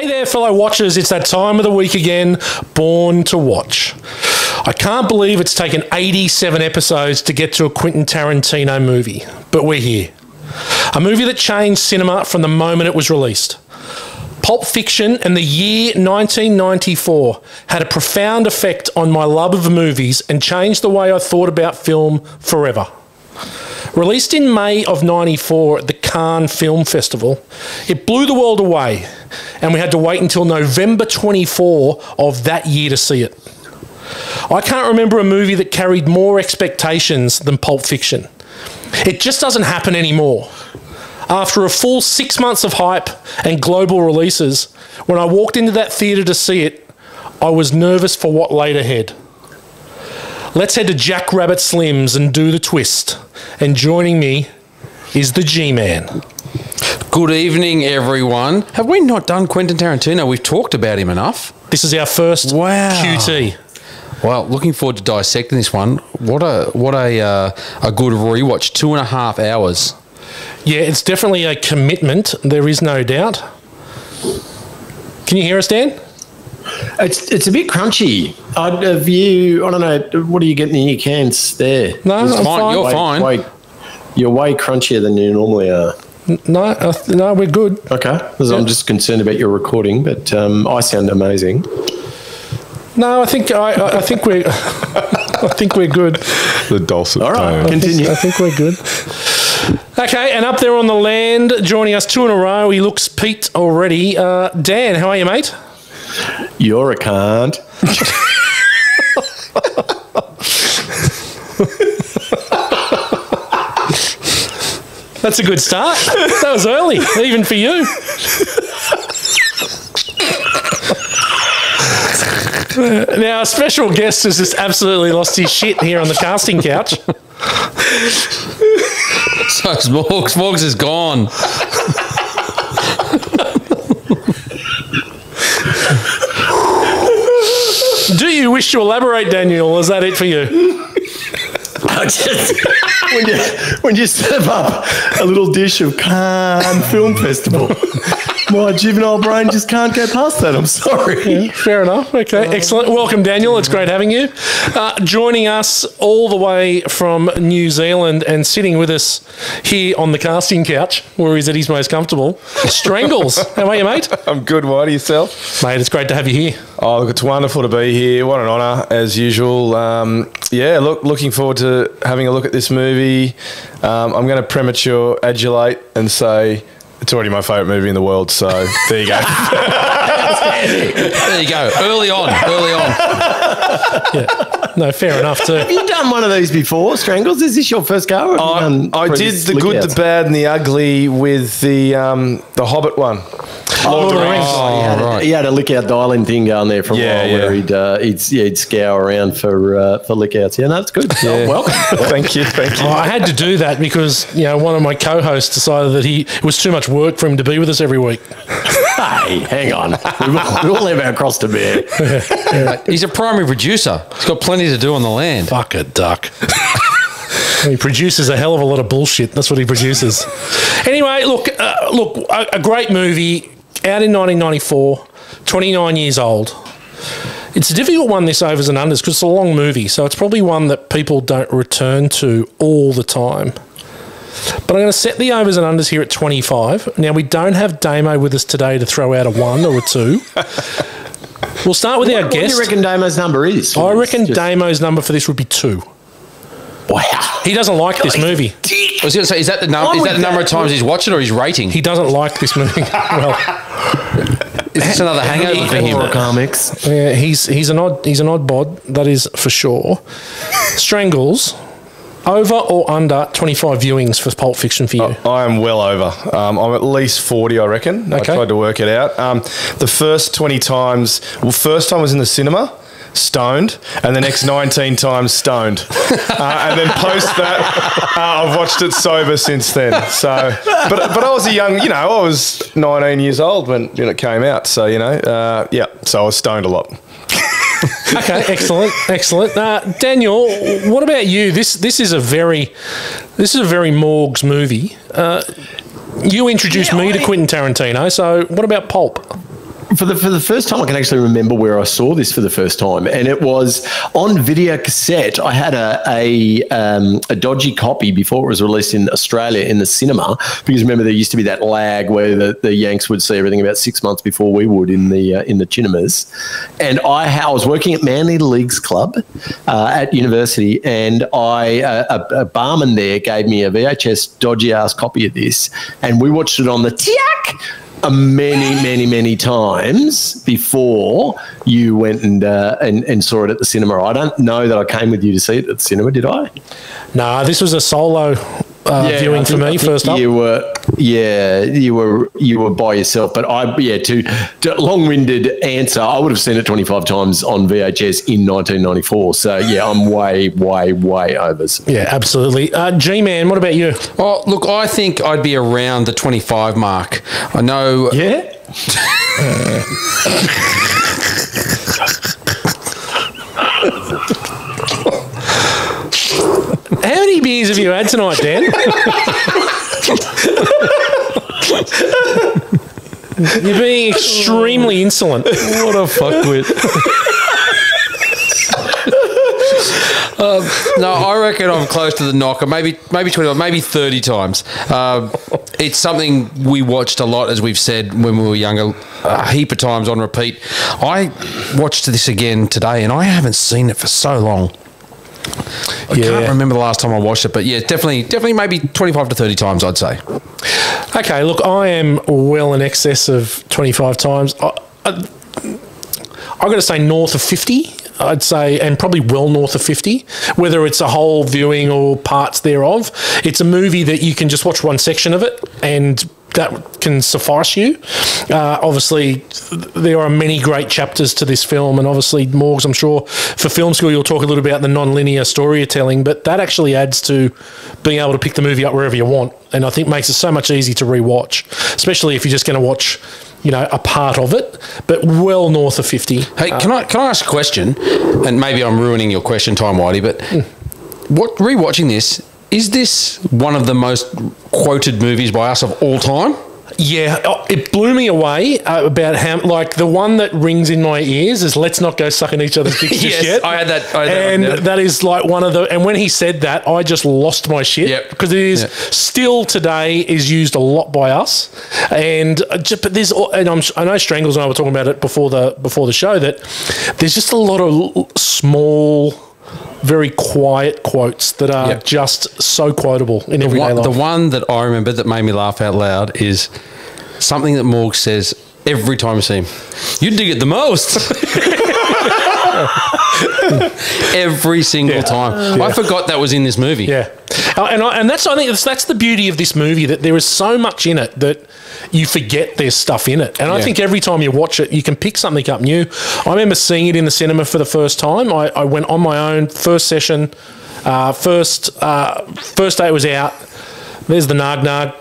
Hey there, fellow watchers. It's that time of the week again, Born to Watch. I can't believe it's taken 87 episodes to get to a Quentin Tarantino movie, but we're here. A movie that changed cinema from the moment it was released. Pulp Fiction and the year 1994 had a profound effect on my love of movies and changed the way I thought about film forever. Released in May of '94 at the Cannes Film Festival, it blew the world away, and we had to wait until November 24 of that year to see it. I can't remember a movie that carried more expectations than Pulp Fiction. It just doesn't happen anymore. After a full 6 months of hype and global releases, when I walked into that theatre to see it, I was nervous for what laid ahead. Let's head to Jack Rabbit Slim's and do the twist. And joining me is the G-Man. Good evening, everyone. Have we not done Quentin Tarantino? We've talked about him enough. This is our first QT. Well, looking forward to dissecting this one. What a good rewatch. 2.5 hours. Yeah, it's definitely a commitment. There is no doubt. Can you hear us, Dan? It's a bit crunchy. I don't know, what are you getting in your cans there? No, I'm fine. You're fine. You're way crunchier than you normally are. No, we're good. Okay, because I'm just concerned about your recording, but I sound amazing. No, I think we're I think we're good. The dulcet All right, tone. continue. I think we're good. Okay, and up there on the land, joining us 2 in a row, he looks peaked already. Dan, how are you, mate? You're a cunt. That's a good start. That was early, even for you. Now, our special guest has just absolutely lost his shit here on the casting couch. So Morgs is gone. Do you wish to elaborate, Daniel? Is that it for you? When you serve up a little dish of Cannes Film Festival, my juvenile brain just can't get past that. I'm sorry. Yeah, fair enough. Okay, excellent. Welcome, Daniel. It's great having you. Joining us all the way from New Zealand and sitting with us here on the casting couch, where he's at his most comfortable, Strangles. How are you, mate? I'm good. Why do yourself? Mate, it's great to have you here. Oh, look, it's wonderful to be here. What an honour, as usual. Looking forward to having a look at this movie. I'm going to premature adulate and say it's already my favourite movie in the world, so there you go. There you go. Early on. Yeah. No, fair enough too. Have you done one of these before, Strangles? Is this your first go? I did the good, the bad, and the ugly with the Hobbit one. Lord of the Rings. Right. He had a lick out dialing thing going there for a while where he'd scour around for lick outs. Yeah, no, that's good. Yeah. Oh, welcome. Thank you. Oh, I had to do that because one of my co-hosts decided that it was too much work for him to be with us every week. Hey, hang on. We all have our cross to bear. He's a primary producer. He's got plenty to do on the land. Fuck a duck. He produces a hell of a lot of bullshit. That's what he produces. Anyway, look, a great movie out in 1994, 29 years old. It's a difficult one, this overs and unders, because it's a long movie, so it's probably one that people don't return to all the time. But I'm going to set the overs and unders here at 25. Now, we don't have Damo with us today to throw out a 1 or a 2. We'll start with our guest. What do you reckon Damo's number is? I reckon Damo's number for this would be 2. Wow. He doesn't like this movie. I was going to say, is that the number of times he's watched it or his rating? He doesn't like this movie. Well, is this another hangover for him? Comics. Yeah, he's an odd bod, that is for sure. Strangles. Over or under 25 viewings for Pulp Fiction for you? I am well over. I'm at least 40, I reckon. Okay. I tried to work it out. The first 20 times, first time was in the cinema, stoned, and the next 19 times stoned. And then post that, I've watched it sober since then. So, but I was I was 19 years old when it came out. So, so I was stoned a lot. Okay, excellent. Daniel, what about you? This is a very Morgs movie. You introduced me to Quentin Tarantino. So, what about Pulp? For the first time, I can actually remember where I saw this for the first time, and it was on video cassette. I had a dodgy copy before it was released in Australia in the cinema, because remember there used to be that lag where the Yanks would see everything about 6 months before we would in the cinemas. And I was working at Manly Leagues Club at university, and a barman there gave me a VHS dodgy ass copy of this, and we watched it on the Tiak many times before you went and saw it at the cinema. I don't know that I came with you to see it at the cinema, did I? No, this was a solo viewing for me first up. You were by yourself, but to long-winded answer, I would have seen it 25 times on VHS in 1994. So yeah, I'm way overs. Yeah, absolutely. G-Man, what about you? Oh, look, I think I'd be around the 25 mark. I know. Yeah. How many beers have you had tonight, Dan? You're being extremely insolent. What a fuckwit. No, I reckon I'm close to the knocker, maybe 20, maybe 30 times. It's something we watched a lot, as we've said, when we were younger, a heap of times on repeat. I watched this again today, and I haven't seen it for so long. I can't remember the last time I watched it, but yeah, definitely maybe 25 to 30 times, I'd say. Okay, look, I am well in excess of 25 times. I've got to say north of 50, I'd say, and probably well north of 50, whether it's a whole viewing or parts thereof. It's a movie that you can just watch one section of it and that can suffice you. Obviously, there are many great chapters to this film, and obviously, Morgs, I'm sure, for film school, you'll talk a little about the non-linear storytelling, but that actually adds to being able to pick the movie up wherever you want, and I think makes it so much easier to rewatch, especially if you're just going to watch, a part of it, but well north of 50. Hey, can I ask a question? And maybe I'm ruining your question time, Whitey, but rewatching this, is this one of the most quoted movies by us of all time? Yeah, it blew me away about how, like, the one that rings in my ears is "Let's not go sucking each other's dicks just yet." I had that. And that is like one of the. And when he said that, I just lost my shit because it is still today is used a lot by us. And but there's, and I know Strangles and I were talking about it before the show, that there's just a lot of small, very quiet quotes that are just so quotable in everyday life. The one that I remember that made me laugh out loud is something that Morg says every time I see him. You dig it the most. Every single time. I forgot that was in this movie. Yeah. And that's, I think that's the beauty of this movie, that there is so much in it that you forget there's stuff in it. And I think every time you watch it, you can pick something up new. I remember seeing it in the cinema for the first time. I went on my own, first session, first day it was out. There's the Nag.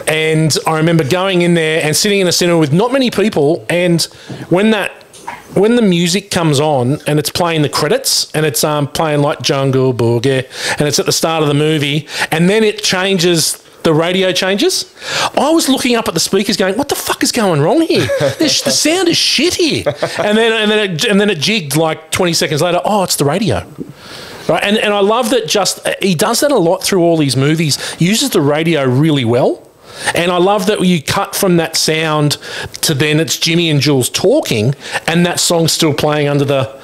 And I remember going in there and sitting in a cinema with not many people, and when the music comes on and it's playing the credits and it's playing like Jungle Boogie and it's at the start of the movie and then it changes, the radio changes, I was looking up at the speakers going, what the fuck is going wrong here? The sound is shit here. And then it jigged like 20 seconds later, oh, it's the radio. Right, and I love that he does that a lot through all these movies, uses the radio really well. And I love that you cut from that sound to then it's Jimmy and Jules talking, and that song's still playing under the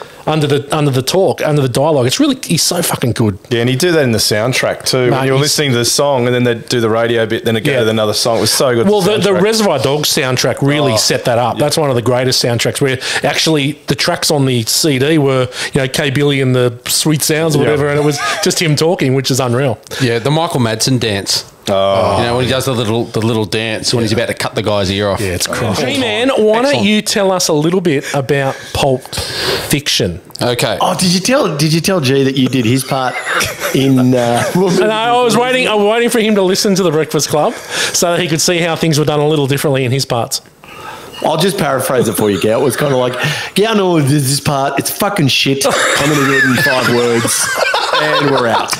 dialogue. It's really, he's so fucking good. Yeah, and he do that in the soundtrack too. When you're listening to the song, and then they do the radio bit, then it go to another song. It was so good. Well, the Reservoir Dogs soundtrack really set that up. Yeah. That's one of the greatest soundtracks. Where actually the tracks on the CD were, K. Billy and the Sweet Sounds or whatever, and it was just him talking, which is unreal. Yeah, the Michael Madsen dance. Oh. When he does the little dance when he's about to cut the guy's ear off. Yeah, it's crazy. Hey, man, why don't you tell us a little bit about Pulp Fiction? Okay. Oh, did you tell G that you did his part in? No, I was waiting for him to listen to the Breakfast Club so that he could see how things were done a little differently in his parts. I'll just paraphrase it for you, Gow. It was kind of like, Gow knows this part. It's fucking shit. I'm going to do it in 5 words, and we're out.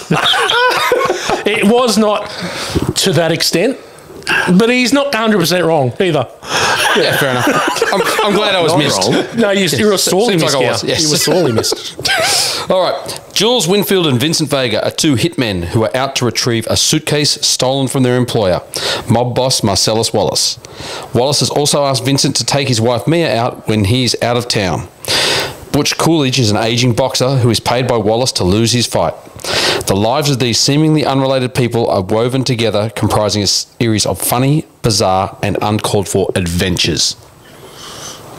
It was not to that extent, but he's not 100% wrong either. Yeah, fair enough. I'm glad I was Not missed. wrong. No, you were sorely Seems missed. like I Gow. was, yes. You were sorely missed. All right. Jules Winnfield and Vincent Vega are two hitmen who are out to retrieve a suitcase stolen from their employer, mob boss Marcellus Wallace. Wallace has also asked Vincent to take his wife Mia out when he's out of town. Butch Coolidge is an aging boxer who is paid by Wallace to lose his fight. The lives of these seemingly unrelated people are woven together, comprising a series of funny, bizarre, and uncalled for adventures.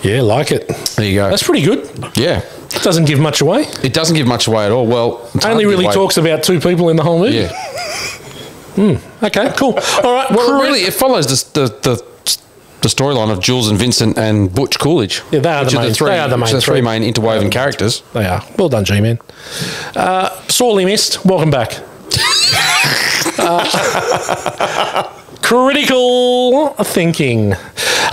Yeah, like it. There you go. That's pretty good. Yeah. Doesn't give much away. It doesn't give much away at all. Well, it's hard Only to give really away. talks about two people in the whole movie. Yeah. Okay, cool. All right. Well, really, it follows the storyline of Jules and Vincent and Butch Coolidge. Yeah, they are the main- they are the main the three three. main interwoven characters. They are. Well done, G-Man. Sorely missed. Welcome back. Critical thinking.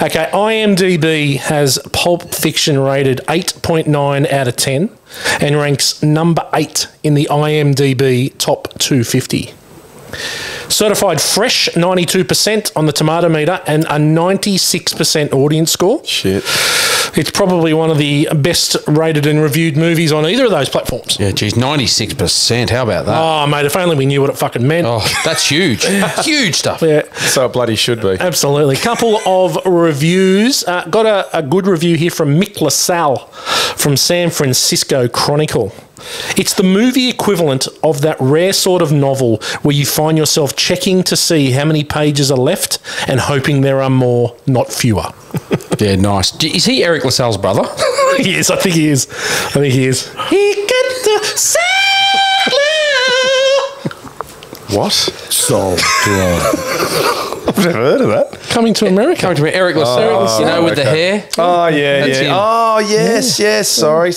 Okay, IMDb has Pulp Fiction rated 8.9 out of 10 and ranks number 8 in the IMDb top 250. Certified fresh, 92% on the tomato meter and a 96% audience score. Shit. It's probably one of the best rated and reviewed movies on either of those platforms. Yeah, geez, 96%. How about that? Oh, mate, if only we knew what it fucking meant. Oh, that's huge. Huge stuff. Yeah, So it bloody should be. absolutely. Couple of reviews. Got a good review here from Mick LaSalle from San Francisco Chronicle. It's the movie equivalent of that rare sort of novel where you find yourself checking to see how many pages are left and hoping there are more, not fewer. Yeah, nice. Is he Eric LaSalle's brother? Yes, I think he is. He got the sailor. What? So I've never heard of that. Coming to America. Coming to me, Eric LaSalle. You know, with the okay. hair. Oh, yeah, That's him. Oh, yes, yes. Sorry.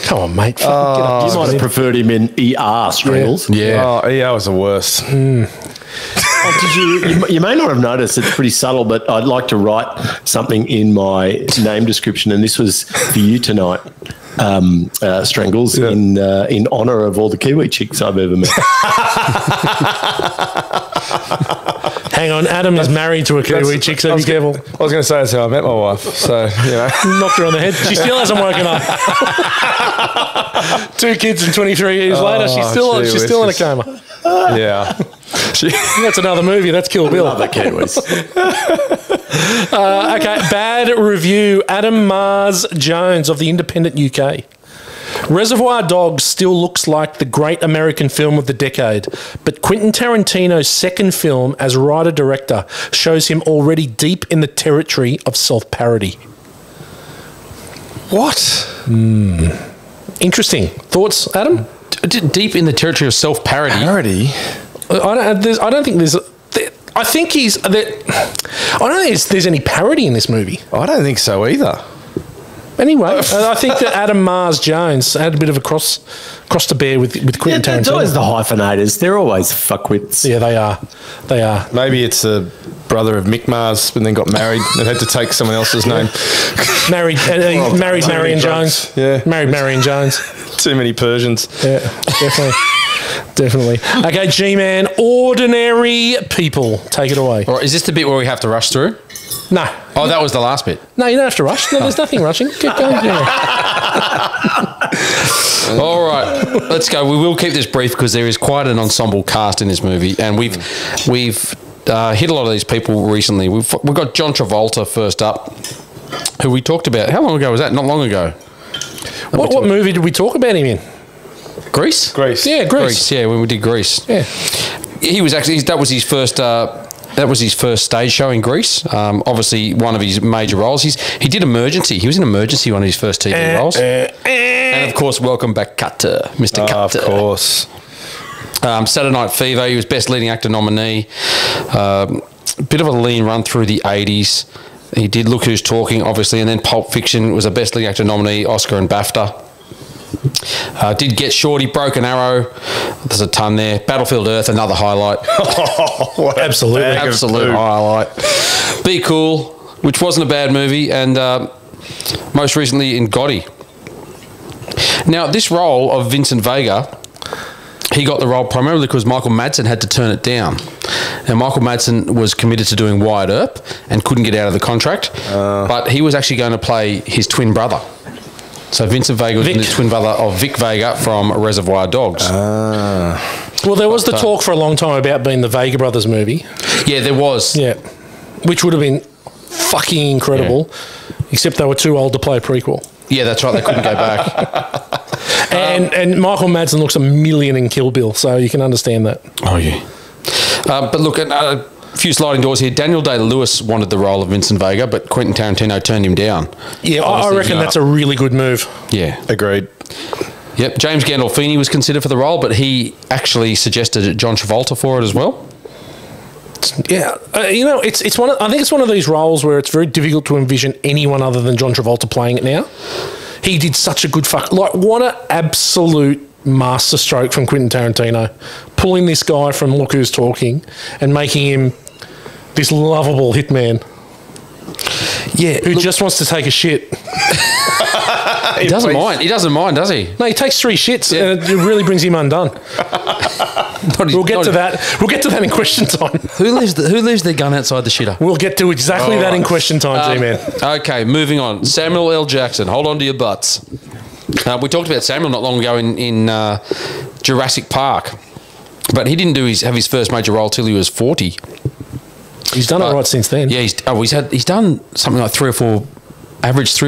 Come on, mate. Fucking get up. you might have preferred him in ER Strangles. Yeah. Oh, ER was the worst. You may not have noticed, it's pretty subtle, but I'd like to write something in my name description, and this was for you tonight, Strangles, in honour of all the Kiwi chicks I've ever met. Hang on, Adam is married to a Kiwi chick, so be careful. I was going to say that's how I met my wife. So, you know. Knocked her on the head. She still hasn't woken up. 2 kids and 23 years later, she's still in a coma. Yeah. That's another movie. That's Kill Bill. Other Kiwis. Okay, bad review. Adam Mars Jones of the Independent UK. Reservoir Dogs still looks like the great American film of the decade, but Quentin Tarantino's second film as writer-director shows him already deep in the territory of self-parody. What? Interesting. Thoughts, Adam? Deep in the territory of self-parody. Parody? I don't think there's any parody in this movie. I don't think so either. Anyway, I think that Adam Mars Jones had a bit of a cross to bear with Quentin Tarantino. It's always the hyphenators. They're always fuckwits. Yeah, they are. They are. Maybe it's the brother of Mick Mars and then got married and had to take someone else's name. Married Marion Jones. Yeah. Married Marion Jones. Too many Persians. Yeah, definitely. Okay, G-Man, ordinary people. Take it away. All right, is this the bit where we have to rush through? No. Oh, that was the last bit. No, you don't have to rush. No, there's nothing rushing. Keep going. Yeah. All right, let's go. We will keep this brief because there is quite an ensemble cast in this movie, and we've hit a lot of these people recently. We've got John Travolta first up, who we talked about. How long ago was that? Not long ago. What movie did we talk about him in? Grease? Grease. Yeah, Grease. Yeah, when we did Grease. Yeah. He was actually, that was his first stage show in Greece. Obviously, one of his major roles. He did Emergency. He was in Emergency, one of his first TV roles. And of course, Welcome Back, Cutter, Mr. Cutter. Of course. Saturday Night Fever. He was Best Leading Actor nominee. Bit of a lean run through the 80s. He did Look Who's Talking, obviously, and then Pulp Fiction was a Best Leading Actor nominee, Oscar and BAFTA. Did Get Shorty, Broken Arrow. There's a ton there. Battlefield Earth, another highlight. Absolutely. Absolute highlight. Be Cool, which wasn't a bad movie, and most recently in Gotti. Now, this role of Vincent Vega, he got the role primarily because Michael Madsen had to turn it down. Now, Michael Madsen was committed to doing Wyatt Earp and couldn't get out of the contract, but he was actually going to play his twin brother. So Vincent Vega was the twin brother of Vic Vega from Reservoir Dogs. Well, there was the talk for a long time about being the Vega Brothers movie. Yeah, there was. Yeah. Which would have been fucking incredible, except they were too old to play a prequel. Yeah, that's right. They couldn't go back. And Michael Madsen looks a million in Kill Bill, so you can understand that. Oh, yeah. But look, a few sliding doors here. Daniel Day-Lewis wanted the role of Vincent Vega, but Quentin Tarantino turned him down. Yeah, I reckon that's a really good move. Yeah. Agreed. Yep. James Gandolfini was considered for the role, but he actually suggested John Travolta for it as well. Yeah, it's one. I think it's one of these roles where it's very difficult to envision anyone other than John Travolta playing it now. He did such a good what an absolute masterstroke from Quentin Tarantino, pulling this guy from Look Who's Talking and making him this lovable hitman. Yeah, who just wants to take a shit. He doesn't mind. He doesn't mind, does he? No, he takes 3 shits and it really brings him undone. We'll get to that. We'll get to that in question time. Who leaves their gun outside the shitter? We'll get to exactly that in question time, G-Man. Okay, moving on. Samuel L. Jackson. Hold on to your butts. We talked about Samuel not long ago in Jurassic Park, but he didn't have his first major role till he was 40. He's done it right since then. Yeah, he's done something like 3 or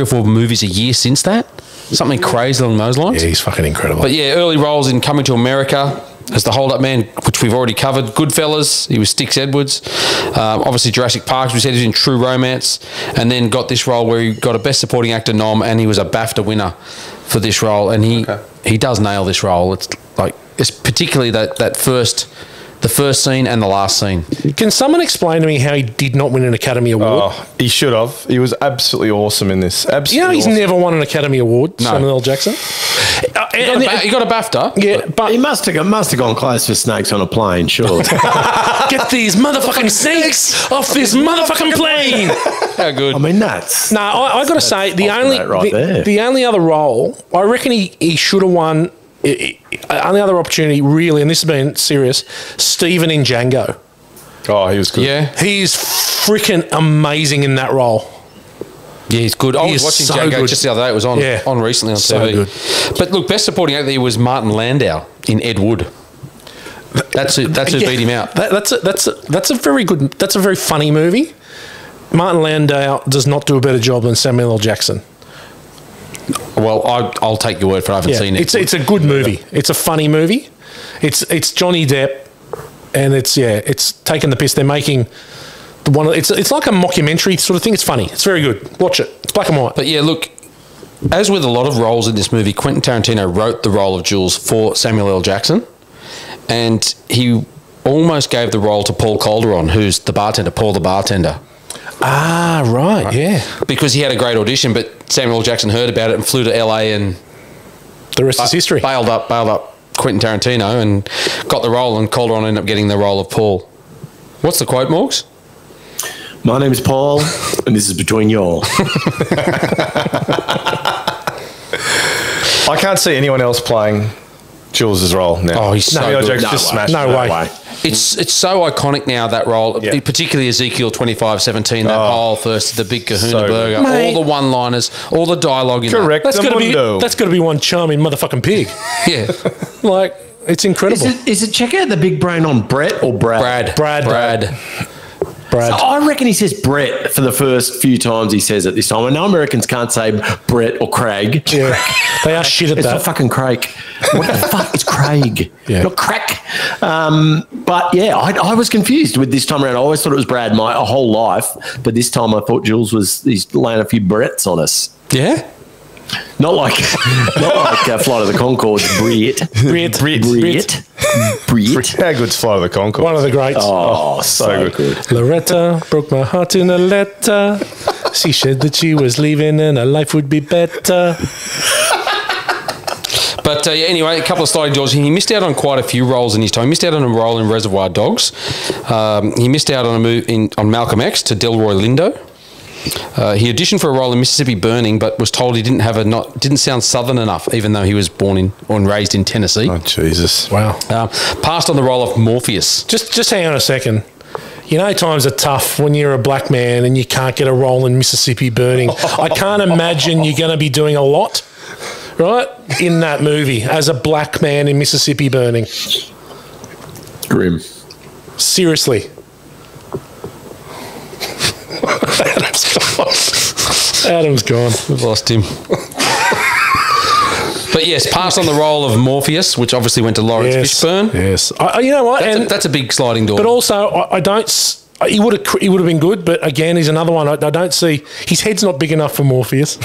4 movies a year since that. Something crazy along those lines. Yeah, he's fucking incredible. But yeah, early roles in Coming to America as the hold-up man, which we've already covered. Goodfellas, he was Styx Edwards. Obviously Jurassic Park, we said he was in True Romance, and then got this role where he got a Best Supporting Actor nom, and he was a BAFTA winner for this role. And he does nail this role. It's particularly the first scene and the last scene. Can someone explain to me how he did not win an Academy Award? Oh, he should have. He was absolutely awesome in this. Absolutely he's awesome. never won an Academy Award, Samuel L. Jackson. He got a BAFTA. Yeah, but he must have gone close for snakes on a plane, sure. Get these motherfucking snakes off this motherfucking plane. How good. I mean, that's... No, I got to say, the only other role, I reckon he should have won... only other opportunity, really, and this has been serious, Steven in Django. Oh, he was good. Yeah. He's freaking amazing in that role. Yeah, he's good. I was watching Django just the other day. It was on recently on TV. Good. But look, Best Supporting Actor there was Martin Landau in Ed Wood. That's who beat him out. That's a very good. That's a very funny movie. Martin Landau does not do a better job than Samuel L. Jackson. Well, I'll take your word for it. I haven't seen it. It's a good movie. It's a funny movie. It's Johnny Depp, and it's taking the piss. They're making it's like a mockumentary sort of thing. It's funny. It's very good. Watch it. It's black and white. But yeah, look, as with a lot of roles in this movie, Quentin Tarantino wrote the role of Jules for Samuel L. Jackson, and he almost gave the role to Paul Calderon, who's the bartender, Paul the bartender. Ah, right, yeah. Because he had a great audition, but Samuel L. Jackson heard about it and flew to LA and... The rest is history. Bailed up Quentin Tarantino and got the role, and Calderon ended up getting the role of Paul. What's the quote, Morgs? My name is Paul, and this is between y'all. I can't see anyone else playing Jules' role now. Oh, he's so good. Just smashed. No way. It's so iconic now, that role, particularly Ezekiel 25:17, that whole first, the big kahuna burger, Mate. all the one-liners, all the dialogue in Correct. That's got to be one charming motherfucking pig. that. Yeah. Like, it's incredible. Is it check out the big brain on Brett or Brad? Brad. So I reckon he says Brett for the first few times he says it this time. I know Americans can't say Brett or Craig. Yeah, they are shit at it's that. not fucking Craig. What the fuck? It's Craig, not Crack. But yeah, I was confused with this time around. I always thought it was Brad my whole life, but this time I thought Jules was laying a few Bretts on us. Yeah? Not like Flight of the Conchords, Brit. How good's Flight of the Conchords? One of the greats. Oh, so good. Loretta broke my heart in a letter. She said that she was leaving and her life would be better. But anyway, a couple of sliding doors. He missed out on quite a few roles in his time. He missed out on a role in Reservoir Dogs. He missed out on a move on Malcolm X to Delroy Lindo. He auditioned for a role in Mississippi Burning, but was told he didn't sound Southern enough, even though he was born and raised in Tennessee. Oh, Jesus. Wow. Passed on the role of Morpheus. Just hang on a second. You know, times are tough when you're a black man and you can't get a role in Mississippi Burning. I can't imagine you're going to be doing a lot, right, in that movie as a black man in Mississippi Burning. Grim. Seriously. Adam's gone. We've lost him. But yes, passed on the role of Morpheus, which obviously went to Lawrence Fishburne. Yes. You know what? That's a big sliding door. But also, I don't... He would have been good, but again, he's another one. I don't see... His head's not big enough for Morpheus.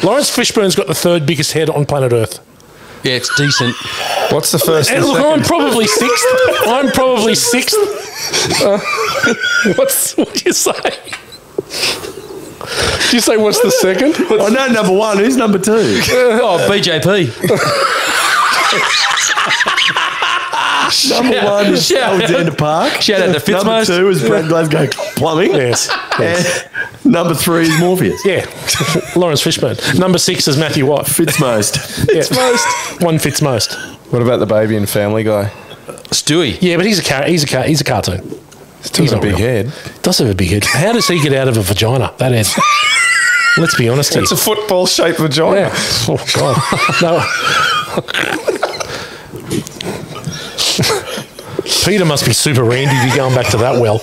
Lawrence Fishburne's got the third biggest head on planet Earth. Yeah, it's decent. What's the first and look, second? I'm probably sixth. What do you say? Do you say what's the second? I know number one. Who's number two? BJP. Number one is Alexander Park. Shout out to Number Fitzmost. two is Brad Glasgow Plumbing. Yes. And number three is Morpheus. Yeah. Lawrence Fishburne. Number 6 is Matthew Watt. Fitzmost. Yeah. One fits most. What about the baby and Family Guy? Stewie. Yeah, but he's a cartoon. Still He's a not big real. head. Does have a big head. How does he get out of a vagina? That head. Let's be honest here. It's a football-shaped vagina. Yeah. Oh, God. No. Peter must be super randy to be going back to that well.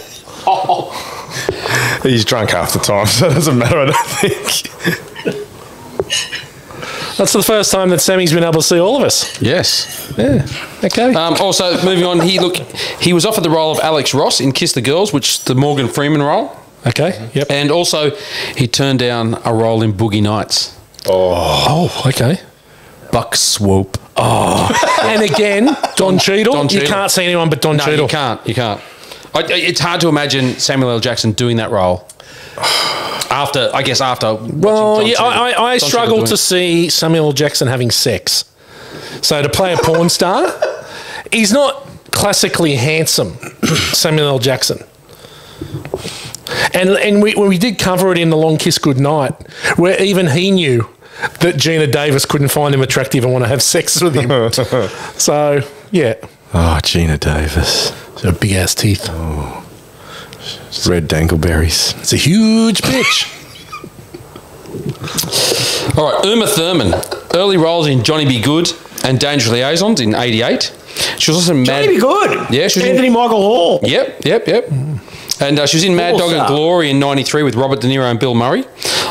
He's drunk half the time, so it doesn't matter, I don't think. That's the first time that Sammy's been able to see all of us. Yes. Yeah. Okay. Also, moving on, he was offered the role of Alex Ross in Kiss the Girls, which the Morgan Freeman role. Okay. Yep. And also, he turned down a role in Boogie Nights. Oh, okay. Buck Swope. Oh. And again, Don Cheadle. You can't see anyone but Don Cheadle. You can't. It's hard to imagine Samuel L. Jackson doing that role. After. Well, yeah, I struggle to see Samuel L. Jackson having sex. So to play a porn star, he's not classically handsome, Samuel L. Jackson. And when we did cover it in The Long Kiss Goodnight, where even he knew that Gina Davis couldn't find him attractive and want to have sex with him. So, yeah. Oh, Gina Davis. She's got big ass teeth. Oh. Red dangleberries. It's a huge bitch. All right, Uma Thurman. Early roles in Johnny Be Good and Dangerous Liaisons in 88. She was also in Johnny Be Good. Yeah, she was Anthony Michael Hall. Yep. And she was in Mad Dog and Glory in 93 with Robert De Niro and Bill Murray.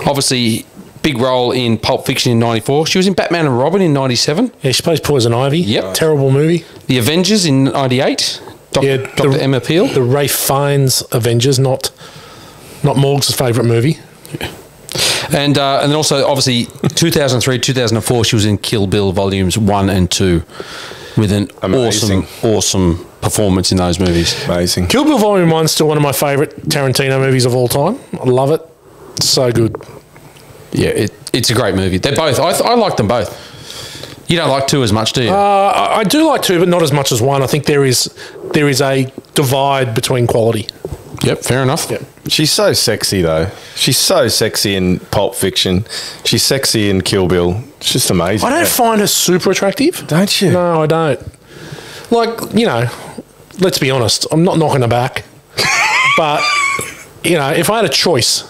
Obviously, big role in Pulp Fiction in 94. She was in Batman and Robin in 97. Yeah, she plays Poison Ivy. Yep. Terrible movie. The Avengers in 98. Dr. Emma Peel. The Rafe Fiennes Avengers, not Morg's favourite movie. And then also, obviously, 2003, 2004, she was in Kill Bill Volumes 1 and 2 with an awesome performance in those movies. Amazing. Kill Bill Volume 1 is still one of my favourite Tarantino movies of all time. I love it. So good. Yeah, it's a great movie. They're both. I like them both. You don't like 2 as much, do you? I do like 2, but not as much as 1. I think there is a divide between quality. Yep, fair enough. Yep. She's so sexy, though. She's so sexy in Pulp Fiction. She's sexy in Kill Bill. It's just amazing. I don't find her super attractive. Don't you? No, I don't. Like, let's be honest. I'm not knocking her back. But, if I had a choice,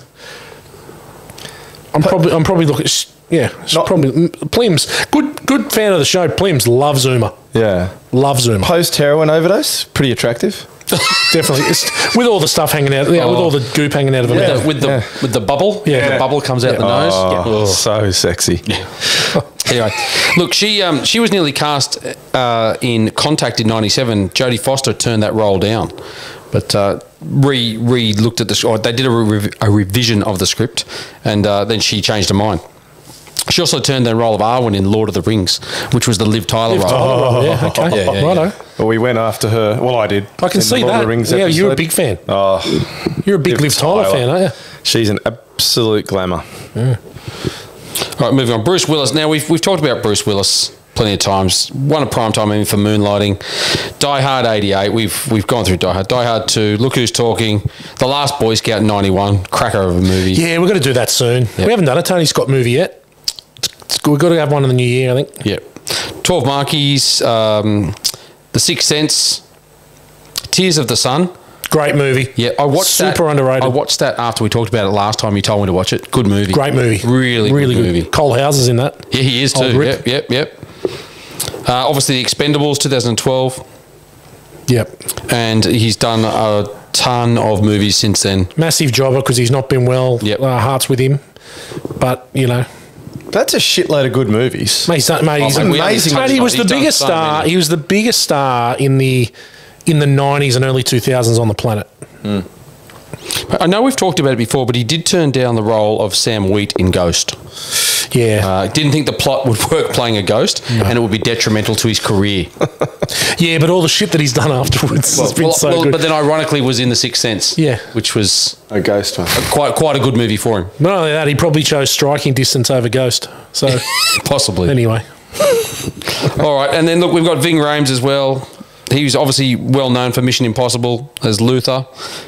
I'm probably looking... Yeah, Plims. Good fan of the show. Plims loves Uma. Yeah. Loves Uma. Post-heroin overdose, pretty attractive. Definitely. It's, with all the stuff hanging out, with all the goop hanging out of it. With the bubble. Yeah. The bubble comes out the nose. Oh, so sexy. Yeah. Anyway, look, she was nearly cast in Contact in 97. Jodie Foster turned that role down. But looked at the... they did a revision of the script, and then she changed her mind. She also turned the role of Arwen in Lord of the Rings, which was the Liv Tyler role. Oh, yeah, okay. Righto. Well, we went after her. Well, I did. I can see Lord that. Of the Rings yeah, episode. you're a big fan. Oh, you're a big Liv Tyler fan, aren't you? She's an absolute glamour. Yeah. All right, moving on. Bruce Willis. Now, we've talked about Bruce Willis plenty of times. Won a primetime Emmy for Moonlighting. Die Hard 88. We've gone through Die Hard. Die Hard 2. Look Who's Talking. The Last Boy Scout 91. Cracker of a movie. Yeah, we've got to do that soon. Yep. We haven't done a Tony Scott movie yet. We've got to have one in the new year, I think. Yep. 12 Monkeys. The Sixth Sense. Tears of the Sun. Great movie. Yeah, I watched Super underrated. I watched that after we talked about it last time. You told me to watch it. Good movie. Great movie. Really good movie. Cole Hauser's in that. Yeah, he is Old too. Rip. Yep. Obviously, The Expendables, 2012. Yep. And he's done a ton of movies since then. Massive jobber because he's not been well. Yep. Heart's with him. But, you know. That's a shitload of good movies. Mate, he's amazing. Mate, he was the biggest star. He was the biggest star in the 90s and early 2000s on the planet. I know we've talked about it before, but he did turn down the role of Sam Wheat in Ghost. Yeah. Didn't think the plot would work playing a ghost, and it would be detrimental to his career. Yeah, but all the shit that he's done afterwards has been so good. But then ironically was in The Sixth Sense. Yeah. Which was A ghost one. quite a good movie for him. Not only that, he probably chose Striking Distance over Ghost. So, Possibly. anyway. All right, and then look, we've got Ving Rhames as well. He was obviously well known for Mission Impossible as Luther.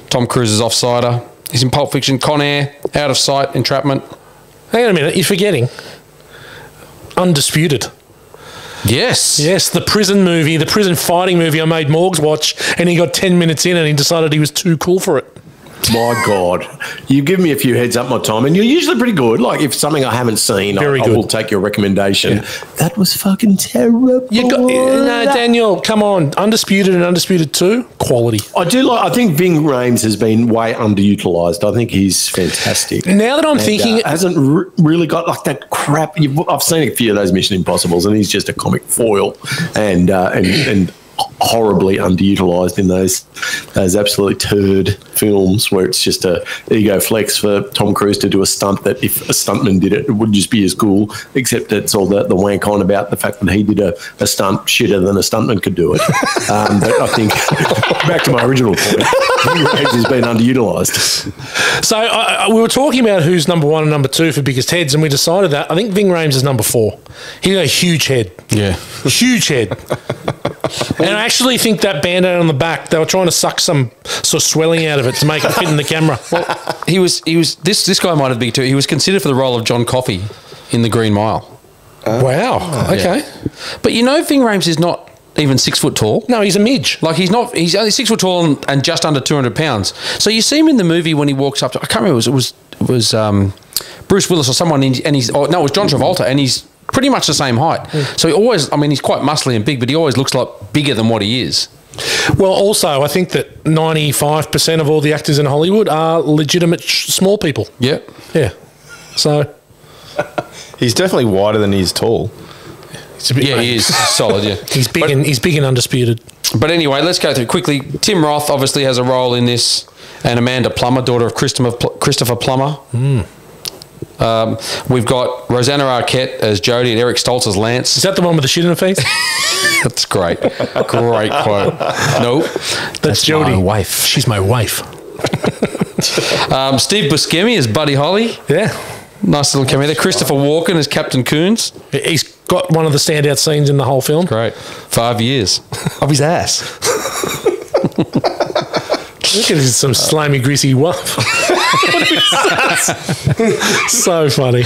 Tom Cruise's Offsider. He's in Pulp Fiction, Con Air, Out of Sight, Entrapment. Hang on a minute, you're forgetting Undisputed. Yes. Yes, the prison movie, the prison fighting movie I made Morgs watch, and he got 10 minutes in and he decided he was too cool for it. My God. You give me a few heads up my time, and you're usually pretty good. Like, if something I haven't seen, I will take your recommendation. Yeah. That was fucking terrible. No, Daniel, come on. Undisputed and Undisputed 2, quality. I think Ving Rhames has been way underutilised. I think he's fantastic. Now that I'm thinking... hasn't really got like that crap. I've seen a few of those Mission Impossibles, and he's just a comic foil. And horribly underutilized in those absolutely turd films where it's just a ego flex for Tom Cruise to do a stunt that if a stuntman did it, it would just be as cool, except it's all the wank on about the fact that he did a stunt shitter than a stuntman could do it. But I think, back to my original point, Rhames has been underutilized. So we were talking about who's number 1 and number 2 for biggest heads, and we decided that I think Ving Rhames is number 4. He's got a huge head. Yeah. Huge head. And I actually think that Band-Aid on the back, they were trying to suck some sort of swelling out of it to make it fit in the camera. Well, he was this guy might have been too. He was considered for the role of John Coffey in The Green Mile. Wow. Okay. Yeah. But you know, Ving Rhames is not even 6 foot tall. No, he's a midge. Like he's only 6 foot tall and just under 200 pounds. So you see him in the movie when he walks up to, I can't remember, it was Bruce Willis or someone, it was John Travolta, and he's pretty much the same height. So he always, he's quite muscly and big, but he always looks like bigger than what he is. Well, also, I think that 95% of all the actors in Hollywood are legitimate small people. Yep. Yeah. So. He's definitely wider than he's tall. He is solid, yeah. He's big and Undisputed. But anyway, let's go through quickly. Tim Roth obviously has a role in this, and Amanda Plummer, daughter of Christopher Plummer. We've got Rosanna Arquette as Jodie and Eric Stoltz as Lance. Is that the one with the shit in her face? That's great. Great quote. No, that's Jodie. My wife. She's my wife. Steve Buscemi as Buddy Holly. Yeah. Nice little cameo there. Christopher Walken as Captain Coons. He's got one of the standout scenes in the whole film. Great. 5 years of his ass. Look at some slimy, greasy wuff. So funny.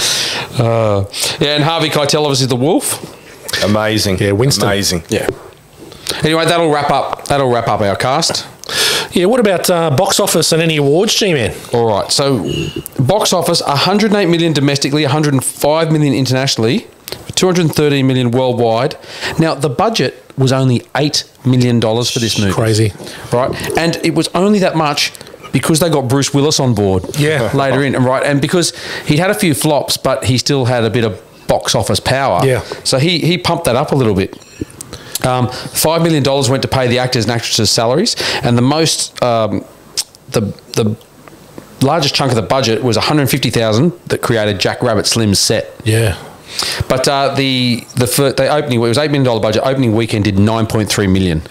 And Harvey Keitel obviously the Wolf. Amazing. Yeah, Winston. Amazing. Yeah. Anyway, that'll wrap up our cast. Yeah, what about box office and any awards, G-Man? All right, so box office, 108 million domestically, 105 million internationally, 213 million worldwide. Now, the budget was only $8 million for this movie. Crazy. Right, and it was only that much because they got Bruce Willis on board later in, right? And because he'd had a few flops, but he still had a bit of box office power. Yeah. So he pumped that up a little bit. $5 million went to pay the actors and actresses' salaries, and the most, the largest chunk of the budget was $150,000 that created Jack Rabbit Slim's set. Yeah. But the opening, it was $8 million budget. Opening weekend did $9.3 million.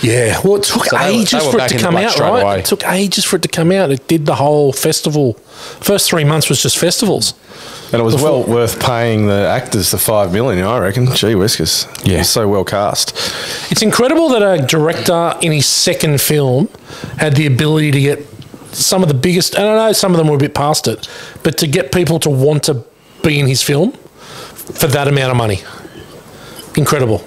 Yeah. Well, it took ages for it to come out, right? Away. It took ages for it to come out. It did the whole festival. First 3 months was just festivals. And it was well worth paying the actors the $5 million, I reckon. Gee whiskers. Yeah. It was so well cast. It's incredible that a director in his second film had the ability to get some of the biggest, and I know some of them were a bit past it, but to get people to want to be in his film for that amount of money. Incredible.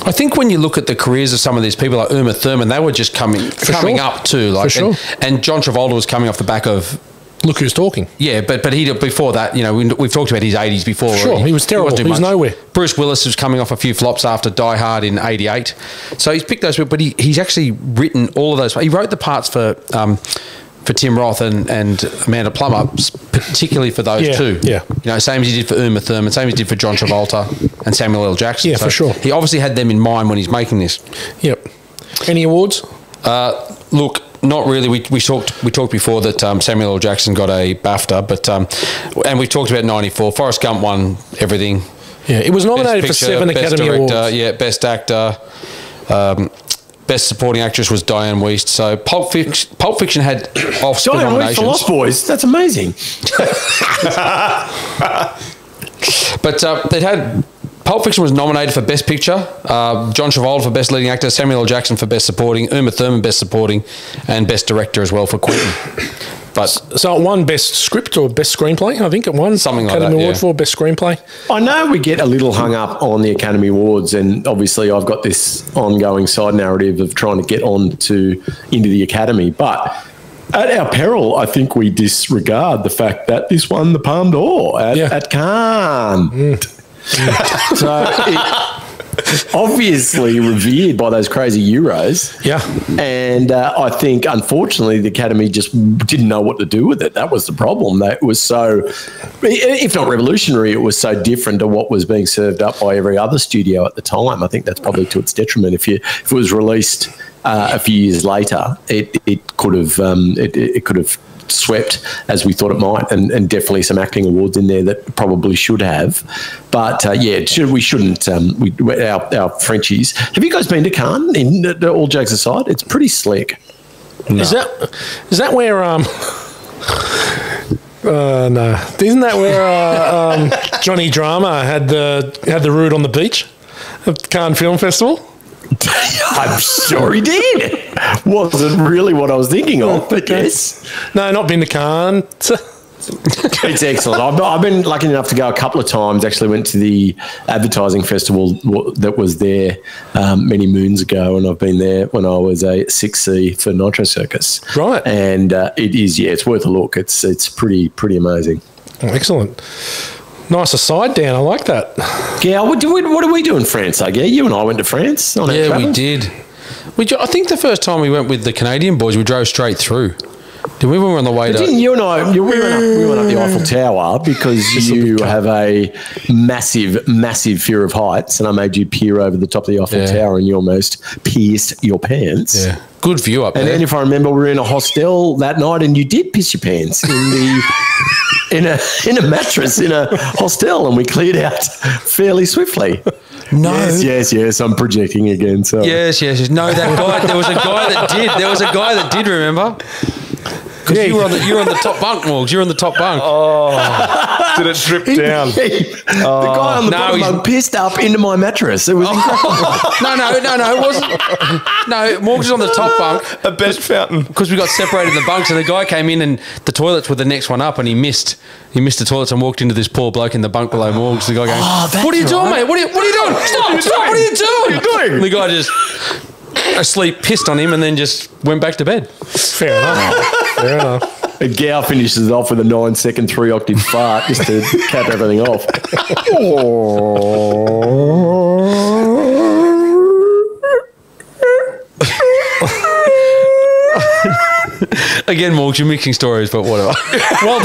I I think when you look at the careers of some of these people, like Uma Thurman, they were just coming up too. Like, and John Travolta was coming off the back of Look Who's Talking. Yeah, but he before that, you know, we've talked about his 80s before. Sure, he was terrible. He was nowhere. Bruce Willis was coming off a few flops after Die Hard in '88, so he's picked those. But he's actually written all of those. He wrote the parts for Tim Roth and Amanda Plummer, particularly for those two. Yeah, you know, same as he did for Uma Thurman, same as he did for John Travolta and Samuel L. Jackson. Yeah, so for sure. He obviously had them in mind when he's making this. Yep. Any awards? Look. Not really. We talked before that Samuel L. Jackson got a BAFTA, but and we talked about '94. Forrest Gump won everything. Yeah, it was nominated for 7 Academy Awards. Yeah, Best Actor, Best Supporting Actress was Diane Wiest. So Pulp Fiction had Oscar nominations. For Lost Boys, that's amazing. But they had. Pulp Fiction was nominated for Best Picture, John Travolta for Best Leading Actor, Samuel L. Jackson for Best Supporting, Uma Thurman Best Supporting, and Best Director as well for Quentin. But so it won Best Script or Best Screenplay? I think it won something like Academy that, Award for Best Screenplay. I know we get a little hung up on the Academy Awards, and obviously I've got this ongoing side narrative of trying to get into the Academy, but at our peril, I think we disregard the fact that this won the Palme d'Or at Cannes. So obviously revered by those crazy Euros. Yeah. And I think, unfortunately, the Academy just didn't know what to do with it. That was the problem. That was so, if not revolutionary, it was so different to what was being served up by every other studio at the time. I think that's probably to its detriment. If it was released a few years later, it could have swept as we thought it might, and definitely some acting awards in there that probably should have. But we shouldn't. Our Frenchies. Have you guys been to Cannes? All jokes aside, it's pretty slick. No. Is that where no, isn't that where Johnny Drama had the root on the beach at Cannes Film Festival? I'm sure he did. Wasn't really what I was thinking of, but yes. No, not been to Cannes. It's excellent. I've been lucky enough to go a couple of times. Actually went to the advertising festival that was there many moons ago, and I've been there when I was a 6C for Nitro Circus. Right. And it is, it's worth a look. It's pretty amazing. Oh, excellent. Nice aside, Dan. I like that. Yeah, what do we do in France? You and I went to France on our travels. We did. I think the first time we went with the Canadian boys, we drove straight through. Did we? When we were on the way to... You and I, we went up the Eiffel Tower because you have a massive fear of heights, and I made you peer over the top of the Eiffel Tower and you almost pierced your pants. Yeah. Good view up there. And then if I remember, we were in a hostel that night and you did piss your pants in a mattress in a hostel, and we cleared out fairly swiftly. No. Yes. I'm projecting again. So yes. No, that guy. There was a guy that did. Remember? Because you were on the top bunk, Morgs. You were on the top bunk. Oh, did it drip down? The guy on the bottom bunk pissed up into my mattress. It was incredible. No, it wasn't. No, Morgs was on the top bunk. A bed fountain. Because we got separated in the bunks, and the guy came in, and the toilets were the next one up, and he missed the toilets and walked into this poor bloke in the bunk below Morgs. The guy going, "What are you doing, mate? What are you doing? Stop! What are you doing? And the guy just asleep pissed on him and then just went back to bed. Fair enough. And Gow finishes it off with a 9-second 3-octave fart just to cap everything off. Again, Morgs, you're mixing stories, but whatever. Well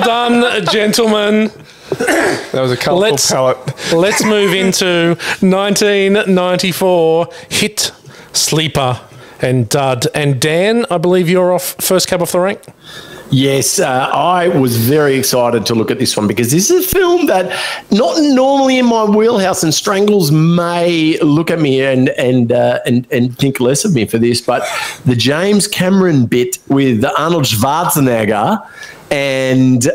done, gentlemen. That was a colourful palette. Let's move into 1994 hit, sleeper, and dud. And Dan, I believe you're first cab off the rank. Yes, I was very excited to look at this one because this is a film that not normally in my wheelhouse, and Strangles may look at me and think less of me for this, but the James Cameron bit with Arnold Schwarzenegger and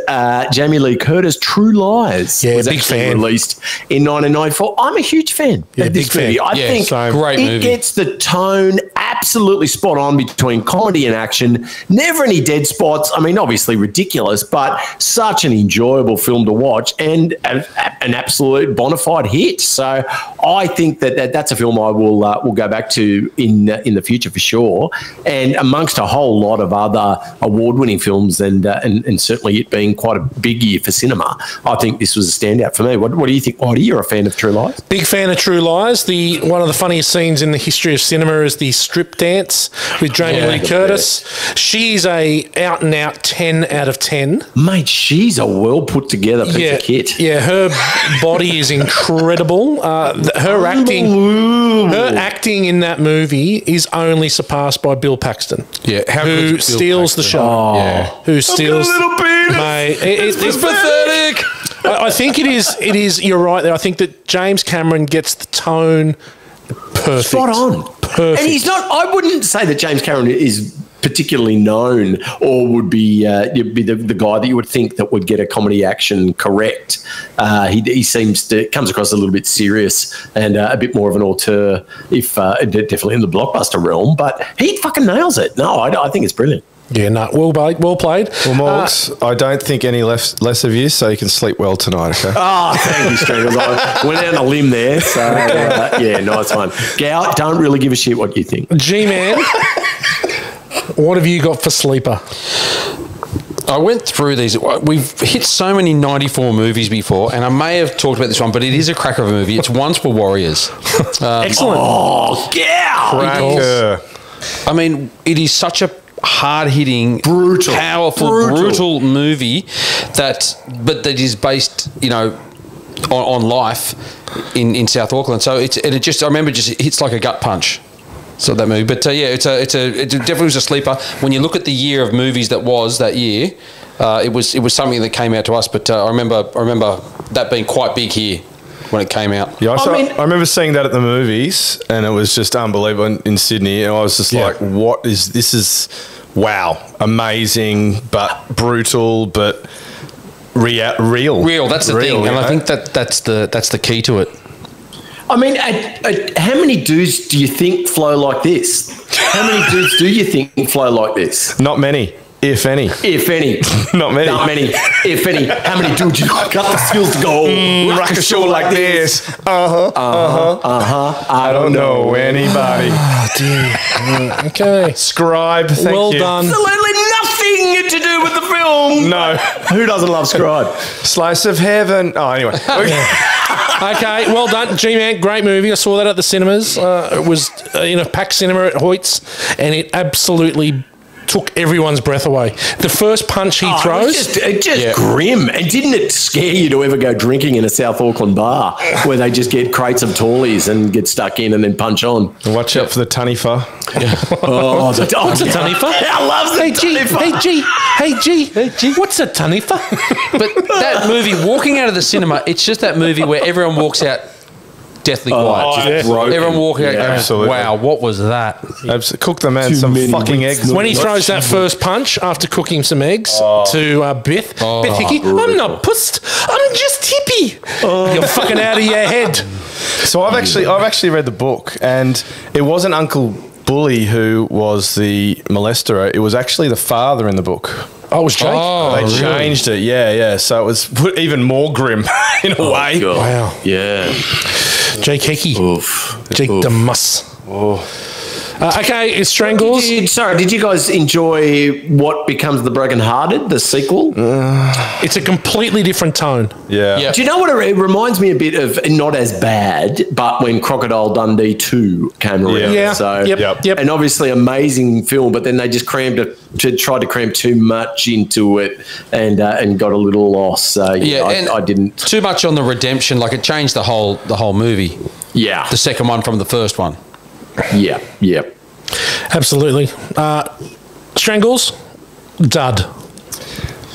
Jamie Lee Curtis, True Lies, was big actually fan. released in 1994. I'm a huge fan of this movie. I think great movie. It gets the tone absolutely spot on between comedy and action. Never any dead spots. I mean, obviously ridiculous, but such an enjoyable film to watch and an absolute bona fide hit. So I think that's a film I will go back to in the future for sure. And amongst a whole lot of other award-winning films, and certainly it being quite a big year for cinema, I think this was a standout for me. What do you think, Whitey? You're a fan of True Lies? Big fan of True Lies. One of the funniest scenes in the history of cinema is the strip dance with Jamie Lee Curtis. She's a out-and-out 10 out of 10. Mate, she's a well put together piece of kit. Yeah, her body is incredible. Her acting in that movie is only surpassed by Bill Paxton. Yeah, who steals the show. Who steals? Mate, it's pathetic. I think it is. You're right there. I think that James Cameron gets the tone perfect. Spot on. Perfect. And he's not. I wouldn't say that James Cameron is particularly known or would be the guy that you would think that would get a comedy action correct. He comes across a little bit serious and a bit more of an auteur, if definitely in the blockbuster realm. But he fucking nails it. No, I think it's brilliant. Yeah, no, well played. Well, Morgs, I don't think any less of you, so you can sleep well tonight, okay? Thank you, Strangles. I went out on a limb there, so yeah, nice one. Gow, don't really give a shit what you think. G-Man, what have you got for sleeper? I went through these. We've hit so many 94 movies before, and I may have talked about this one, but it is a cracker of a movie. It's Once Were Warriors. Excellent. Oh, Gow! Cracker. I mean, it is such a hard-hitting, powerful, brutal movie that is based, on life in South Auckland. So it remember just hits like a gut punch. So that movie, but it definitely was a sleeper. When you look at the year of movies that year, it was something that came out to us. But I remember that being quite big here when it came out. Yeah, I remember seeing that at the movies, and it was just unbelievable in Sydney. And I was just like, "What is this? Is wow, amazing, but brutal, but real. Real. That's the thing, and I think that's the key to it. I mean, how many dudes do you think flow like this? How many dudes do you think flow like this? Not many, if any. If any. Not many. Not many, if any. How many dudes you got the skills to go rock a show like this? I don't know anybody. Oh, dear. Okay. Scribe, thank you. Well done. Absolutely nothing to do with the film. No. Who doesn't love Scribe? Slice of heaven. Oh, anyway. Okay, well done, G-Man. Great movie. I saw that at the cinemas. It was in a packed cinema at Hoyt's, and it absolutely took everyone's breath away. The first punch he throws... It just grim. And didn't it scare you to ever go drinking in a South Auckland bar where they just get crates of Tallies and get stuck in and then punch on? Watch out for the tunnifa. What's a tunnifa? I love the Hey, G. What's a tunnifa? But that movie, walking out of the cinema, it's just that movie where everyone walks out deathly quiet. Everyone walking out going, absolutely. Wow, what was that? Cook the man some fucking eggs. When he throws that first punch after cooking some eggs to Beth Hickey, I'm not pussed, I'm just hippie. You're fucking out of your head. So I've actually read the book, and it wasn't Uncle Bully who was the molester. It was actually the father in the book. Oh, it was Jake? They changed it, yeah. So it was even more grim in a way. God. Wow. Yeah. Jake Hickey. Oof. Jake the Muss. Okay, it's Strangles. Did you guys enjoy What Becomes the Broken Hearted, the sequel? It's a completely different tone. Yeah. Do you know what it reminds me a bit of? Not as bad, but when Crocodile Dundee 2 came around. Yeah. So, Yep. And obviously amazing film, but then they just tried to cram too much into it and got a little lost. So I didn't. Too much on the redemption, like it changed the whole movie. Yeah. The second one from the first one. Yeah. Absolutely. Strangles, dud.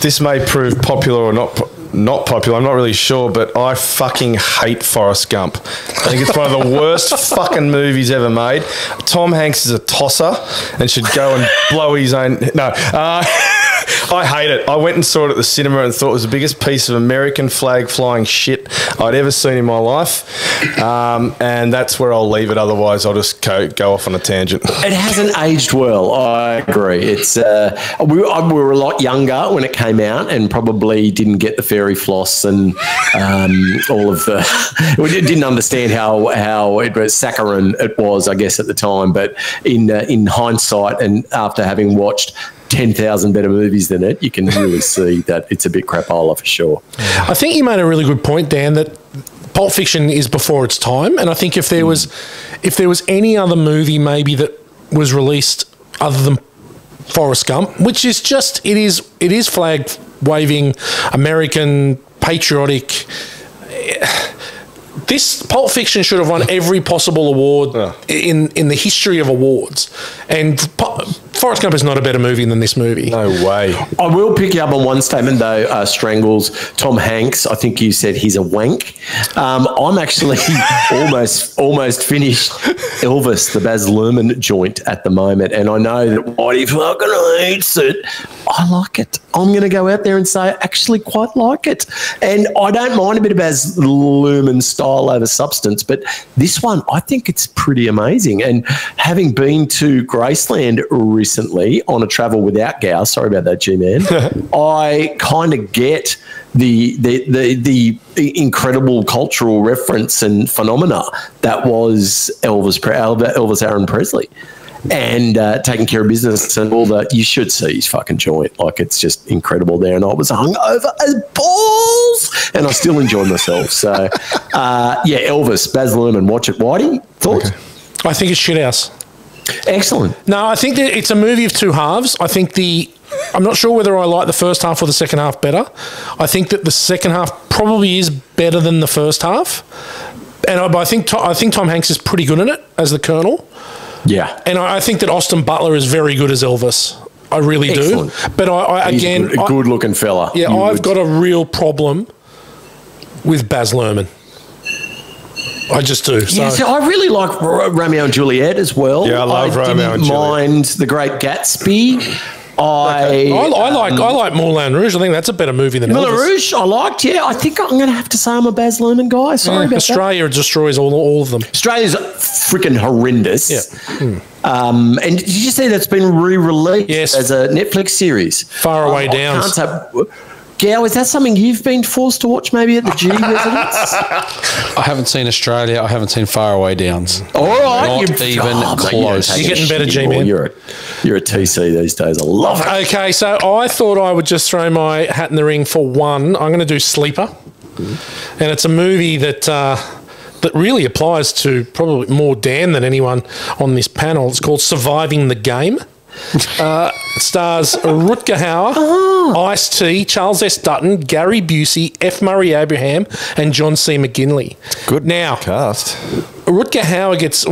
This may prove popular or not popular. I'm not really sure, but I fucking hate Forrest Gump. I think it's one of the worst fucking movies ever made. Tom Hanks is a tosser and should go and blow his own... No. I hate it. I went and saw it at the cinema and thought it was the biggest piece of American flag flying shit I'd ever seen in my life. And that's where I'll leave it. Otherwise, I'll just go off on a tangent. It hasn't aged well. I agree. It's we were a lot younger when it came out, and probably didn't get the fairy floss and all of the. We didn't understand how it was saccharine it was, I guess, at the time. But in hindsight, and after having watched 10,000 better movies than it, you can really see that it's a bit crapola for sure. I think you made a really good point, Dan, that Pulp Fiction is before its time, and I think if there was any other movie maybe that was released other than Forrest Gump, which is just it is flag waving, American, patriotic. This Pulp Fiction should have won every possible award in the history of awards, and Forrest Gump is not a better movie than this movie. No way. I will pick you up on one statement though, Strangles. Tom Hanks, I think you said he's a wank. I'm actually almost finished Elvis, the Baz Luhrmann joint at the moment, and I know that Whitey fucking hates it. I like it. I'm going to go out there and say I actually quite like it, and I don't mind a bit of Baz Luhrmann style over substance, but this one I think it's pretty amazing. And having been to Graceland recently on a travel without Gow, sorry about that, G-Man, I kind of get the incredible cultural reference and phenomena that was Elvis Aaron Presley. And taking care of business and all that. You should see his fucking joint. Like, it's just incredible there. And I was hungover as balls, and I still enjoyed myself. So, yeah, Elvis, Baz Luhrmann, watch it. Whitey, thoughts? Okay. I think it's shithouse. Excellent. No, I think that it's a movie of two halves. I think I'm not sure whether I like the first half or the second half better. I think that the second half probably is better than the first half. But I think Tom Hanks is pretty good in it as the Colonel. Yeah. And I think that Austin Butler is very good as Elvis. I really do. But He's a good-looking fella. Yeah, I've got a real problem with Baz Luhrmann. I just do. Yeah, so I really like Romeo and Juliet as well. Yeah, I love Romeo and Juliet. I didn't mind The Great Gatsby. I like Moulin Rouge. I think that's a better movie than Moulin Elvis. Rouge. I liked. Yeah, I think I'm going to have to say I'm a Baz Luhrmann guy. Sorry about Australia destroys all of them. Australia's freaking horrendous. Yeah. And did you see that's been re-released as a Netflix series? Far Away Downs. Gow, is that something you've been forced to watch maybe at the G residence? I haven't seen Australia. I haven't seen Far Away Downs. All right. Not even close. You're getting better, G-Man. You're a TC these days. I love it. Okay, so I thought I would just throw my hat in the ring for one. I'm going to do Sleeper. And it's a movie that really applies to probably more Dan than anyone on this panel. It's called Surviving the Game. Stars Rutger Hauer, Ice-T, Charles S. Dutton, Gary Busey, F. Murray Abraham, and John C. McGinley. Good now cast. Rutger Hauer gets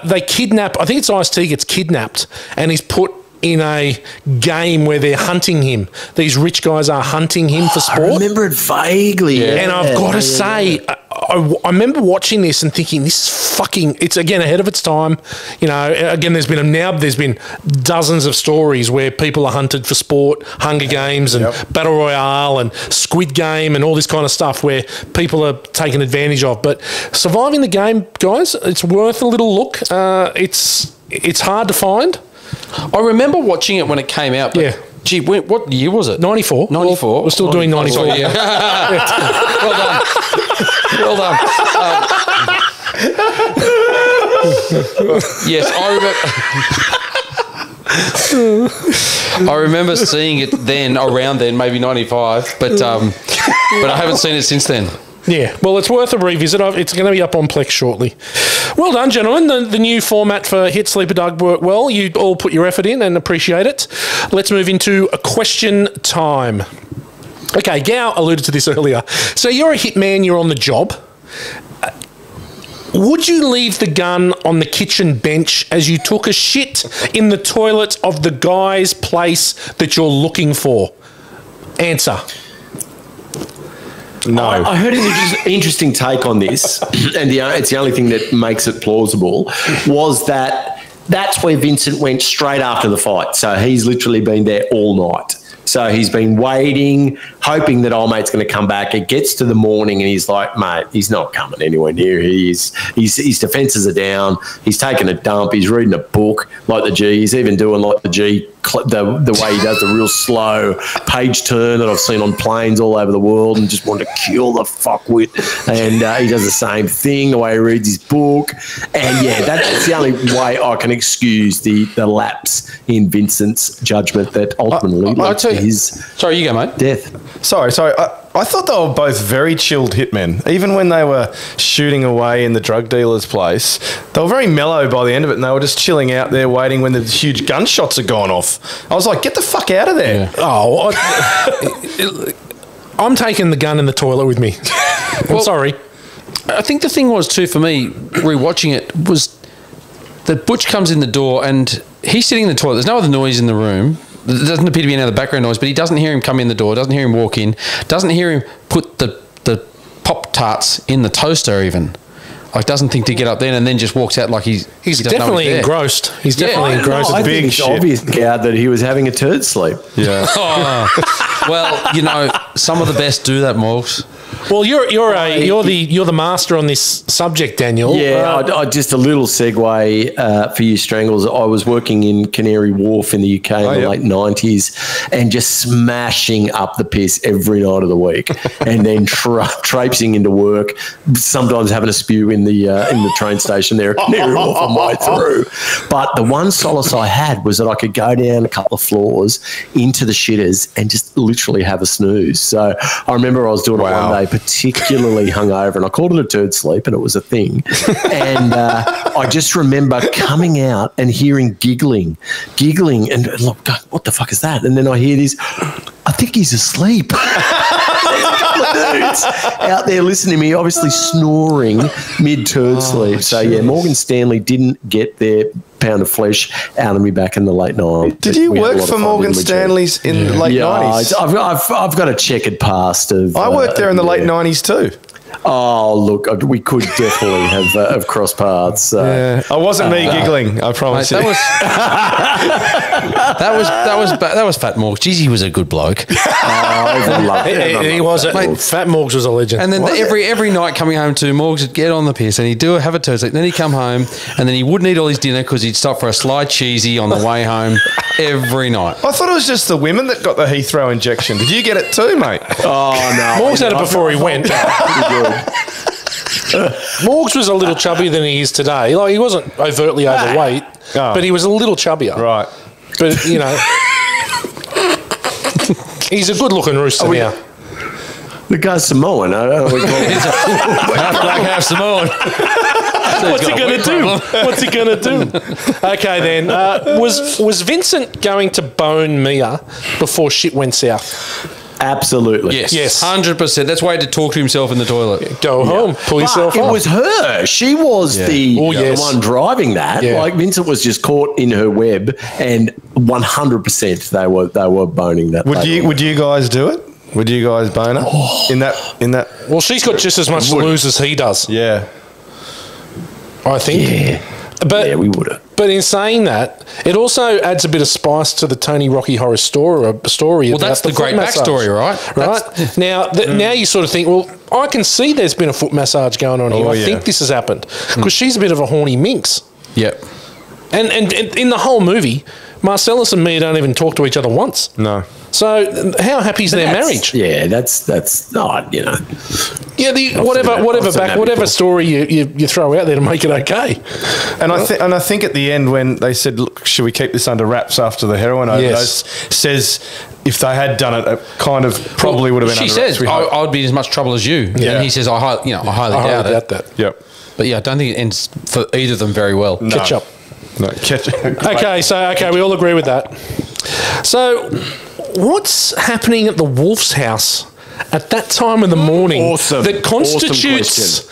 they kidnap. I think it's Ice-T gets kidnapped, and he's put in a game where they're hunting him. These rich guys are hunting him for sport. I remember it vaguely. Yeah. And I've got to say, I remember watching this and thinking, this is fucking, it's again ahead of its time. You know, again, there's been dozens of stories where people are hunted for sport, Hunger Games and Battle Royale and Squid Game and all this kind of stuff where people are taken advantage of. But Surviving the Game, guys, it's worth a little look. It's hard to find. I remember watching it when it came out. But gee, what year was it? 94. 94. We're still doing 94. Sorry, yeah. Well done. Well done. Yes, I remember seeing it then, around then, maybe 95, but I haven't seen it since then. Yeah, well, it's worth a revisit. It's going to be up on Plex shortly. Well done, gentlemen. The new format for Hit Sleeper Doug worked well. You all put your effort in and appreciate it. Let's move into a question time. Okay, Gow alluded to this earlier. So you're a hitman, you're on the job. Would you leave the gun on the kitchen bench as you took a shit in the toilet of the guy's place that you're looking for? Answer. No. I heard an interesting take on this, and it's the only thing that makes it plausible, was that that's where Vincent went straight after the fight. So he's literally been there all night. So he's been waiting, hoping that old mate's going to come back. It gets to the morning and he's like, mate, he's not coming anywhere near. His defences are down. He's taking a dump. He's reading a book like the G. He's even doing like the G, the way he does the real slow page turn that I've seen on planes all over the world and just want to kill the fuckwit. And he does the same thing, the way he reads his book. And, yeah, that's the only way I can excuse the lapse in Vincent's judgment that ultimately led to his Sorry, you go, mate. death. Sorry. I thought they were both very chilled hitmen. Even when they were shooting away in the drug dealer's place, they were very mellow by the end of it, and they were just chilling out there waiting when the huge gunshots had gone off. I was like, get the fuck out of there. Yeah. I'm taking the gun in the toilet with me. I'm sorry. I think the thing was, too, for me, rewatching it, was that Butch comes in the door and he's sitting in the toilet. There's no other noise in the room. There doesn't appear to be any other background noise, but he doesn't hear him come in the door, doesn't hear him walk in, doesn't hear him put the Pop-Tarts in the toaster even. Like, doesn't think to get up there and then just walks out like he's definitely engrossed. He's definitely engrossed. I think it's obvious that he was having a turd sleep. Yeah. Well, you know, some of the best do that, Morgs. Well, you're the master on this subject, Daniel. Yeah, I just a little segue for you, Strangles. I was working in Canary Wharf in the UK in the late 90s and just smashing up the piss every night of the week and then traipsing into work, sometimes having a spew in the train station there at Canary Wharf on my way through. But the one solace I had was that I could go down a couple of floors into the shitters and just literally have a snooze. So I remember I was doing it one day, particularly hungover, and I called it a turd sleep, and it was a thing. And I just remember coming out and hearing giggling, and look, what the fuck is that? And then I hear this, I think he's asleep. There's a couple of dudes out there listening to me, obviously snoring mid-turd sleep. So, yeah, Morgan Stanley didn't get their pound of flesh out of me back in the late 90s. Did you work for Morgan Stanley's in the late 90s? I've got a checkered past of... I worked there in the late 90s too. Oh, look, we could definitely have crossed paths. I wasn't me giggling, I promise you. That was Fat Morgs. Jeez, he was a good bloke. He was. Fat Morgs was a legend. And then every night coming home to Morgs would get on the piss and he'd have a turd sleep. Then he'd come home and then he wouldn't eat all his dinner because he'd stop for a slight cheesy on the way home every night. I thought it was just the women that got the Heathrow injection. Did you get it too, mate? Oh, no. Morgs had it before he went. Morgs was a little chubbier than he is today. Like, he wasn't overtly overweight, but he was a little chubbier. Right. But, you know, he's a good-looking rooster now. The guy's Samoan. I don't know what we call him. Half black, half Samoan. What's he going to do? What's he going to do? Okay, then. Was Vincent going to bone Mia before shit went south? Absolutely. Yes. 100%. That's why he had to talk to himself in the toilet. Go home. Pull yourself up. It was her. She was the one driving that. Yeah. Like, Vincent was just caught in her web, and 100% they were boning that. Would you guys do it? Would you guys bone her in that? Well, she's got just as much to lose as he does. Yeah. I think. Yeah. But, yeah, we would have. But in saying that, it also adds a bit of spice to the Tony Rocky Horror story. Well, that's the great backstory, right? Right. Now you sort of think, well, I can see there's been a foot massage going on here. I think this has happened because she's a bit of a horny minx. Yep. And in the whole movie, Marcellus and Mia don't even talk to each other once. No. So how happy is their marriage? Yeah, that's not, you know. Yeah, whatever story you throw out there to make it okay. And I think at the end when they said, look, should we keep this under wraps after the heroin overdose, says if they had done it, it kind of probably would have been. She under says, wraps. I would be in as much trouble as you. Yeah. And he says, I highly doubt that. Yep. But yeah, I don't think it ends for either of them very well. No. Ketchup. No, ketchup. Okay, we all agree with that. So, what's happening at the Wolf's house at that time of the morning that constitutes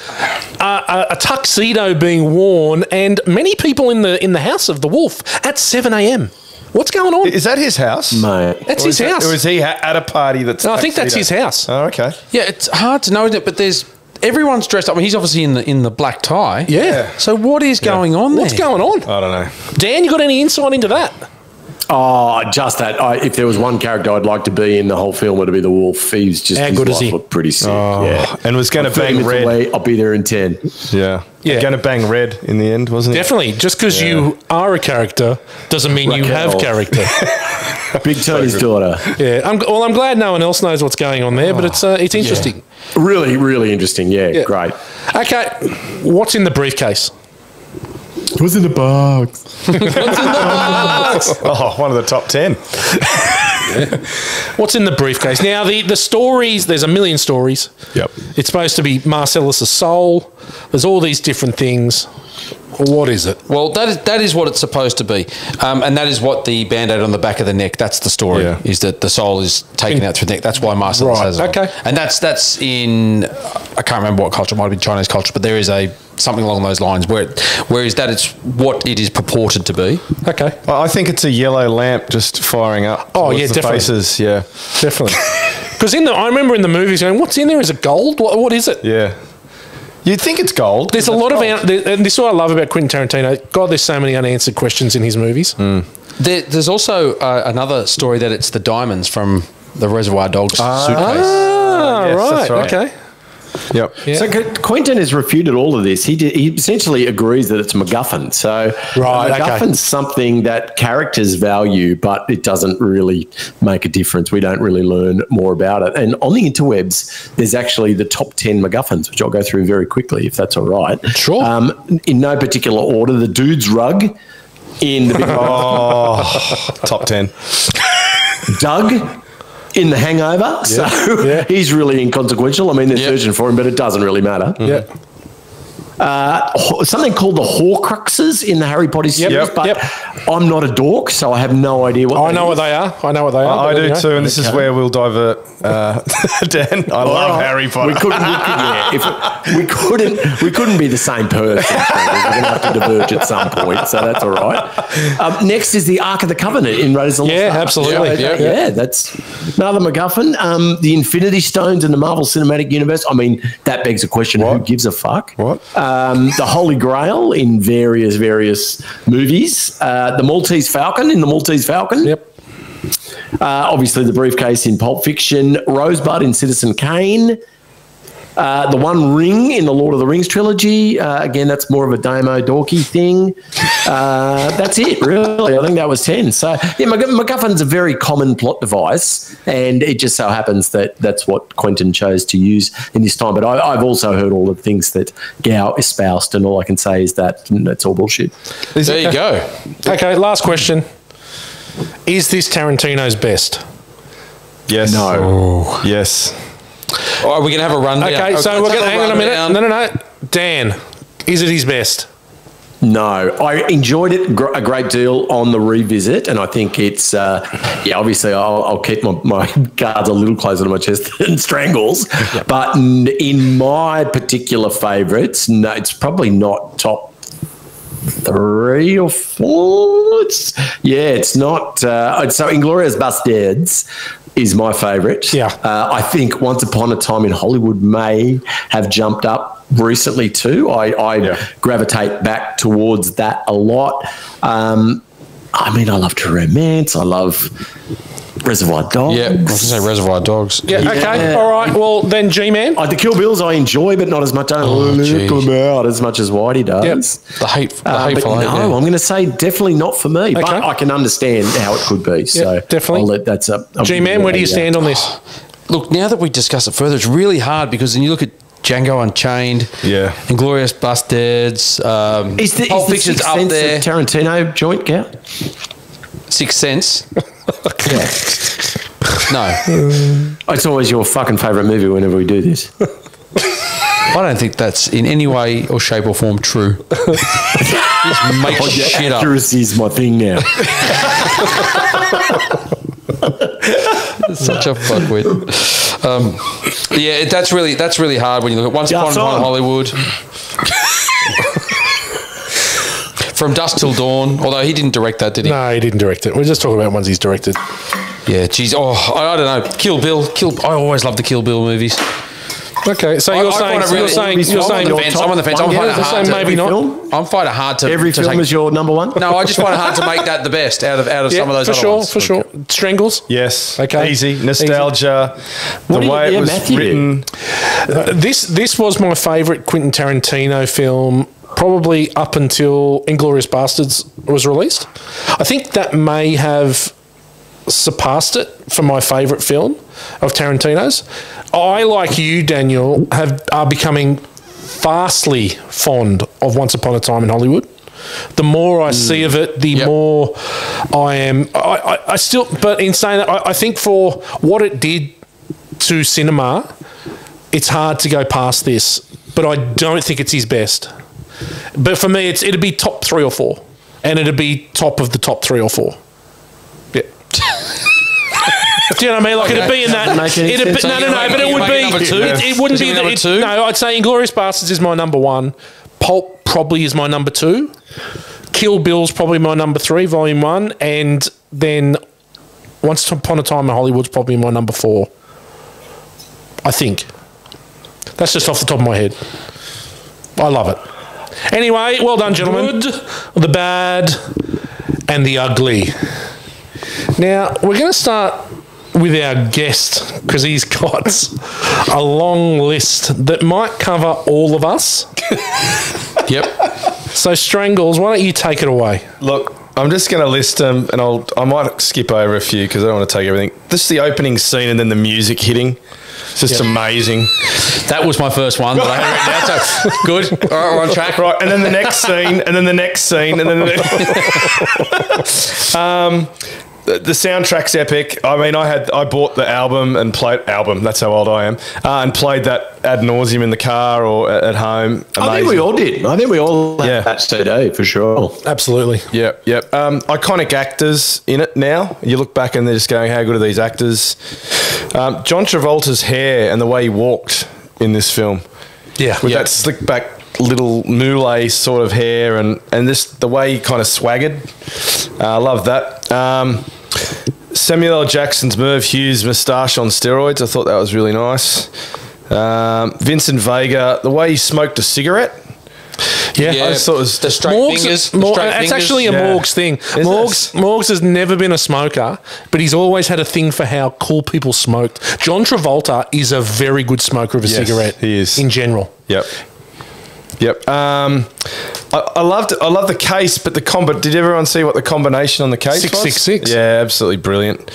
a tuxedo being worn and many people in the house of the Wolf at 7 a.m.? What's going on? Is that his house? Mate. That's his house. Or is he at a party that's... No, I think that's his house. Oh, okay. Yeah, it's hard to know, isn't it? But everyone's dressed up. I mean, he's obviously in the black tie. Yeah. So what is going on there? What's going on? I don't know. Dan, you got any insight into that? Oh, just that. If there was one character I'd like to be in the whole film, it'd be the wolf. He's just How good is he? looked pretty sick. And was going to bang red. Away, I'll be there in 10. Yeah. Going to bang red in the end, wasn't he? Definitely. Just because you are a character doesn't mean you have character. Big Tony's daughter. Yeah. I'm glad no one else knows what's going on there, but it's interesting. Yeah. Really, really interesting. Yeah, great. Okay. What's in the briefcase? What's in the box? Oh, one of the top 10. What's in the briefcase? Now, the stories, there's a million stories. Yep. It's supposed to be Marcellus' soul. There's all these different things. What is it? Well, that is what it's supposed to be. And that is what the Band-Aid on the back of the neck, that's the story, is that the soul is taken out through the neck. That's why Marcellus has it. Okay. And that's in, I can't remember what culture, it might have been Chinese culture, but there is something along those lines whereas that is what it is purported to be. Okay. Well, I think it's a yellow lamp just firing up. Oh, yeah, the definitely. Faces, yeah. Definitely. Because I remember in the movies going, what's in there? Is it gold? What is it? Yeah. You'd think it's gold. There's a lot of, and this is what I love about Quentin Tarantino. God, there's so many unanswered questions in his movies. There's also another story that it's the diamonds from the Reservoir Dogs suitcase. Yes, right. Okay. Yep. Yeah. So Quentin has refuted all of this. He essentially agrees that it's MacGuffin. So MacGuffin's something that characters value, but it doesn't really make a difference. We don't really learn more about it. And on the interwebs, there's actually the top 10 MacGuffins, which I'll go through very quickly, if that's all right. Sure. In no particular order, the dude's rug in the big top 10. Doug in The Hangover, so he's really inconsequential. I mean, they're searching for him, but it doesn't really matter. Yeah. Something called the Horcruxes in the Harry Potter series, but I'm not a dork, so I have no idea what I know what they are. I do too, and this is where we'll divert Dan. I love Harry Potter. We couldn't be the same person. We're going to have to diverge at some point, so that's all right. Next is the Ark of the Covenant in Raiders of the Lost Ark. Absolutely. Yeah, that's another MacGuffin. The Infinity Stones in the Marvel Cinematic Universe. I mean, that begs a question: who gives a fuck? What? The Holy Grail in various movies. The Maltese Falcon in the Maltese Falcon. Yep. Obviously, the briefcase in Pulp Fiction. Rosebud in Citizen Kane. The One Ring in the Lord of the Rings trilogy. Again, that's more of a Damo dorky thing. That's it, really. I think that was 10. So, yeah, MacGuffin's a very common plot device, and it just so happens that that's what Quentin chose to use in this time. But I've also heard all the things that Gow espoused, and all I can say is that that's all bullshit. There you go. Okay, last question. Is this Tarantino's best? Yes. No. Oh. Yes. All right, we're going to have a rundown. Okay, so we're going to hang on a minute. No. Dan, is it his best? No, I enjoyed it a great deal on the revisit, and I think it's, obviously I'll keep my cards a little closer to my chest than Strangles, but in my particular favourites, no, it's probably not top 3 or 4. It's not. So Inglourious Basterds is my favourite. Yeah. I think Once Upon a Time in Hollywood may have jumped up recently too. I gravitate back towards that a lot. I mean, I love True Romance. I love Reservoir Dogs. Yeah, I was going to say Reservoir Dogs. Yeah, okay. All right. Well, then G-Man. The Kill Bills I enjoy, but not as much. I don't look them out as much as Whitey does. Yep. The hateful but eight. No, I'm going to say definitely not for me. Okay. But I can understand how it could be. So definitely. I'll let that's up. G-Man, where do you stand on this? Look, now that we discuss it further, it's really hard because then you look at Django Unchained, Inglourious Basterds, Is the Fiction's up there. Tarantino joint count? Sixth Sense. No. It's always your fucking favourite movie whenever we do this. I don't think that's in any way or shape or form true. Just make shit up. Accuracy is my thing now. Such a fuckwit. That's really hard when you look at Once Upon a Time in Hollywood. From Dusk Till Dawn, although he didn't direct that, did he? No, he didn't direct it. We're just talking about ones he's directed. Yeah, geez. Oh, I don't know. Kill Bill. I always love the Kill Bill movies. Okay, so you're saying I'm on the fence. I'm on the fence. I'm finding it hard to maybe not. film? I'm finding it hard to Every film is your number one? No, I just find it hard to make that the best out of some of those for other sure, ones. for sure. Strangles. Yes. Okay. Easy. Nostalgia. The way it was Matthew written. This was my favourite Quentin Tarantino film, probably up until Inglourious Bastards was released. I think that may have surpassed it for my favourite film of Tarantino's. I, like you, Daniel, are becoming vastly fond of Once Upon a Time in Hollywood. The more I see of it, the more I am. I still, but in saying that, I think for what it did to cinema, it's hard to go past this. But I don't think it's his best. But for me, it'd be top 3 or 4, and it'd be top of the top 3 or 4. Yeah. Do you know what I mean? Like, it'd be in that. But it would be number 2. It wouldn't be number 2. No, I'd say Inglourious Bastards is my number 1. Pulp probably is my number 2. Kill Bill's probably my number 3, Volume 1, and then Once Upon a Time in Hollywood's probably my number 4. I think. That's just off the top of my head. I love it. Anyway, well done, gentlemen. Good, the bad, and the ugly. Now, we're going to start with our guest, because he's got a long list that might cover all of us. Yep. So, Strangles, why don't you take it away? Look, I'm just going to list them, and I might skip over a few because I don't want to take everything. This is the opening scene and then the music hitting. It's just amazing. That was my first one that I had written down. So good. All right, we're on track. Right, and then the next scene, and then the next scene, and then the next. The soundtrack's epic. I mean, I bought the album and played album. That's how old I am, and played that ad nauseum in the car or at home. Amazing. I think we all did. I think we all had that CD for sure. Absolutely. Yep. Iconic actors in it now. You look back and they're just going, how good are these actors? John Travolta's hair and the way he walked in this film. Yeah. With that slick back little moulay sort of hair and this the way he kind of swaggered. I love that. Samuel L. Jackson's Merv Hughes moustache on steroids. I thought that was really nice. Vincent Vega, the way he smoked a cigarette. Yeah, I just thought it was the straight fingers. It's actually a Morgs thing. Morgs has never been a smoker, but he's always had a thing for how cool people smoked. John Travolta is a very good smoker of a cigarette. He is. In general. Yep. I loved the case, but the combo. Did everyone see what the combination on the case was? 666. Yeah, absolutely brilliant.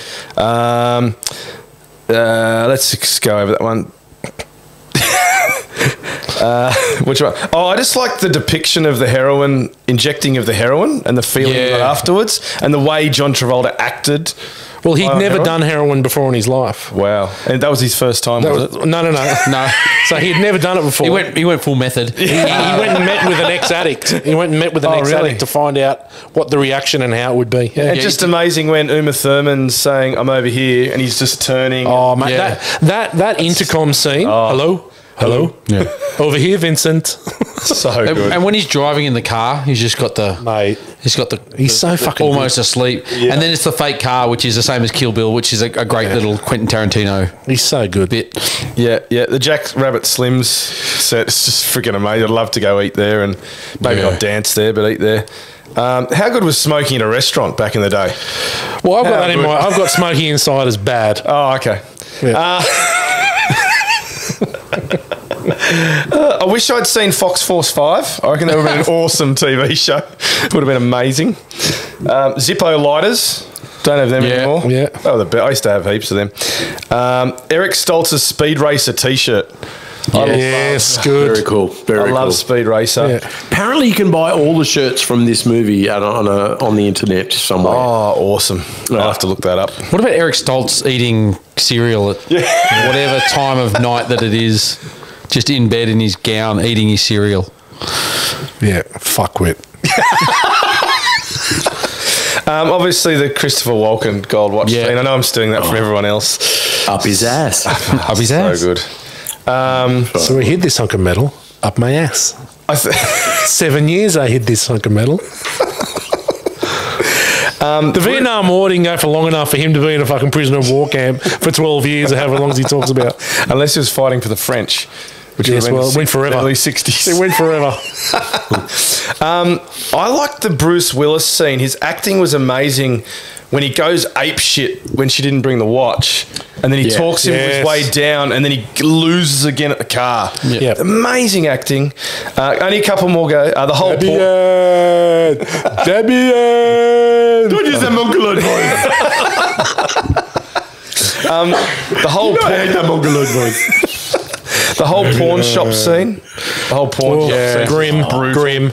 Let's just go over that one. Which one? Oh, I just like the depiction of the heroin, injecting of the heroin and the feeling of it afterwards, and the way John Travolta acted. Well, he'd never done heroin before in his life. Wow. And that was his first time, was it? No. No. So he'd never done it before. He went full method. He went and met with an ex-addict. He went and met with an ex-addict to find out what the reaction and how it would be. Yeah. And just amazing when Uma Thurman's saying, I'm over here, and he's just turning. Oh, mate, that intercom scene. Hello? Yeah. Over here, Vincent. So good. And when he's driving in the car, he's just got the... Mate. He's so fucking almost asleep. Yeah. And then it's the fake car, which is the same as Kill Bill, which is a great little Quentin Tarantino. He's so good. Bit. Yeah. The Jack Rabbit Slims set is just freaking amazing. I'd love to go eat there and maybe not dance there, but eat there. How good was smoking in a restaurant back in the day? Well, I've got smoking inside as bad. Oh, okay. Yeah. I wish I'd seen Fox Force 5. I reckon that would have been an awesome TV show. It would have been amazing. Zippo lighters. Don't have them anymore. Yeah. Oh, I used to have heaps of them. Eric Stoltz's Speed Racer T-shirt. Yes, good. Very cool. I love Speed Racer. Yeah. Apparently, you can buy all the shirts from this movie on the internet somewhere. Oh, awesome. I'll have to look that up. What about Eric Stoltz eating cereal at whatever time of night that it is? Just in bed in his gown, eating his cereal. Yeah, fuckwit. Obviously, the Christopher Walken gold watch scene. I know I'm stealing that from everyone else. Up his ass. Up his ass. So good. So we hid this hunk of metal up my ass. 7 years I hid this hunk of metal. The Vietnam War didn't go for long enough for him to be in a fucking prisoner of war camp for 12 years or however long as he talks about. Unless he was fighting for the French. Which Yes, well, it went forever. Early 60s. It went forever. I liked the Bruce Willis scene. His acting was amazing when he goes ape shit when she didn't bring the watch. And then he talks him his way down and then he loses again at the car. Yep. Amazing acting. Only a couple more go. The whole Debian! Don't use that Mongoloid voice. the whole I hate that Mongoloid voice. The whole pawn shop scene. The whole pawn shop scene. Grim.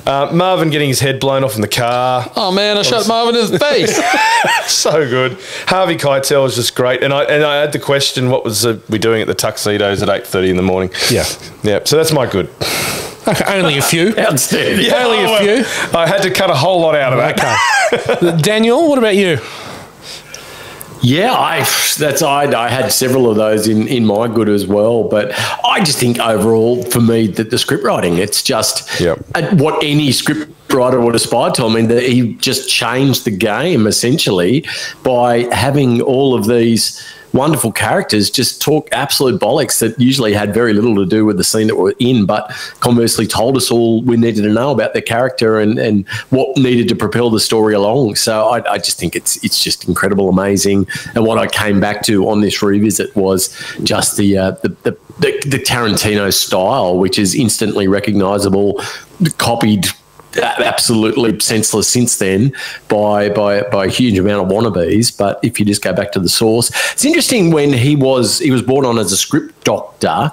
Marvin getting his head blown off in the car. Oh man, I shot Marvin in the face. So good. Harvey Keitel was just great. And I had the question, what was we doing at the tuxedos at 8:30 in the morning? Yeah. Yeah. So that's my good. Okay, only a few. Outstanding. Yeah, only a few. I had to cut a whole lot out of that. Okay. Daniel, what about you? Yeah, I had several of those in my good as well, but I just think overall for me that the script writing, it's just what any script writer would aspire to. I mean, he just changed the game essentially by having all of these wonderful characters just talk absolute bollocks that usually had very little to do with the scene that we're in, but conversely told us all we needed to know about the character and what needed to propel the story along. So I just think it's just incredible, amazing. And what I came back to on this revisit was just the Tarantino style, which is instantly recognizable, copied absolutely senseless since then by a huge amount of wannabes. But if you just go back to the source, it's interesting when he was brought on as a script doctor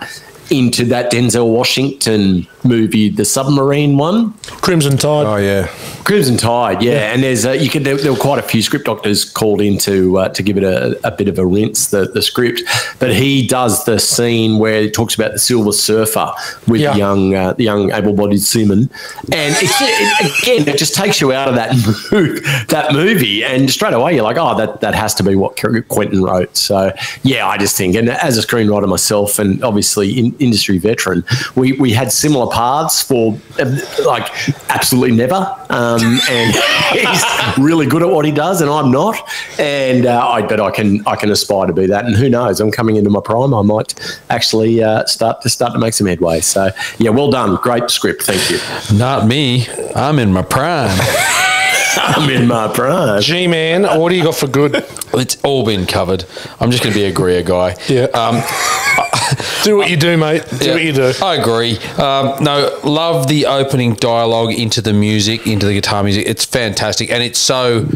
into that Denzel Washington movie, the submarine one, Crimson Tide. Oh yeah, Crimson Tide. Yeah, and there were quite a few script doctors called in to give it a bit of a rinse, the script. But he does the scene where he talks about the Silver Surfer with the young able-bodied seaman, and it just takes you out of that movie, and straight away you're like, oh, that has to be what Quentin wrote. So yeah, I just think, and as a screenwriter myself, and obviously industry veteran, we had similar paths for like absolutely never, and he's really good at what he does and I'm not, and but I can aspire to be that, and who knows, I'm coming into my prime, I might actually start to make some headway. So yeah, well done, great script, thank you. Not me, I'm in my prime. I'm in my prime. G-Man, what do you got for good? It's all been covered. I'm just going to be a Greer guy. Yeah. Do what you do, mate. Do what you do. I agree. No, love the opening dialogue into the music, into the guitar music. It's fantastic. And it's so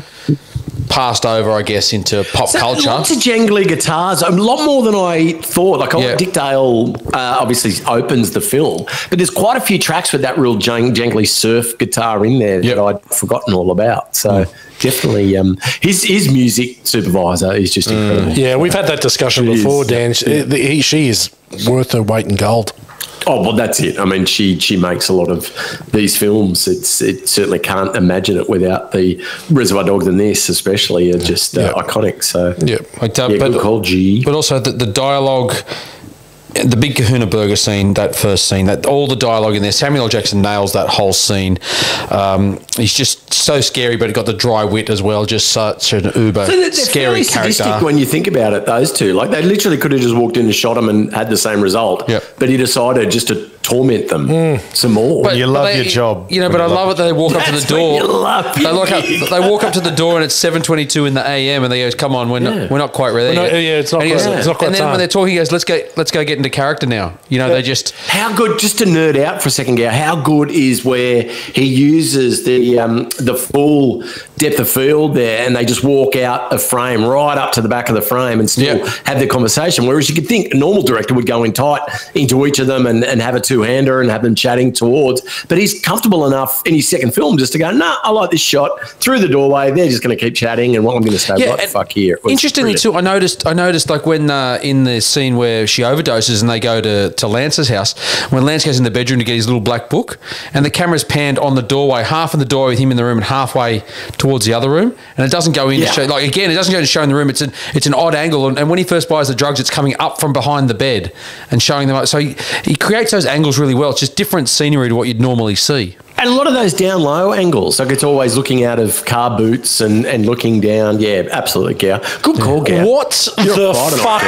passed over, I guess, into pop culture. Lots of jangly guitars, a lot more than I thought. Like Dick Dale obviously opens the film, but there's quite a few tracks with that real jangly surf guitar in there that I'd forgotten all about. So definitely his music supervisor is just incredible. Yeah, we've had that discussion before, Dan. She is worth her weight in gold. Oh, well, that's it. I mean, she makes a lot of these films. It certainly can't imagine it without the Reservoir Dogs and this especially are just iconic. So, good call, G. But also the dialogue, the big Kahuna Burger scene, that first scene, that all the dialogue in there, Samuel L. Jackson nails that whole scene. He's just so scary, but got the dry wit as well, just such an scary character. When you think about it, those two, like they literally could have just walked in and shot him and had the same result. Yep. But he decided just to torment them some more. But you love your job. You know, but I love it. They walk up to the door. They walk up to the door and it's 7:22 in the AM and they go, "Come on, we're not quite ready." It's not quite And then time. when they're talking, he goes, "Let's go get into character now." You know, they just how good. Just to nerd out for a second, how good is where he uses the full depth of field there, and they just walk out a frame right up to the back of the frame and still have the conversation. Whereas you could think a normal director would go in tight into each of them and have a two-hander and have them chatting towards, but he's comfortable enough in his second film just to go, nah, I like this shot, through the doorway, they're just going to keep chatting and I'm going to stay right the fuck here. Interestingly too, I noticed like when in the scene where she overdoses and they go to Lance's house, when Lance goes in the bedroom to get his little black book and the camera's panned on the doorway, half in the doorway with him in the room and halfway towards the other room, and it doesn't go in to show, like again, it doesn't go to show in the room, it's an odd angle, and when he first buys the drugs, it's coming up from behind the bed and showing them up. So he creates those angles really well. It's just different scenery to what you'd normally see. And a lot of those down low angles, like it's always looking out of car boots and looking down. Yeah, absolutely, Gow. Good call, Gow. What the fuck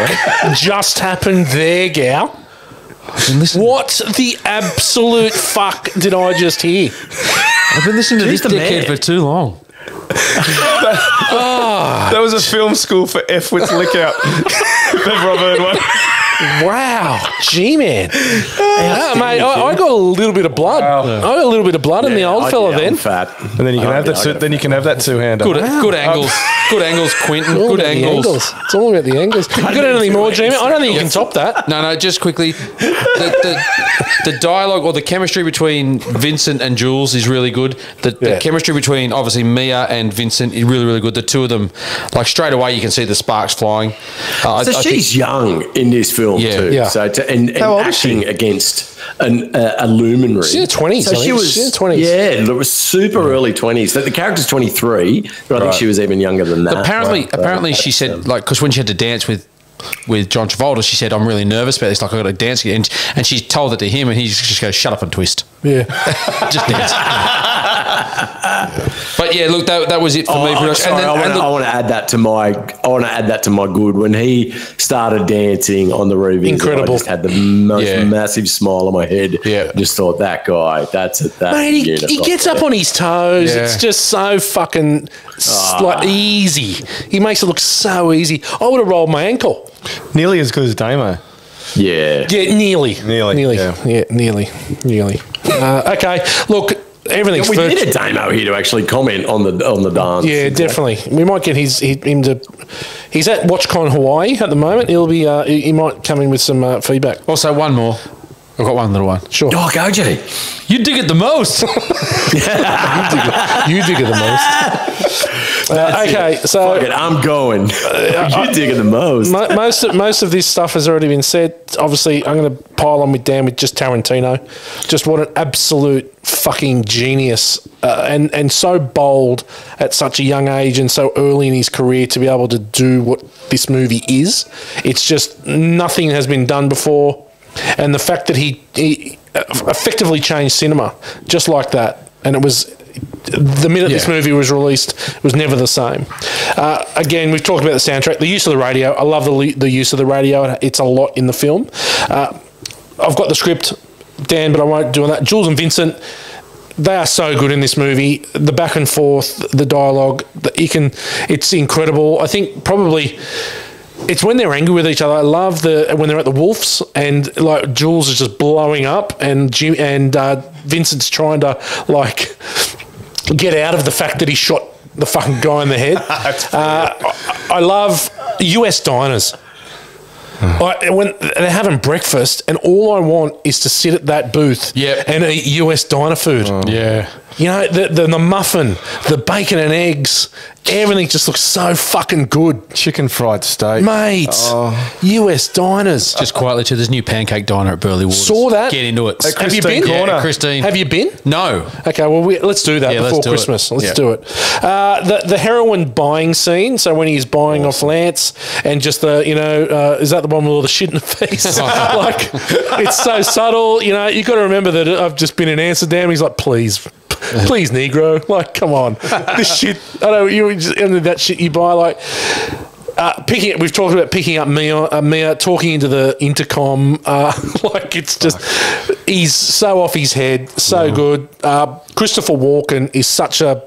just happened there, Gow? What the absolute fuck did I just hear? I've been listening to this dickhead for too long. That was a film school for F-wits lick out. If ever I've heard one. Wow, G-man. Mate, I got a little bit of blood. I got a little bit of blood in the old fella then. Fat. And then you can have that. Then you can have that two-hander. Good angles. Good angles, Quentin. Good angles. It's all about the angles. You got anything more, G-man? I don't think you can top that. No, just quickly. The dialogue or the chemistry between Vincent and Jules is really good. The chemistry between, obviously, Mia and Vincent is really, really good. The two of them, like, straight away you can see the sparks flying. She's young in this film too. Yeah. So and acting against a luminary. She's in her 20s. So she was in her 20s. Yeah, it was super early 20s. The character's 23, but I think she was even younger than that. Apparently, she said, like, because when she had to dance with John Travolta, she said, I'm really nervous about this, like, I got to dance again. And she told it to him, and he just goes, shut up and twist. Yeah. Just dance. But yeah, look, that was it for me. Sorry, I want to add that to my good. When he started dancing on the Rubies, incredible. I just had the most massive smile on my head. Yeah, just thought that guy. That's it. Mate, he gets up on his toes. Yeah. It's just so fucking like easy. He makes it look so easy. I would have rolled my ankle. Nearly as good as Damo. Yeah, nearly. Yeah, nearly. Okay, look. Everything's we need a Damo here to actually comment on the dance. Yeah, definitely. We might get him to. He's at WatchCon Hawaii at the moment. He'll be. He might come in with some feedback. Also, one more. I've got one little one. Sure. Oh, go, G. You dig it the most. You dig it the most. Okay, so fuck it, I'm going. You dig it the most. Most of this stuff has already been said. Obviously, I'm going to pile on with Dan with just Tarantino. Just what an absolute fucking genius and so bold at such a young age and so early in his career to be able to do what this movie is. It's just nothing has been done before. And the fact that he effectively changed cinema just like that. And it was the minute this movie was released, it was never the same. Again, we've talked about the soundtrack, the use of the radio. I love the use of the radio. It's a lot in the film. I've got the script, Dan, but I won't do that. Jules and Vincent, they are so good in this movie. The back and forth, the dialogue, it's incredible. I think probably it's when they're angry with each other. I love when they're at the Wolves and like Jules is just blowing up and Vincent's trying to like get out of the fact that he shot the fucking guy in the head. I love US diners. When they're having breakfast and all I want is to sit at that booth and eat US diner food. You know, the muffin, the bacon and eggs, everything just looks so fucking good. Chicken fried steak. Mate, US diners. Just quietly to this new pancake diner at Burley Waters. Saw that. Get into it. Have you been? Yeah, Christine. Have you been? No. Okay, well, let's do that before Christmas. Let's do it. The heroin buying scene, so when he's buying off Lance and just is that the one with all the shit in the face? Like, it's so subtle. You know, you got to remember that I've just been in Amsterdam. He's like, please, Negro. Like, come on. This shit, I know, that shit you buy, like, we've talked about picking up Mia, talking into the intercom. Like, it's just, he's so off his head, so good. Christopher Walken is such a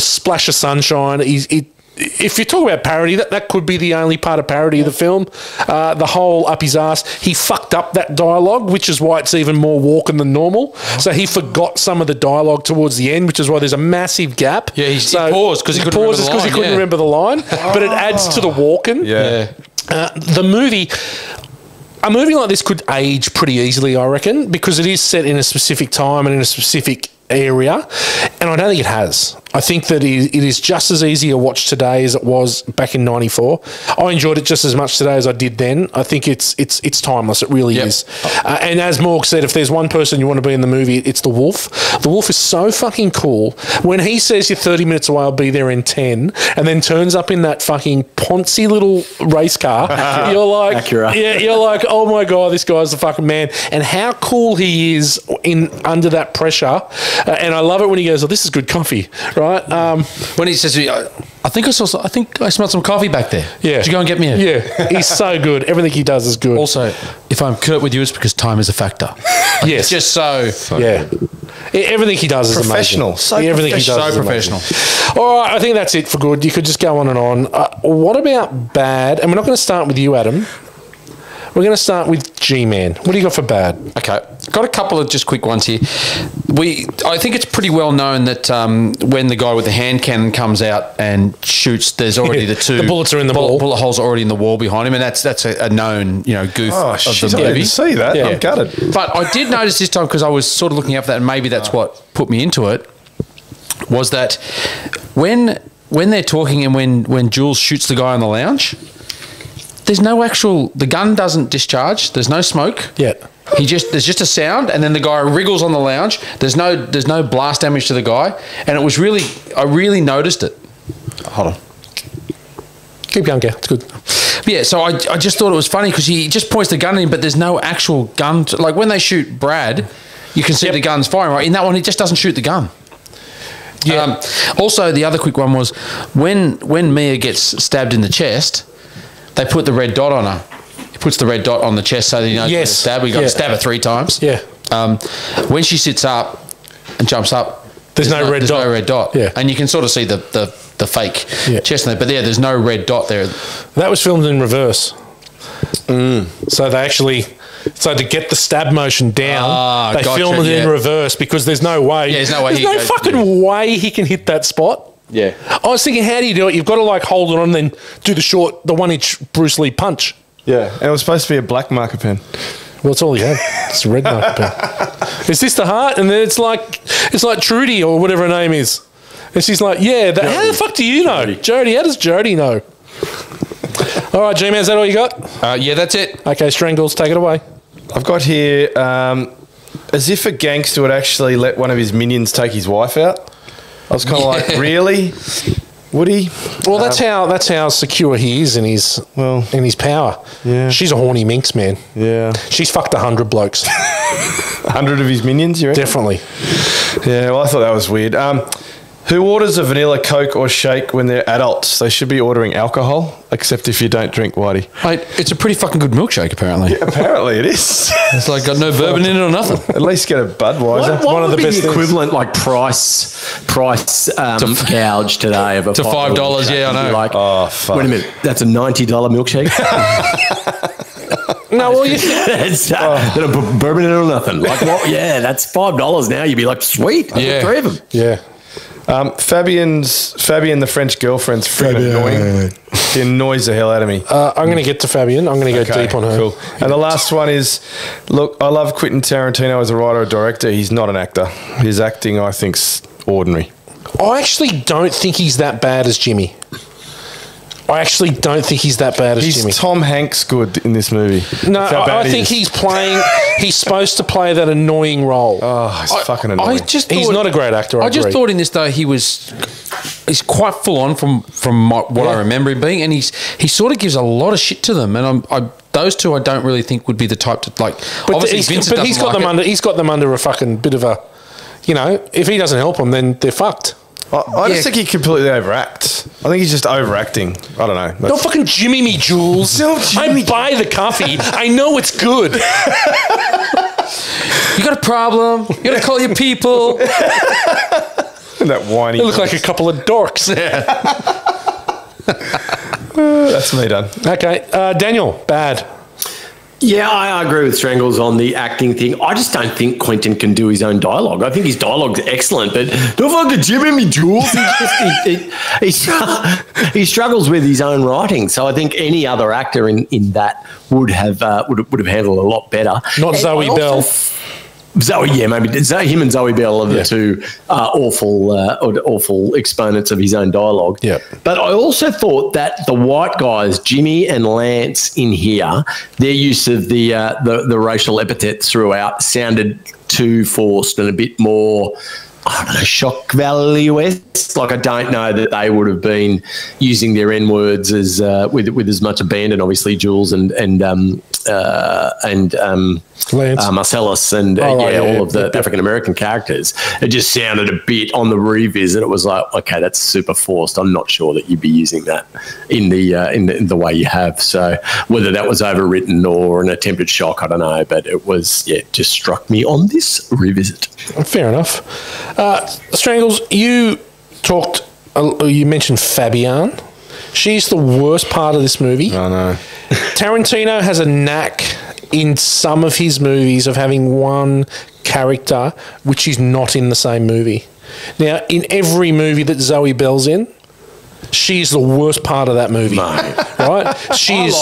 splash of sunshine. If you talk about parody, that could be the only part of parody of the film. The whole up his ass. He fucked up that dialogue, which is why it's even more Walken than normal. So he forgot some of the dialogue towards the end, which is why there's a massive gap. Yeah, he paused because he couldn't remember the line. But it adds to the Walken. Yeah. A movie like this could age pretty easily, I reckon, because it is set in a specific time and in a specific area, and I don't think it has. I think that it is just as easy a watch today as it was back in '94. I enjoyed it just as much today as I did then. I think it's timeless. It really is. And as Morg said, if there's one person you want to be in the movie, it's the Wolf. The Wolf is so fucking cool. When he says you're 30 minutes away, I'll be there in 10, and then turns up in that fucking poncy little race car, you're like, Acura. yeah, you're like, oh my God, this guy's the fucking man. And how cool he is under that pressure. And I love it when he goes, oh, this is good coffee, right? When he says to me, I think I smelled some coffee back there. Yeah. Did you go and get me a... Yeah, he's so good. Everything he does is good. Also, if I'm curt with you, it's because time is a factor. Yes. It's just so... Yeah. Everything he does is Professional. amazing. So everything he does so is professional. amazing. All right, I think that's it for good. You could just go on and on. What about bad? And we're not going to start with you, Adam. We're going to start with G-Man. What do you got for bad? Okay, got a couple of just quick ones here. I think it's pretty well known that when the guy with the hand cannon comes out and shoots, there's already the two... The bullets are in the wall. Bullet holes are already in the wall behind him, and that's a known goof Oh, of shit, the I movie. didn't see that. Yeah. I'm gutted. But I did notice this time, because I was sort of looking up for that, and maybe that's what put me into it, was that when they're talking and when Jules shoots the guy on the lounge, there's no actual... The gun doesn't discharge. There's no smoke. Yeah. There's just a sound, and then the guy wriggles on the lounge. There's no blast damage to the guy, and it was really... I really noticed it. Hold on. Keep going, Gav. It's good. Yeah, so I just thought it was funny because he just points the gun at him, but there's no actual gun. Like when they shoot Brad, you can see the gun's firing, right? In that one, he just doesn't shoot the gun. Yeah. Also, the other quick one was when Mia gets stabbed in the chest, they put the red dot on her. He puts the red dot on the chest so that he knows Yes. to stab. We got to stab her 3 times. Yeah. When she sits up and jumps up, There's no red dot. no red dot. Yeah. And you can sort of see the fake Yeah. chest in there. But there's no red dot there. That was filmed in reverse. So they actually... So to get the stab motion down, they gotcha, filmed it in yeah. reverse because there's no way... Yeah, there's no way he goes- fucking way he can hit that spot. Yeah. I was thinking, how do you do it? You've got to like hold it on and then do the 1-inch Bruce Lee punch. Yeah, and it was supposed to be a black marker pen. Well, it's all he had. It's a red marker pen. Is this the heart? And then it's like Trudy or whatever her name is. And she's like, yeah, how the fuck do you know? Jody, how does Jody know? All right, G-Man, is that all you got? Yeah, that's it. Okay, Strangles, take it away. I've got here, as if a gangster would actually let one of his minions take his wife out. I was kind of like, really? Would he? Well, that's how secure he is in his power. Yeah. She's a horny minx, man. Yeah. She's fucked 100 blokes. 100 of his minions, you reckon? Definitely. Yeah, well, I thought that was weird. Who orders a vanilla Coke or shake when they're adults? They should be ordering alcohol, except if you don't drink, Whitey. Mate, it's a pretty fucking good milkshake, apparently. Yeah, apparently it is. It's like got no bourbon in it or nothing. At least get a Budweiser. What One of would the be best the things. equivalent like price gouge today of a To $5, milkshake? yeah, I know. You'd be like, Oh, fuck. wait a minute, that's a $90 milkshake. No, well, you That's bourbon in it or nothing. Like, well, yeah, that's $5 now. You'd be like, sweet, I've Yeah. got 3 of them. yeah. Fabian, the French girlfriend's freaking annoying. He annoys the hell out of me. I'm going to get to Fabian. I'm going to go deep on her. Cool. And the last one is, look, I love Quentin Tarantino as a writer or director. He's not an actor. His acting, I think's ordinary. I actually don't think he's that bad as Jimmy. I actually don't think he's that bad as He's Jimmy. Tom Hanks good in this movie. No, That's how I bad he think is. he's playing... He's supposed to play that annoying role. Oh, he's fucking annoying. He's not a great actor, I just agree. thought in this though he's quite full on from what I remember him being, and he sort of gives a lot of shit to them, and those two I don't really think would be the type to like. But obviously, Vincent he's doesn't got like them it. under. He's got them under a fucking bit of a. You know, if he doesn't help them, then they're fucked. I just think he completely overacts. I think he's just overacting. I don't know. Don't fucking Jimmy me, Jules. Don't Jimmy- I buy the coffee. I know it's good. You got a problem? You got to call your people. That whiny. They look like a couple of dorks. That's me done. Okay, Daniel, bad. Yeah, I agree with Strangles on the acting thing. I just don't think Quentin can do his own dialogue. I think his dialogue's excellent, but don't fucking Jimmy me, Jules. He struggles with his own writing. So I think any other actor in that would have handled it a lot better. Not Zoe Bell. Zoe, yeah, maybe him and Zoe Bell are the two awful exponents of his own dialogue. Yeah. But I also thought that the white guys, Jimmy and Lance, in here, their use of the racial epithets throughout sounded too forced and a bit more, I don't know, shock value-esque. Like, I don't know that they would have been using their N-words as with as much abandon. Obviously, Jules and Marcellus and all of the African American characters. It just sounded a bit on the revisit. It was like, okay, that's super forced. I'm not sure that you'd be using that in the way you have. So whether that was overwritten or an attempted shock, I don't know. But it was, it just struck me on this revisit. Fair enough. Strangles, you mentioned Fabienne. She's the worst part of this movie. I know. Tarantino has a knack in some of his movies of having one character which is not in the same movie. Now, in every movie that Zoe Bell's in, she's the worst part of that movie. Right? I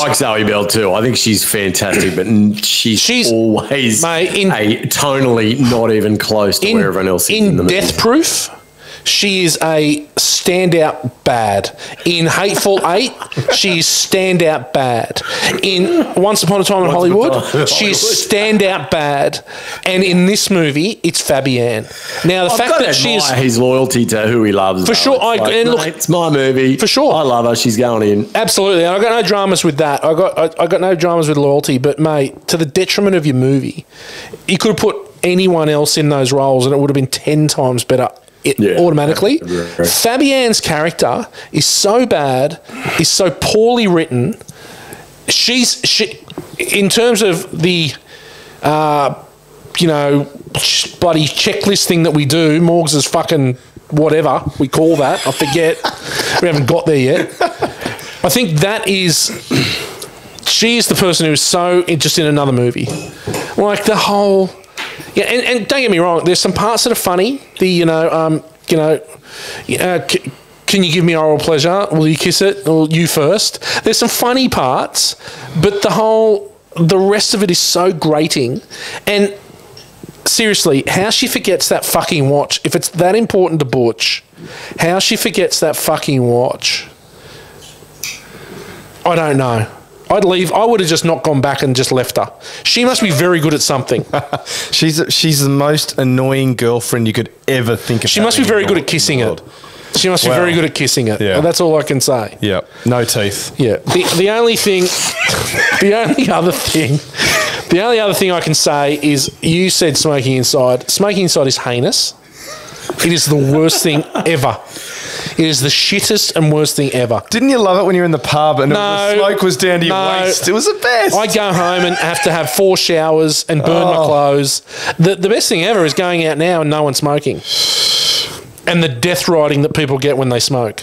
like Zoe Bell too. I think she's fantastic, but she's always tonally not even close to where everyone else is in the movie. Death Proof, she is a standout bad. In Hateful Eight, she's standout bad. In Once Upon a Time in Hollywood, she's standout bad. And in this movie, it's Fabienne. Now, the fact that she's his loyalty to who he loves, for sure. It's my movie for sure. I love her. She's going in. Absolutely. I got no dramas with that. I got no dramas with loyalty. But mate, to the detriment of your movie, you could have put anyone else in those roles, and it would have been 10 times better. Automatically. Fabienne's character is so bad, is so poorly written. She in terms of the bloody checklist thing that we do, Morgs is fucking whatever we call that. I forget. We haven't got there yet. I think that is, she is the person who is so interested in another movie. Like the whole. Yeah, and don't get me wrong. There's some parts that are funny. Can you give me oral pleasure? Will you kiss it? Or you first? There's some funny parts, but the rest of it is so grating. And seriously, how she forgets that fucking watch? If it's that important to Butch, how she forgets that fucking watch? I don't know. I'd leave. I would have just not gone back and just left her. She must be very good at something. She's the most annoying girlfriend you could ever think of. She must be very good at kissing it. She must be very good at kissing it. Yeah. That's all I can say. Yeah. No teeth. Yeah. The only other thing I can say is you said smoking inside. Smoking inside is heinous. It is the worst thing ever. It is the shittest and worst thing ever. Didn't you love it when you were in the pub and the smoke was down to your waist? It was the best. I go home and have to have 4 showers and burn my clothes. The best thing ever is going out now and no one smoking. And the death riding that people get when they smoke.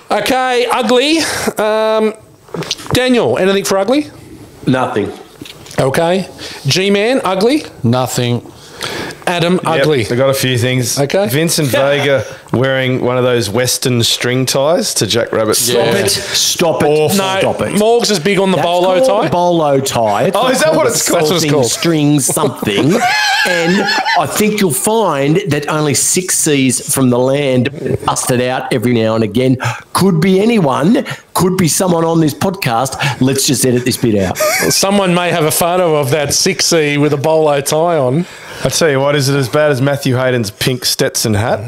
Okay, ugly. Daniel, anything for ugly? Nothing. Okay. G-Man, ugly? Nothing. Adam, ugly. I got a few things. Okay. Vincent Vega wearing one of those Western string ties to Jack Rabbit's Stop it. Stop it. Morgs is big on the bolo tie. Bolo tie. Is that what it's called? That's what it's called. Strings something. And I think you'll find that only 6 C's from the land busted out every now and again. Could be anyone. Could be someone on this podcast. Let's just edit this bit out. Someone may have a photo of that 6C with a bolo tie on. I tell you what, is it as bad as Matthew Hayden's pink Stetson hat?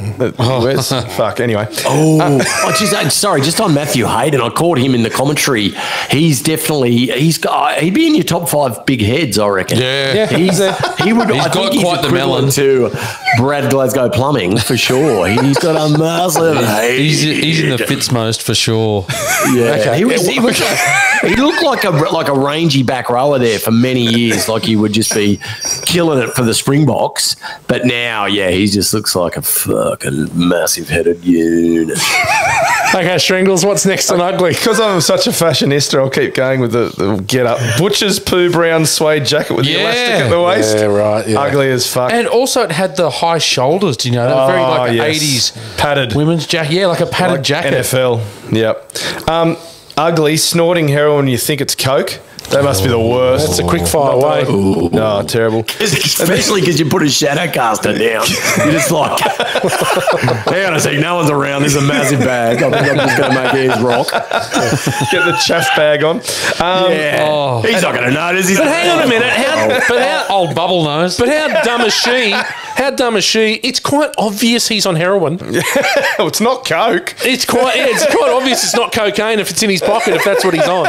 Fuck, anyway. Just on Matthew Hayden, I caught him in the commentary. He'd be in your top 5 big heads, I reckon. Yeah. He's got quite the melon to Brad Glasgow Plumbing for sure. He's got a massive head. He's in the Fitzmost for sure. Yeah. Okay. He looked like a rangy back rower there for many years, like he would just be killing it for the Springboks. But now, he just looks like a fucking massive-headed unit. Okay, Strangles, what's next on ugly? Because I'm such a fashionista, I'll keep going with the get-up. Butcher's poo brown suede jacket with the elastic at the waist. Yeah, right. Yeah. Ugly as fuck. And also it had the high shoulders, do you know? That very 80s padded women's jacket. Yeah, like a padded jacket. NFL. Yep. Ugly, snorting heroin, you think it's Coke. That must be the worst. That's a quick fire away. No, terrible. Especially because you put a Shadowcaster down. You're just like, hang on a sec, no one's around. There's a massive bag. I think I'm just going to make his rock. Get the chaff bag on. He's not going to notice. But hang on a minute. How Old bubble nose. But how dumb is she? How dumb is she? It's quite obvious he's on heroin. Well, it's not coke. It's quite obvious it's not cocaine if it's in his pocket, if that's what he's on.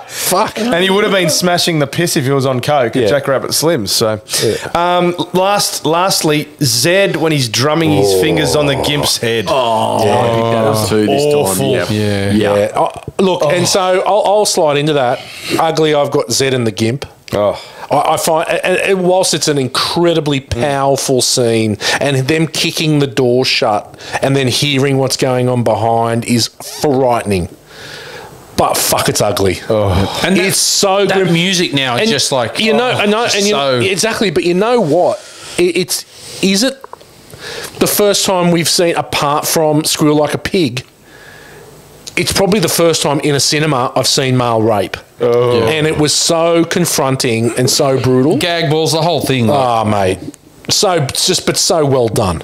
Fuck. And he would have been smashing the piss if he was on coke at Jackrabbit Slims. So, lastly, Zed when he's drumming his fingers on the gimp's head. I think that was two this awful. time. Yeah. Look, and so I'll slide into that. Ugly, I've got Zed and the gimp. I find, and whilst it's an incredibly powerful scene, and them kicking the door shut and then hearing what's going on behind is frightening. But fuck, it's ugly. And it's so that grim. music now is just like exactly. But you know what? Is it the first time we've seen, apart from Squeal Like a Pig? It's probably the first time in a cinema I've seen male rape. And it was so confronting and so brutal. Gag balls, the whole thing. Mate. But so well done.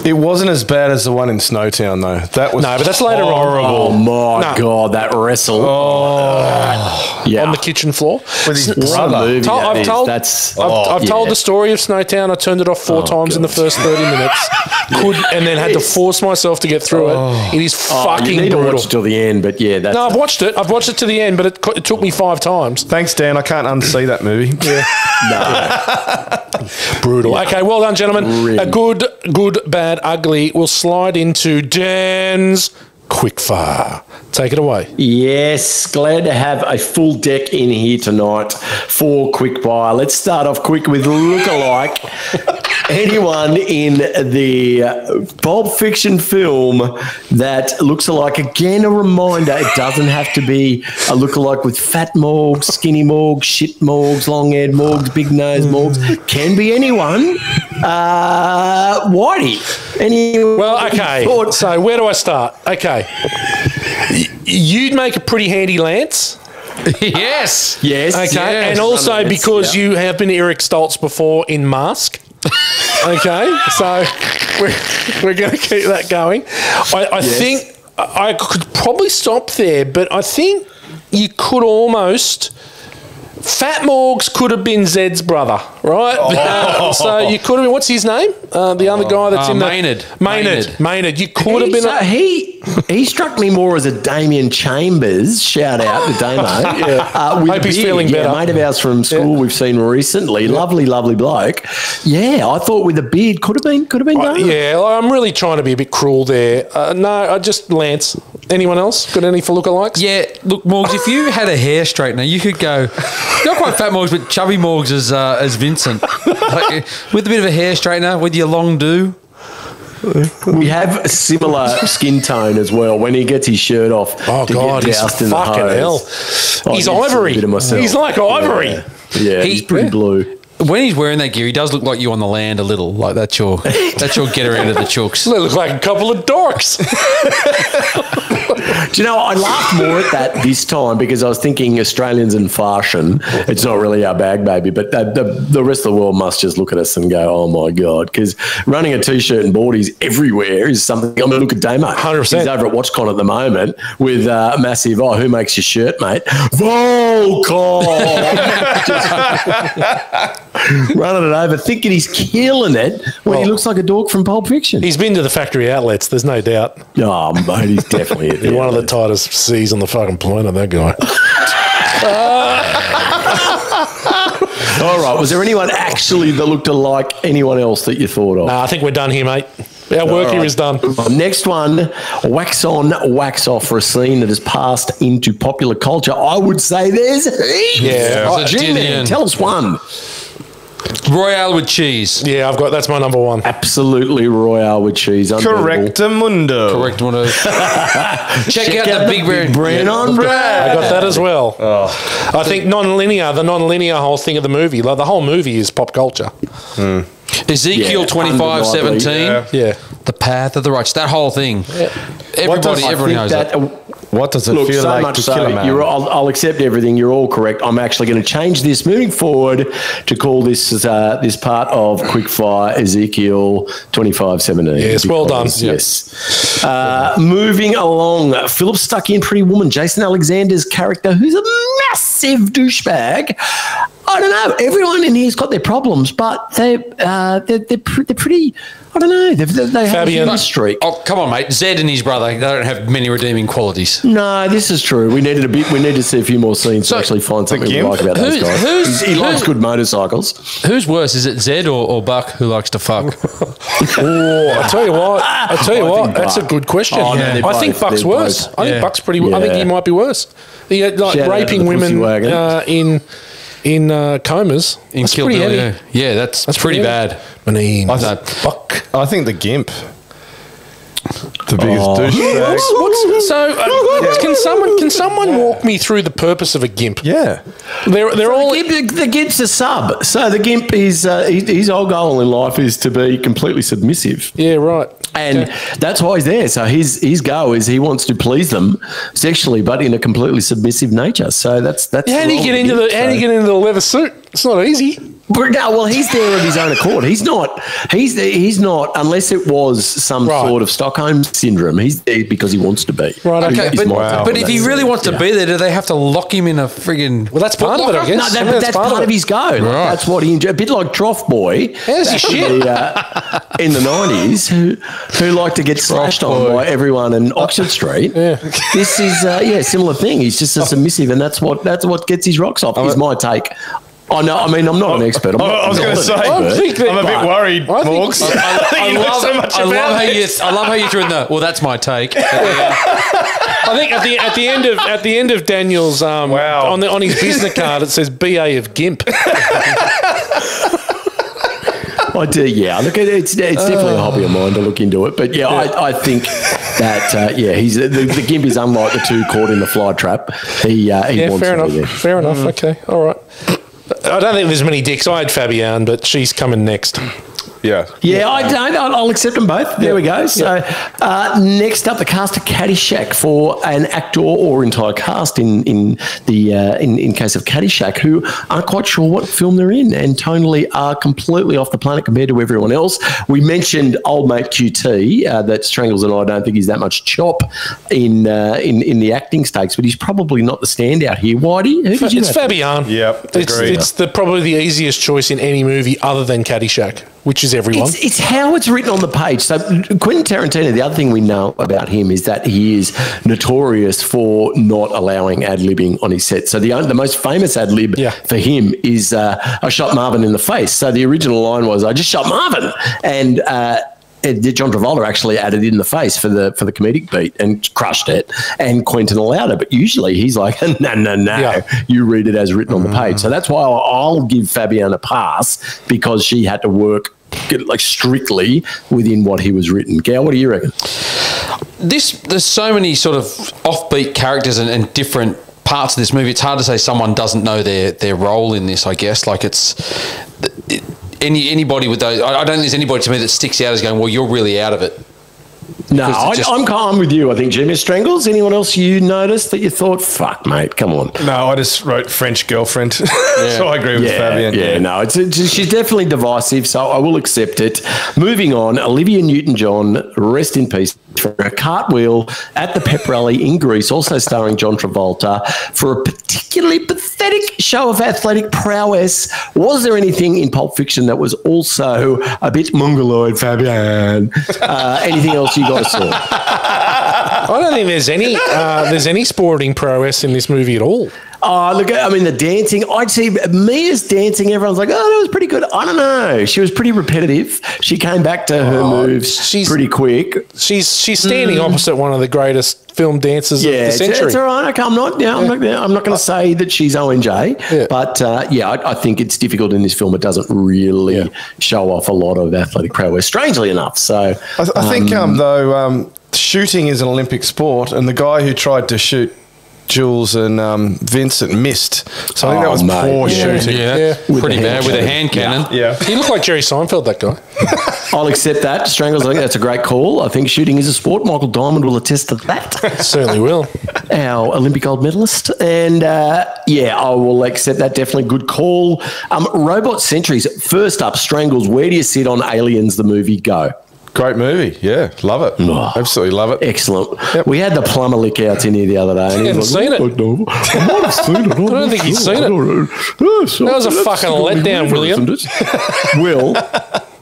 It wasn't as bad as the one in Snowtown, though. That was No, but that's later on. Oh, my God, that wrestle. On the kitchen floor. with his What a brother. movie that I've is. told, That's- I've told the story of Snowtown. I turned it off 4 times in the first 30 minutes. And then had to force myself to get through it. It is fucking you need to brutal. watch it till the end, but yeah, that's... No, I've watched it. I've watched it to the end, but it took me 5 times. Thanks, Dan. I can't unsee that movie. Brutal. Okay, well done, gentlemen. Really? A good, bad, ugly. We'll slide into Dan's Quickfire. Take it away. Yes, glad to have a full deck in here tonight for Quickfire. Let's start off quick with lookalike. Anyone in the Pulp Fiction film that looks alike? Again, a reminder, it doesn't have to be a lookalike with fat morgs, skinny morgs, shit morgs, long-haired morgs, big-nosed morgs. Can be anyone. Whitey. Well, okay. So where do I start? Okay. You'd make a pretty handy Lance. Yes. Yes. Okay. Yes. And also Lance, because you have been Eric Stoltz before in Mask. Okay. So we're going to keep that going. I think I could probably stop there, but I think you could almost... Fat Morgs could have been Zed's brother, right? So you could have been, what's his name? The other guy that's in Maynard. Maynard. You could have been... He struck me more as a Damien Chambers. Shout out to Damo. Hope he's feeling better. Mate of ours from school we've seen recently. Lovely bloke. Yeah, I thought with a beard could have been done. I'm really trying to be a bit cruel there. No, I just Lance. Anyone else got any for lookalikes? Yeah, look, Morgs, if you had a hair straightener, you could go, not quite Fat Morgs, but Chubby Morgs as Vincent. Like, with a bit of a hair straightener, with your long do. We have a similar skin tone as well. When he gets his shirt off, Oh, God, he's doused in the fucking hose. hell. He's I did see a ivory. bit of myself. He's like ivory. Yeah, he's pretty blue. When he's wearing that gear, he does look like you on the land a little. Like that's your get around of the chooks. They look like a couple of dorks. Do you know, I laughed more at that this time because I was thinking Australians and fashion, it's not really our bag, baby, but the rest of the world must just look at us and go, oh, my God, because running a T-shirt and boardies everywhere is something. I mean, look at Damo. 100%. He's over at WatchCon at the moment with massive, who makes your shirt, mate? Volcom! Running it over, thinking he's killing it when he looks like a dork from Pulp Fiction. He's been to the factory outlets, there's no doubt. Oh, mate, he's definitely it. He's one of the tightest C's on the fucking planet, that guy. All right, was there anyone actually that looked like anyone else that you thought of? I think we're done here, mate. Our work here is done. Next one, wax on, wax off for a scene that has passed into popular culture. I would say there's heaps. Yeah. Oh, G-Man, tell us one. Royale with cheese. Yeah, that's my number one. Absolutely Royale with cheese. Correctamundo. Correct one. Check out the Big Brain on Brad. I got that as well. I think the non-linear whole thing of the movie, like the whole movie is pop culture. Ezekiel Yeah, 25:17. Yeah. The path of the righteous. That whole thing. Everybody knows that. What does it Look, feel so like much to so, kill a man? I'll accept everything. You're all correct. I'm actually going to change this moving forward to call this this part of Quickfire Ezekiel 25:17. Yes, well done. Yes. Moving along, Philip stuck in Pretty Woman. Jason Alexander's character, who's a massive douchebag. I don't know. Everyone in here's got their problems, but they're pretty. I don't know. They have a human streak. Oh, come on, mate. Zed and his brother, they don't have many redeeming qualities. No, this is true. We need to see a few more scenes to actually find something we like about those guys. He likes good motorcycles. Who's worse? Is it Zed or Buck who likes to fuck? I tell you what. That's a good question. Oh, no, I think Buck's worse. I think Buck's pretty. I think he might be worse. Like Shout out to raping the women in comas. In That's Kill pretty Bill, heavy. yeah, that's pretty bad. My name. Buck. I think the Gimp. The biggest douchebag. Can someone walk me through the purpose of a gimp? Yeah. They're all. The Gimp's a sub. So the Gimp is his whole goal in life is to be completely submissive. Yeah, right. And that's why he's there. So his goal is he wants to please them sexually, but in a completely submissive nature. So that's. How do you get into the leather suit? It's not easy. But no, well, he's there of his own accord. He's not unless it was some sort of Stockholm syndrome. He's there because he wants to be. Right. Okay. But if he really wants to be there, do they have to lock him in a friggin'? Well, that's part of it, I guess. No, that's part of his go. Like, that's what he enjoys. A bit like Trough Boy. How's he shit? In the 90s, who liked to get slashed on by everyone in Oxford Street. Yeah. This is similar thing. He's just a submissive, and that's what gets his rocks off. Is my take. I know. I mean, I'm not an expert. I was going to say, I'm a bit worried, Morgs. I love how you threw in the. Well, that's my take. I think at the end of Daniel's on his business card it says BA of Gimp. I do, yeah. Look, it's definitely a hobby of mine to look into it. But I think that he's the Gimp is unlike the two caught in the fly trap. He wants to be there. Fair enough. Okay, all right. I don't think there's many dicks. I had Fabienne, but she's coming next. Yeah. I'll accept them both. There we go. So next up, the cast of Caddyshack for an actor or entire cast in case of Caddyshack who aren't quite sure what film they're in and tonally are completely off the planet compared to everyone else. We mentioned old mate QT that Strangles and I don't think he's that much chop in the acting stakes, but he's probably not the standout here. Whitey, who did you It's Fabienne. Yep, it's probably the easiest choice in any movie other than Caddyshack, which is everyone. It's how it's written on the page. So Quentin Tarantino, the other thing we know about him is that he is notorious for not allowing ad-libbing on his set. So the most famous ad-lib for him is, I shot Marvin in the face. So the original line was, I just shot Marvin. And John Travolta actually added in the face for the comedic beat and crushed it, and Quentin allowed it. But usually he's like, no, you read it as written on the page. So that's why I'll give Fabienne a pass, because she had to work like strictly within what he was written. Gal, what do you reckon? There's so many sort of offbeat characters and different parts of this movie. It's hard to say someone doesn't know their role in this, I guess. Like anybody with those, I don't think there's anybody to me that sticks out as going, well, you're really out of it. No, I'm with you. I think Jimmy Strangles. Anyone else you noticed that you thought, fuck, mate, come on? No, I just wrote French girlfriend. So I agree with Fabienne. Yeah, no, she's definitely divisive, so I will accept it. Moving on, Olivia Newton-John, rest in peace, for a cartwheel at the pep rally in Greece, also starring John Travolta, for a particularly pathetic show of athletic prowess. Was there anything in Pulp Fiction that was also a bit mongoloid, Fabienne? Anything else you guys saw? I don't think there's any sporting prowess in this movie at all. Oh, look, I mean, the dancing, I'd see Mia's dancing. Everyone's like, oh, that was pretty good. I don't know. She was pretty repetitive. She came back to her moves pretty quick. She's standing opposite one of the greatest film dancers of the century. It's all right. Okay, I'm not going to say that she's ONJ, but I think it's difficult in this film. It doesn't really show off a lot of athletic prowess, strangely enough. So I think, though, shooting is an Olympic sport, and the guy who tried to shoot Jules and Vincent missed. So I think that was poor shooting. Yeah. Pretty bad with a hand cannon. Yeah. He looked like Jerry Seinfeld, that guy. I'll accept that. Strangles, I think that's a great call. I think shooting is a sport. Michael Diamond will attest to that. Certainly will. Our Olympic gold medalist. And I will accept that. Definitely good call. Robot Sentries. First up, Strangles, where do you sit on Aliens, the movie? Go. Great movie. Yeah, love it. Oh, absolutely love it. Excellent. Yep. We had the Plummer lick outs in here the other day. And he hadn't seen it. I might have seen it. I don't think he'd seen it. That was a fucking letdown, William. Will,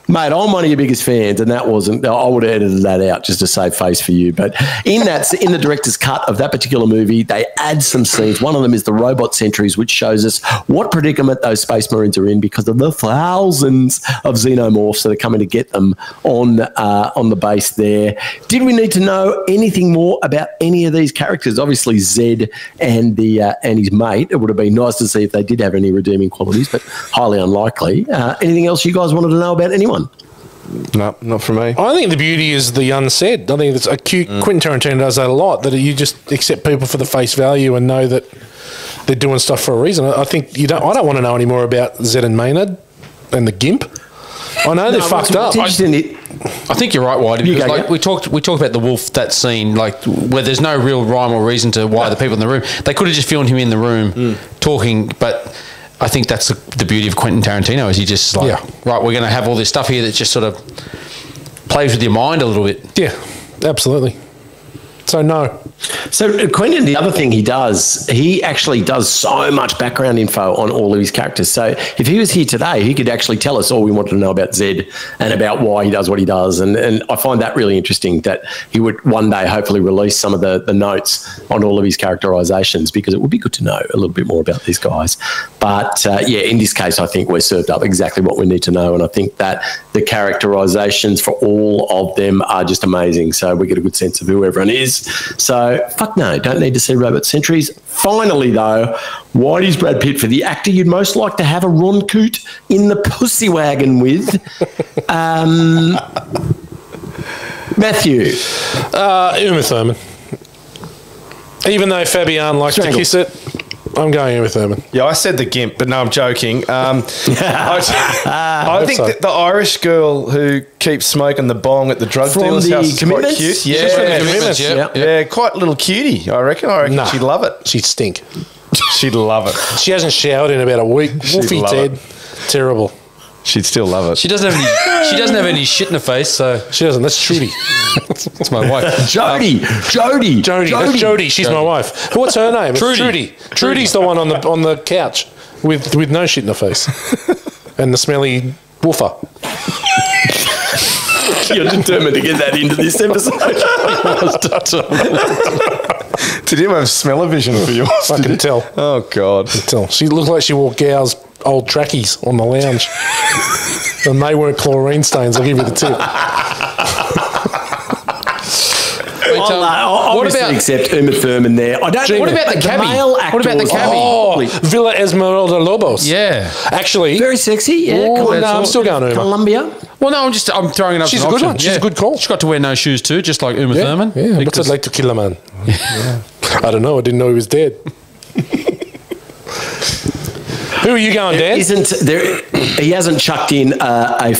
mate, I'm one of your biggest fans, and that wasn't. I would have edited that out just to save face for you. But in the director's cut of that particular movie, they add some scenes. One of them is the robot sentries, which shows us what predicament those space marines are in because of the thousands of xenomorphs that are coming to get them on the base there. Did we need to know anything more about any of these characters? Obviously, Zed and his mate. It would have been nice to see if they did have any redeeming qualities, but highly unlikely. Anything else you guys wanted to know about anyone? No, not for me. I think the beauty is the unsaid. I think it's acute. Quentin Tarantino does that a lot, that you just accept people for the face value and know that they're doing stuff for a reason. I think I don't want to know any more about Zed and Maynard and the Gimp. I know they're fucked up. I think you're right, Whitey. Because like we talked about the wolf, that scene, like where there's no real rhyme or reason to why the people in the room. They could have just filmed him in the room talking, but I think that's the beauty of Quentin Tarantino is he just right, we're going to have all this stuff here that just sort of plays with your mind a little bit. Yeah, absolutely. So no. So Quentin, the other thing he actually does so much background info on all of his characters. So if he was here today, he could actually tell us all we wanted to know about Zed and about why he does what he does. And I find that really interesting that he would one day hopefully release some of the notes on all of his characterizations, because it would be good to know a little bit more about these guys. But in this case, I think we're served up exactly what we need to know. And I think that the characterizations for all of them are just amazing. So we get a good sense of who everyone is. So, fuck no, don't need to see Robot Sentries. Finally, though, Whitey's Brad Pitt for the actor you'd most like to have a Ron Coot in the pussy wagon with. Matthew. Uma Thurman. Even though Fabian likes to kiss it, I'm going Uma Thurman. Yeah, I said the Gimp, but no, I'm joking. I think that the Irish girl who keeps smoking the bong at the drug dealer's house is quite cute. Yeah, quite a little cutie, I reckon. She'd love it. She'd stink. She'd love it. She hasn't showered in about a week. Woofy Ted. Terrible. She'd still love it. She doesn't have any shit in her face, so she doesn't. That's Trudy. That's my wife. Jody. That's Jody. She's my wife. What's her name? Trudy. Trudy's the one on the couch with no shit in her face and the smelly woofer. You're determined to get that into this episode. Did you have smell-o-vision for yours? I can tell. Oh, God. I can tell. She looked like she wore Gow's old trackies on the lounge. And they weren't chlorine stains, I'll give you the tip. I'll obviously accept Uma Thurman there. What about the cabbie? What about the cabbie? Oh, Villa Esmeralda Lobos. Yeah. Actually. Very sexy, yeah. I'm still going Uma. Columbia. Well, no, I'm throwing it up. She's a good one. She's a good call. She's got to wear no shoes too, just like Uma Thurman. Yeah, what's it like to kill a man? I don't know. I didn't know he was dead. Who are you going, Dan? He hasn't chucked in a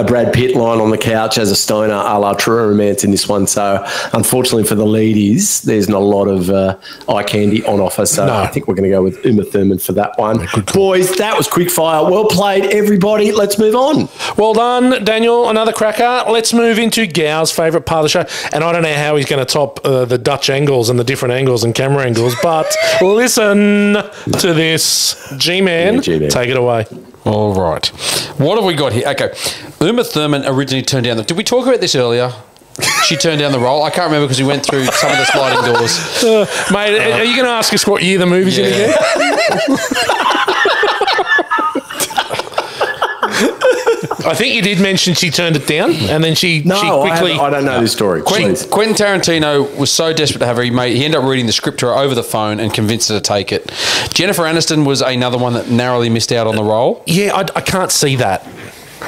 Brad Pitt line on the couch as a stoner a la True Romance in this one. So, unfortunately for the ladies, there's not a lot of eye candy on offer. So, I think we're going to go with Uma Thurman for that one. Boys, that was quick fire. Well played, everybody. Let's move on. Well done, Daniel. Another cracker. Let's move into Gow's favourite part of the show. And I don't know how he's going to top the Dutch angles and the different angles and camera angles, but listen to this. G-Man, take it away. All right. What have we got here? Okay. Uma Thurman originally turned down did we talk about this earlier? She turned down the role. I can't remember because we went through some of the sliding doors. Mate, are you going to ask us what year the movie's in again? I think you did mention she turned it down, and then she quickly... I don't know this story. Quentin Tarantino was so desperate to have her, he ended up reading the script to her over the phone and convinced her to take it. Jennifer Aniston was another one that narrowly missed out on the role. Yeah, I can't see that.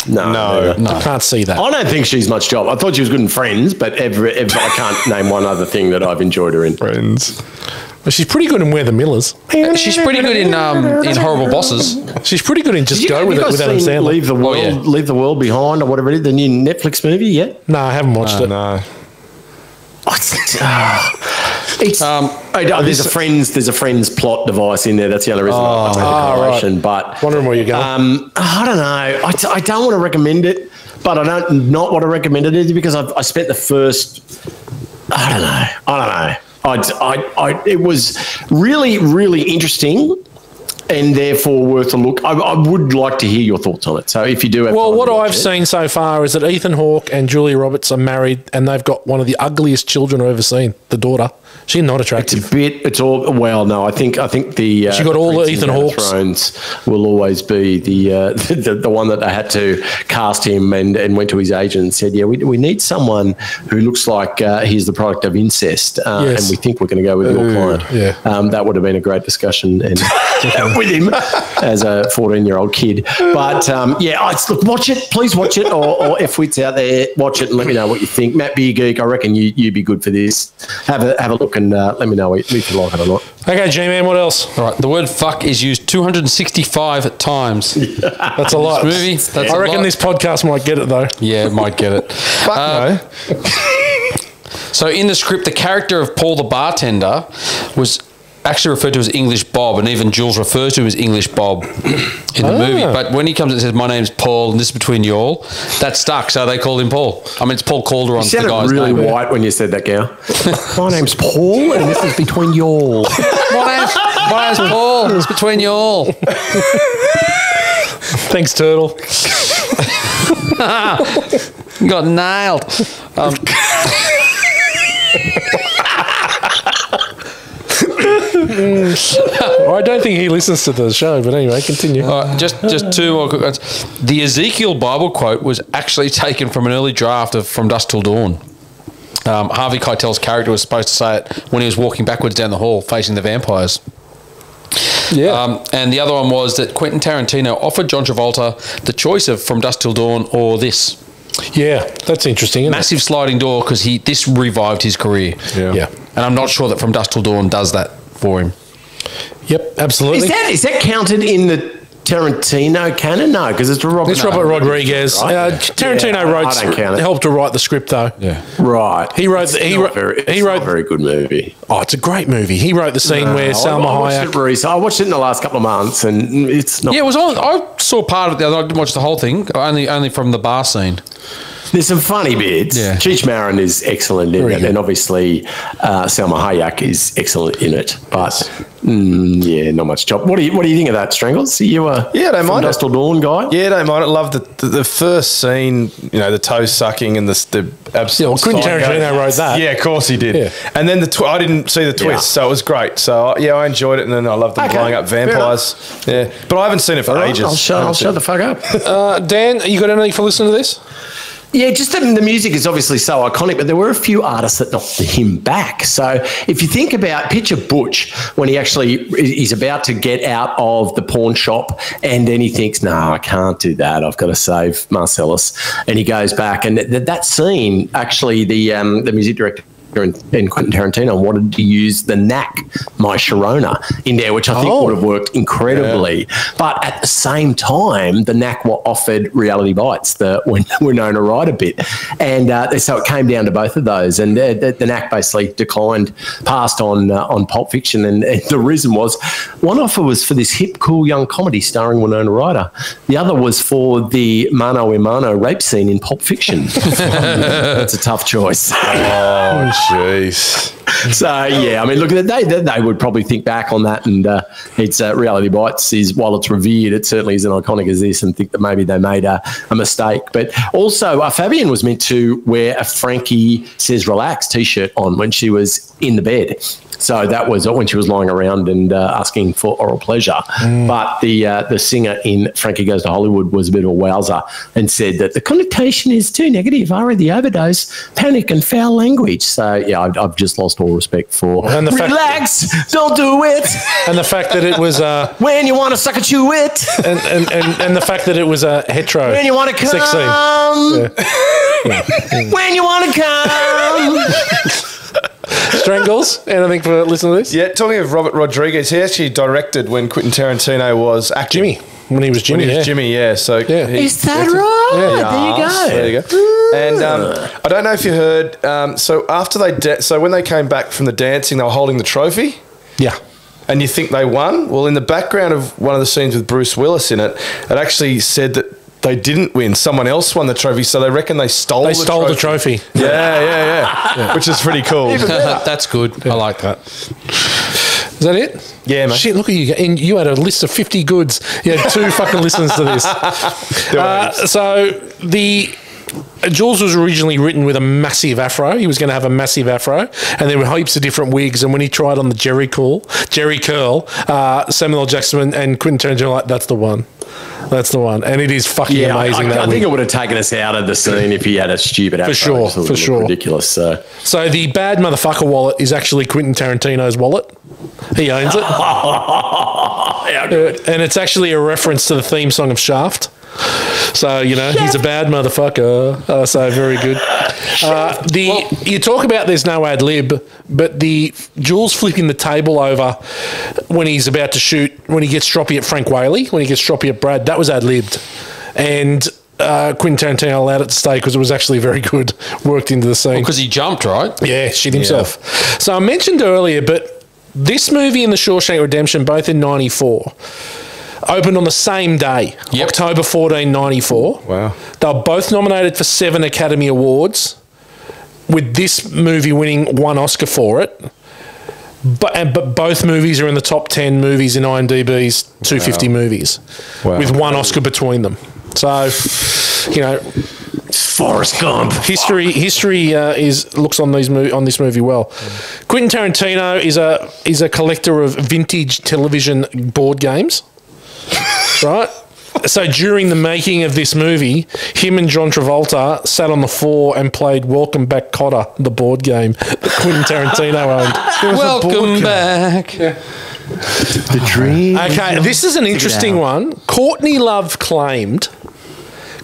No. I can't see that. I don't think she's much job. I thought she was good in Friends, but I can't name one other thing that I've enjoyed her in. Friends. Well, she's pretty good in We're the Millers. She's pretty good in Horrible Bosses. She's pretty good in Just Go With It with Adam Sandler. Leave the World Behind or whatever it is, the new Netflix movie yet? No, I haven't watched it. No. There's a friend's plot device in there. That's the only reason I made the correlation. Right. But Wondering where you're going. I don't know. I don't want to recommend it, but I don't not want to recommend it because I spent the first. I don't know. It was really, really interesting and therefore worth a look. I would like to hear your thoughts on it. So if you do have Well, what I've seen so far is that Ethan Hawke and Julia Roberts are married and they've got one of the ugliest children I've ever seen, the daughter. She's not attractive. No, I think the she got all the Ethan Hawkes. Thrones will always be the one that they had to cast him and went to his agent and said, we need someone who looks like he's the product of incest, and we think we're going to go with your client. Yeah. That would have been a great discussion and with him as a 14-year-old kid. But look, watch it. Please watch it, or if it's out there, watch it and let me know what you think. Matt Beer Geek, I reckon you'd be good for this. Have a look and let me know if you like it or not. Okay, G-Man, what else? All right, the word fuck is used 265 times. That's a lot. Movie. I reckon this podcast might get it, though. Yeah, it might get it. Fuck no. So in the script, the character of Paul the bartender was actually referred to as English Bob, and even Jules refers to him as English Bob in the movie. But when he comes and says, "My name's Paul, and this is between you all," that stuck, so they called him Paul. I mean, it's Paul Calderon. You sounded really white when you said that, Gow. My name's Paul, and this is between you all. my name's Paul, it's between you all. Thanks, Turtle. Got nailed. I don't think he listens to the show, but anyway, continue. Just two more quick ones. The Ezekiel Bible quote was actually taken from an early draft of From Dusk Till Dawn. Harvey Keitel's character was supposed to say it when he was walking backwards down the hall facing the vampires. Yeah. And the other one was that Quentin Tarantino offered John Travolta the choice of From Dusk Till Dawn or this. Yeah, that's interesting. Isn't Massive sliding door because this revived his career. Yeah. And I'm not sure that From Dusk Till Dawn does that for him. Yep, absolutely. Is that counted in the Tarantino canon? No, because it's Robert Rodriguez. Right? Tarantino helped to write the script, though. Yeah. Right. It's a very good movie. Oh, it's a great movie. He wrote the scene where Salma Hayek. I watched it in the last couple of months, and it's not. Yeah, it was on. I saw part of it the other night. I didn't watch the whole thing. Only from the bar scene. There's some funny bits. Yeah. Cheech Marin is excellent in it, and obviously Salma Hayek is excellent in it. But not much job. What do you think of that, Strangles? You don't mind Dusk Till Dawn guy? Yeah, don't mind it. Love the first scene. The toe sucking and the absolute. Quentin Tarantino wrote that. Yeah, of course he did. Yeah. And then I didn't see the twist, so it was great. So I enjoyed it, and then I loved them blowing up vampires. Yeah, but I haven't seen it for ages. I'll shut the fuck up. Dan, you got anything for listening to this? Yeah, just the music is obviously so iconic, but there were a few artists that knocked him back. So if you think about, picture Butch when he's about to get out of the pawn shop and then he thinks, no, I can't do that. I've got to save Marcellus. And he goes back. And that scene, actually, the music director and Quentin Tarantino wanted to use the Knack, My Sharona, in there, which I think would have worked incredibly. Yeah. But at the same time, the Knack were offered Reality Bites, the Winona Ryder bit. And so it came down to both of those. And the Knack basically passed on Pulp Fiction. And the reason was one offer was for this hip, cool young comedy starring Winona Ryder. The other was for the Mano a Mano rape scene in Pulp Fiction. That's a tough choice. Oh, jeez. So yeah, I mean, look, they would probably think back on that, and it's Reality Bites is, while it's revered, it certainly isn't iconic as this, and think that maybe they made a mistake. But also, Fabian was meant to wear a Frankie Says Relax T-shirt on when she was in the bed. So that was when she was lying around and asking for oral pleasure. But the singer in Frankie Goes to Hollywood was a bit of a wowser and said that the connotation is too negative. I read the overdose, panic and foul language. So, yeah, I've just lost all respect for relax, don't do it. And the fact that it was... when you want to suck a chew it. And the fact that it was a hetero when you want to come. sex scene. When you want to come. Strangles. Jules, anything for listening to this? Yeah, talking of Robert Rodriguez, he actually directed when Quentin Tarantino was acting. Jimmy. When he was Jimmy, Jimmy, yeah. So Yeah. Is that right? There you go. There you go. And I don't know if you heard. So after when they came back from the dancing, they were holding the trophy. Yeah. And you think they won? Well, in the background of one of the scenes with Bruce Willis in it, it actually said that they didn't win. Someone else won the trophy, so they reckon they stole the trophy. They stole the trophy. Yeah. Which is pretty cool. That's good. I like that. Is that it? Yeah, mate. Shit, look at you. And you had a list of 50 goods. You had 2 fucking listens to this. Jules was originally written with a massive afro. He was going to have a massive afro, and there were heaps of different wigs. And when he tried on the Jerry curl, Samuel L. Jackson and Quentin Tarantino were like, that's the one. That's the one. And it is fucking amazing. I think it would have taken us out of the scene if he had a stupid afro. For sure. Ridiculous. So the bad motherfucker wallet is actually Quentin Tarantino's wallet. He owns it. How good. And it's actually a reference to the theme song of Shaft. So, he's a bad motherfucker. So, very good. You talk about there's no ad lib, but the Jules flipping the table over when he's about to shoot, when he gets stroppy at Frank Whaley, when he gets stroppy at Brad, that was ad libbed. And Quentin Tarantino allowed it to stay because it was actually very good, worked into the scene. Because he jumped, right? Yeah, shit himself. Yeah. So, I mentioned earlier, but this movie and The Shawshank Redemption, both in 94, opened on the same day, October 14, 94. Wow. They were both nominated for 7 Academy Awards, with this movie winning 1 Oscar for it. But both movies are in the top 10 movies in IMDb's 250 movies, with 1 Oscar between them. So, It's Forrest Gump. History looks on this movie well. Quentin Tarantino is a collector of vintage television board games. Right? So during the making of this movie, him and John Travolta sat on the floor and played Welcome Back, Kotter, the board game that Quentin Tarantino owned. Welcome back. Yeah. The dream. Okay, this is an interesting one. Courtney Love claimed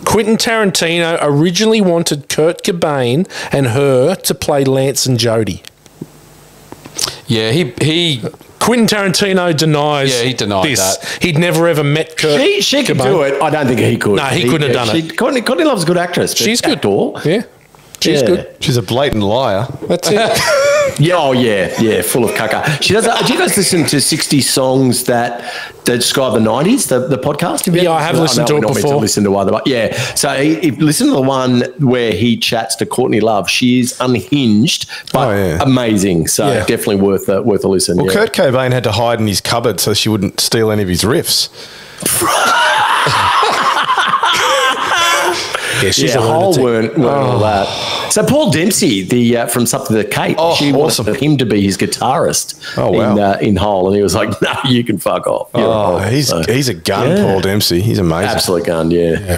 Quentin Tarantino originally wanted Kurt Cobain and her to play Lance and Jody. Yeah, he Quentin Tarantino denies. Yeah, he denied this. that. He'd never ever met Kurt. She could Cobain. do it. I don't think he could. No, he couldn't have done it. Courtney Love's a good actress. She's good. Door. Yeah. She's good. She's a blatant liar. That's it. Yeah, full of caca. She does. Do you guys listen to 60 songs that describe the 90s? The podcast. I have listened to it before. To listen to other, yeah. So if listen to the one where he chats to Courtney Love. She is unhinged, but amazing. So definitely worth a listen. Well, Kurt Cobain had to hide in his cupboard so she wouldn't steal any of his riffs. Yeah, she's a whole weren't all that. So Paul Dempsey, from Something to Kate, she wanted him to be his guitarist in Hole, and he was like, "No, you can fuck off." He's a gun, Paul Dempsey. He's amazing. Absolute gun, yeah.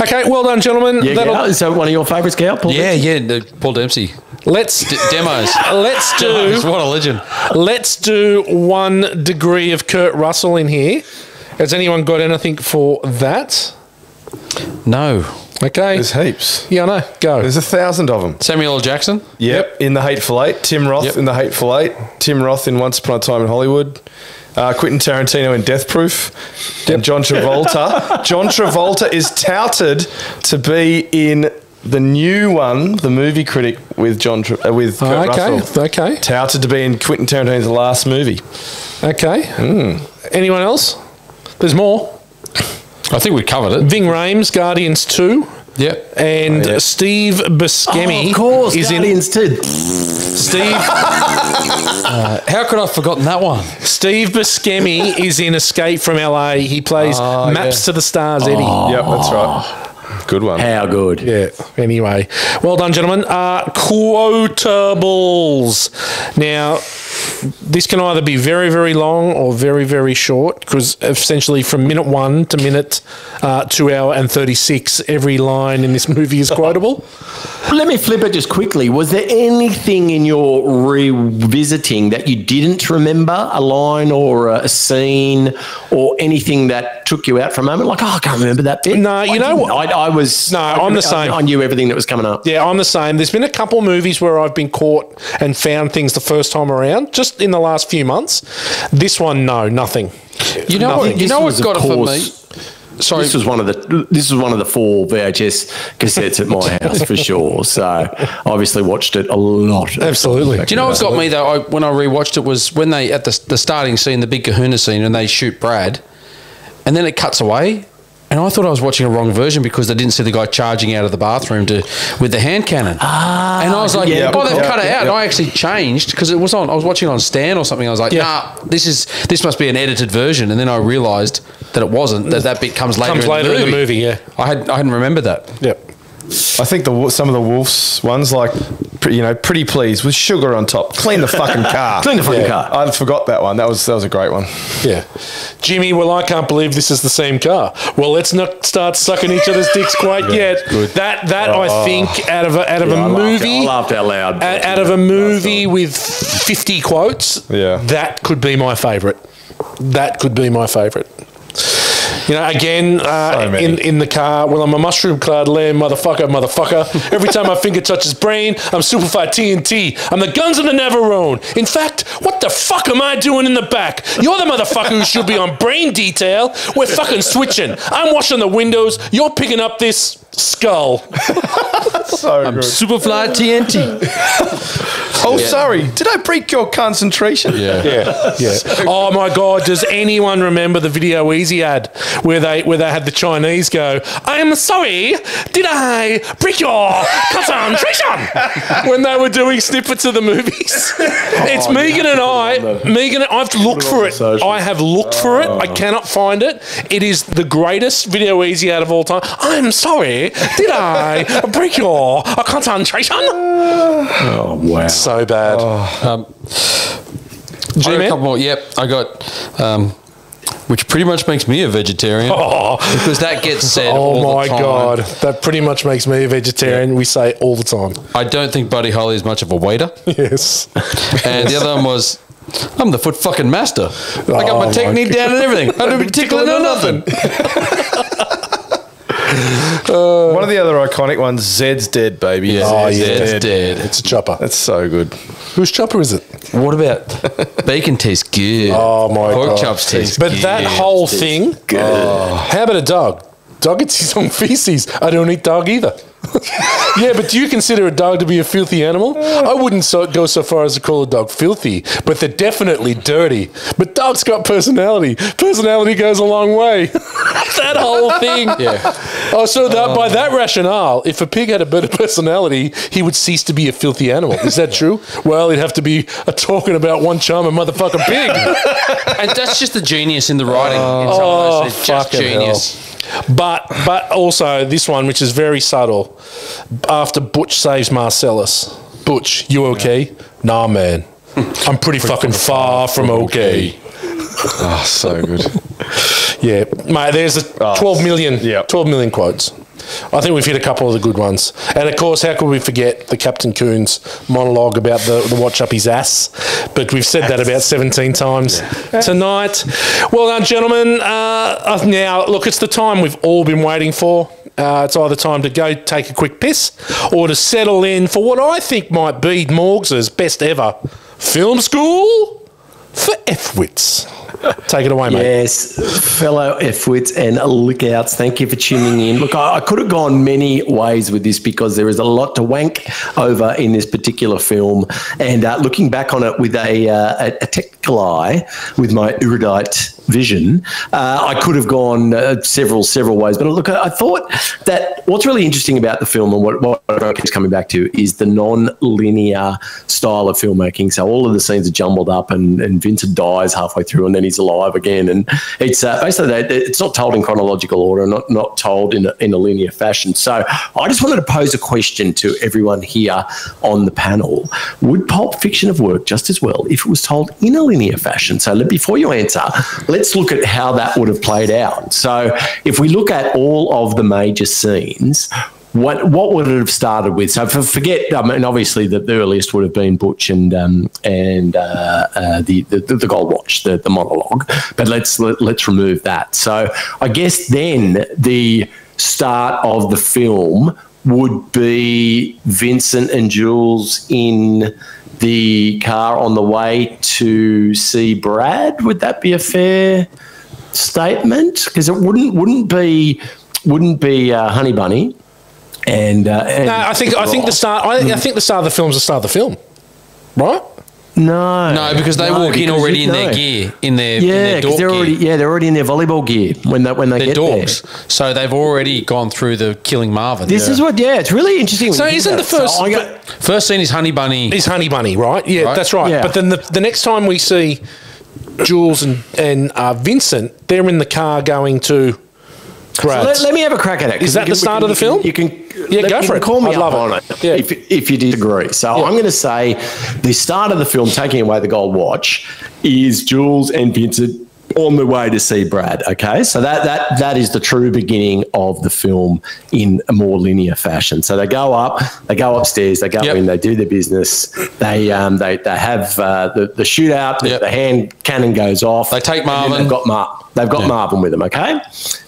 Okay, well done, gentlemen. Yeah, so one of your favourites, Gal? Paul Dempsey? Paul Dempsey. Let's demos. Let's do demos. What a legend. Let's do 1 degree of Kurt Russell in here. Has anyone got anything for that? No. Okay. There's heaps. Yeah, I know. Go. There's 1,000 of them. Samuel L. Jackson? Yep. In The Hateful Eight. Tim Roth in The Hateful Eight. Tim Roth in Once Upon a Time in Hollywood. Quentin Tarantino in Death Proof. And John Travolta. John Travolta is touted to be in the new one, The Movie Critic, with Kurt Russell. Okay. Touted to be in Quentin Tarantino's last movie. Okay. Anyone else? There's more. I think we covered it. Ving Rhames, Guardians 2. Yep. And Steve Buscemi. Of course, Guardians 2. Steve. How could I have forgotten that one? Steve Buscemi is in Escape from LA. He plays Maps to the Stars, Eddie. Yep, that's right. Good one. How good. Yeah. Anyway. Well done, gentlemen. Quotables. Now, this can either be very, very long or very, very short, because essentially from minute 1 to minute 2 hour and 36, every line in this movie is quotable. Let me flip it just quickly. Was there anything in your revisiting that you didn't remember, a line or a scene or anything that took you out for a moment? Like, I can't remember that bit. No, you know what? I was... No, I'm the same. I knew everything that was coming up. Yeah, I'm the same. There's been a couple movies where I've been caught and found things the first time around, just in the last few months. This one, no, nothing. You know what's got it for me? Sorry. This was one of the 4 VHS cassettes at my house for sure. So I obviously watched it a lot. Absolutely. Do you know what's got me though? When I rewatched it was when they at the starting scene, the big Kahuna scene, and they shoot Brad, and then it cuts away. And I thought I was watching a wrong version because they didn't see the guy charging out of the bathroom with the hand cannon. And I was like, they've cut it out. And I actually changed because I was watching it on Stan or something. I was like, nah, this must be an edited version. And then I realised that it wasn't. That bit comes later in the movie. Yeah. I hadn't remembered that. Yep. I think some of the Wolf's ones, like, Pretty Please with sugar on top. Clean the fucking car. Clean the fucking car. I forgot that one. That was a great one. Yeah. Jimmy, well, I can't believe this is the same car. Well, let's not start sucking each other's dicks quite yet. Good. That I think out of a movie. I laughed out loud. Out of a movie with 50 quotes, that could be my favourite. That could be my favourite. You know, again, in the car, well, I'm a mushroom-clad lamb, motherfucker. Every time my finger touches brain, I'm Superfly TNT. I'm the guns of the Navarone. In fact, what the fuck am I doing in the back? You're the motherfucker who should be on brain detail. We're fucking switching. I'm washing the windows. You're picking up this skull. I'm Superfly TNT. Sorry. Did I break your concentration? Yeah. Oh my God! Does anyone remember the Video Easy ad where they had the Chinese go, "I'm sorry, did I break your concentration?" when they were doing snippets of the movies. It's Megan and I. Megan, I've looked for it. I have looked for it. I cannot find it. It is the greatest Video Easy ad of all time. I'm sorry, did I break your concentration? Oh wow. So bad. I got a couple more. Yep, I got, which pretty much makes me a vegetarian because that gets said all the time. Oh my God, that pretty much makes me a vegetarian. We say all the time. I don't think Buddy Holly is much of a waiter. Yes. And the other one was, I'm the foot fucking master. I got my technique down and everything. I don't be tickling or nothing. One of the other iconic ones, Zed's dead, baby. Yeah, Zed's dead. It's a chopper. That's so good. Whose chopper is it? What about bacon tastes good? Oh my God. Pork chops taste good. But that whole thing. How about a dog? Dog eats his own feces. I don't eat dog either. Yeah, but do you consider a dog to be a filthy animal? I wouldn't go so far as to call a dog filthy, but they're definitely dirty. But dogs got personality. Personality goes a long way. That whole thing. Yeah. Oh, so by that rationale, if a pig had a better personality, he would cease to be a filthy animal. Is that true? Well, he'd have to be talking about one charming motherfucking pig. And that's just the genius in the writing. It's just genius. Hell. But also this one, which is very subtle. After Butch saves Marcellus, Butch, you okay? Nah, man. I'm pretty fucking far from okay. Oh, so good. Yeah, mate. There's 12 million quotes. I think we've hit a couple of the good ones. And, of course, how could we forget the Captain Coon's monologue about the watch up his ass? But we've said that about 17 times tonight. Well done, gentlemen. Now, look, it's the time we've all been waiting for. It's either time to go take a quick piss or to settle in for what I think might be Morgs' best ever film school for F-wits. Take it away, mate. Yes, fellow F-wits and lookouts, thank you for tuning in. Look, I could have gone many ways with this because there is a lot to wank over in this particular film. And looking back on it with a technical eye, with my erudite vision, I could have gone several ways. But look, I thought that what's really interesting about the film and what I keep coming back to is the non-linear style of filmmaking. So all of the scenes are jumbled up and and Vincent dies halfway through, and then he's alive again. And it's basically that it's not told in chronological order, not told in a linear fashion. So I just wanted to pose a question to everyone here on the panel: would Pulp Fiction have worked just as well if it was told in a linear fashion? So before you answer, let's look at how that would have played out. So if we look at all of the major scenes, what would it have started with? So forget, I mean, obviously the earliest would have been Butch and the Gold Watch, the monologue. But let's remove that. So I guess then the start of the film would be Vincent and Jules in the car on the way to see Brad. Would that be a fair statement? Because it wouldn't be Honey Bunny. And no, I think the start. I think the start of the film is the start of the film, right? No, because they walk in already in their gear, in their dork gear. They're already in their volleyball gear when they get dorks. there. So they've already gone through the killing Marvin. This is what, it's really interesting. So isn't the first scene is Honey Bunny? Is Honey Bunny, right? Yeah, right? That's right. Yeah. But then the next time we see Jules and Vincent, they're in the car going to Brad's. So let me have a crack at it. Is that the start of the film? You can go for it. Call me I'd up love on it. if you disagree. So I'm going to say the start of the film, taking away the gold watch, is Jules and Vincent on the way to see Brad. Okay, so that is the true beginning of the film in a more linear fashion. So they go upstairs, they go in, they do their business, they have the shootout, the hand cannon goes off. They take Marvin. They've got Marvin with them. Okay,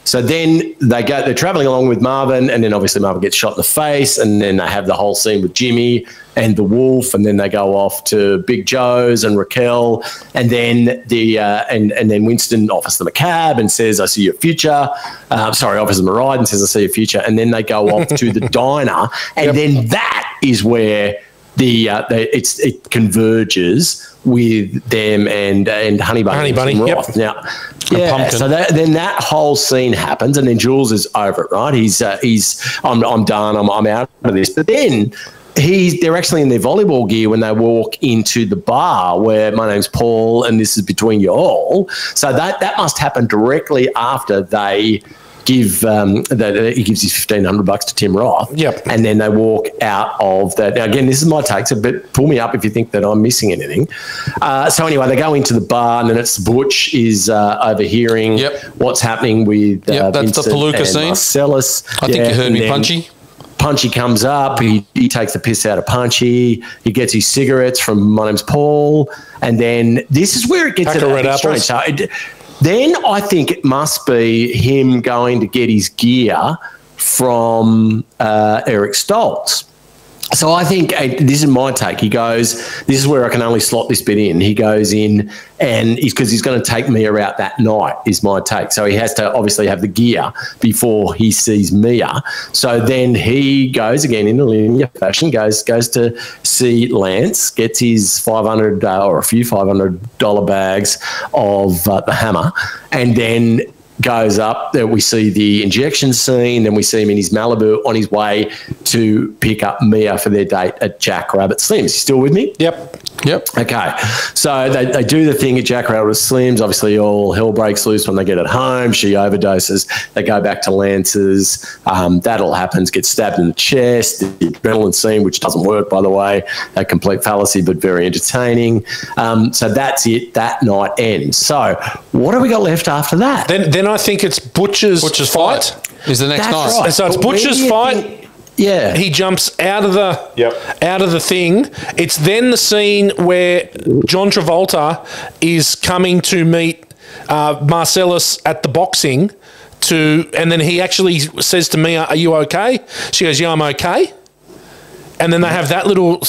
so then they're traveling along with Marvin, and then obviously Marvin gets shot in the face, and then they have the whole scene with Jimmy and the wolf, and then they go off to Big Joe's and Raquel, and then and then Winston offers them a cab and says, "I see your future." Offers them a ride and says, "I see your future." And then they go off to the diner, and then that is where it converges with them and Honey Bunny. Roth. Now, so then that whole scene happens, and then Jules is over it, right? I'm done. I'm out of this. But then they're actually in their volleyball gear when they walk into the bar where my name's Paul and this is between you all. So that must happen directly after they give he gives his $1,500 to Tim Roth. Yep. And then they walk out of that. Now, again, this is my take, but pull me up if you think that I'm missing anything. So anyway, they go into the bar, and then it's Butch is overhearing what's happening with that's Vincent the Palooka and scene. Marcellus. I think you heard me, Punchy. Punchy comes up, he takes the piss out of Punchy, he gets his cigarettes from My Name's Paul, and then this is where it gets a bit strange. So then I think it must be him going to get his gear from Eric Stoltz. So I think this is my take. He goes, this is where I can only slot this bit in. He goes in and because he's going to take Mia out that night is my take. So he has to obviously have the gear before he sees Mia. So then he goes again in a linear fashion, goes to see Lance, gets his $500 or a few $500 bags of the hammer, and then goes up. Then we see the injection scene. Then we see him in his Malibu on his way to pick up Mia for their date at Jack Rabbit Slim's. You still with me? Yep. Okay. So they do the thing at Jack Rabbit Slim's. Obviously, all hell breaks loose when they get at home. She overdoses. They go back to Lance's. That all happens. Gets stabbed in the chest. The adrenaline scene, which doesn't work, by the way. A complete fallacy, but very entertaining. So that's it. That night ends. So what have we got left after that? Then I think it's Butcher's fight. Is the next night. Right. So it's Butcher's fight. Yeah, he jumps out of the thing. It's then the scene where John Travolta is coming to meet Marcellus at the boxing and then he actually says to Mia, "Are you okay?" She goes, "Yeah, I'm okay." And then they have that little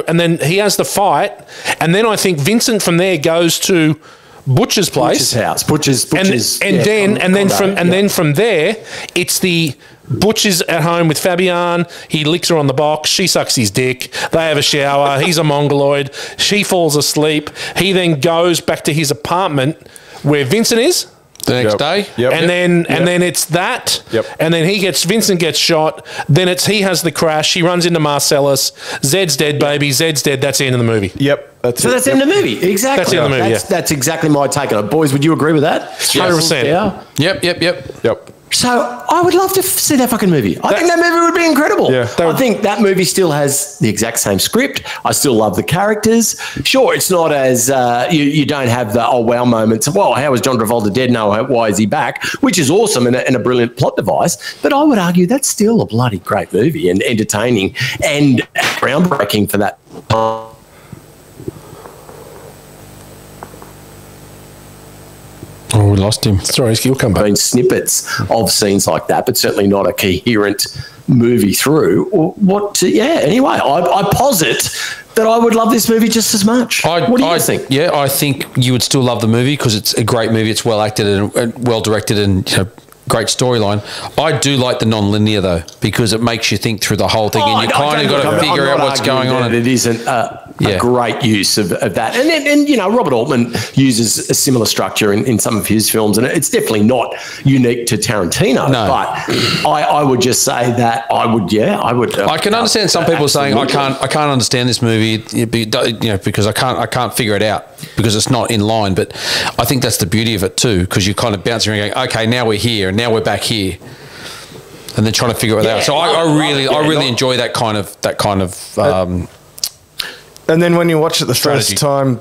and then he has the fight, and then I think Vincent from there goes to Butcher's place, Butcher's house, then from there, it's the Butcher's at home with Fabian. He licks her on the box. She sucks his dick. They have a shower. He's a mongoloid. She falls asleep. He then goes back to his apartment where Vincent is. The next day, and then it's that, and then Vincent gets shot. Then he has the crash. He runs into Marcellus. Zed's dead, baby. Zed's dead. That's the end of the movie. Yep. That's the end of the movie. Exactly. That's the end of the movie, That's exactly my take on it. Boys, would you agree with that? 100%. Yeah. Yep. So I would love to see that fucking movie. I think that movie would be incredible. Yeah, I think that movie still has the exact same script. I still love the characters. Sure, it's not as you don't have the oh wow moments of, well, how is John Travolta dead? No, why is he back? Which is awesome and a brilliant plot device. But I would argue that's still a bloody great movie and entertaining and groundbreaking for that time. Oh, we lost him. Sorry, he'll come back. Snippets of scenes like that, but certainly not a coherent movie through. Anyway, I posit that I would love this movie just as much. What do you think? Yeah, I think you would still love the movie because it's a great movie. It's well acted and well directed and great storyline. I do like the non-linear though because it makes you think through the whole thing and you kind of got to figure out what's going on. It isn't a great use of that. And Robert Altman uses a similar structure in some of his films, and it's definitely not unique to Tarantino. No. But I would just say that I would. I can understand some people saying I can't understand this movie, because I can't figure it out because it's not in line. But I think that's the beauty of it too, because you're kind of bouncing around, going, okay, now we're here, and now we're back here, and then trying to figure it out. So I really enjoy that kind of. And then when you watch it the first time,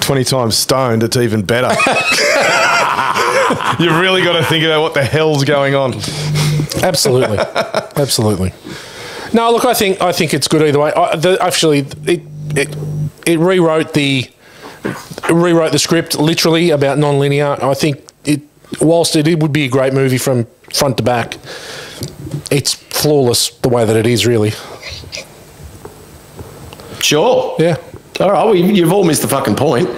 20 times stoned, it's even better. You've really got to think about what the hell's going on. Absolutely. No, look, I think it's good either way. It rewrote the script literally about non-linear. I think whilst it would be a great movie from front to back, it's flawless the way that it is, really. Sure. Yeah. All right. Well, you've all missed the fucking point.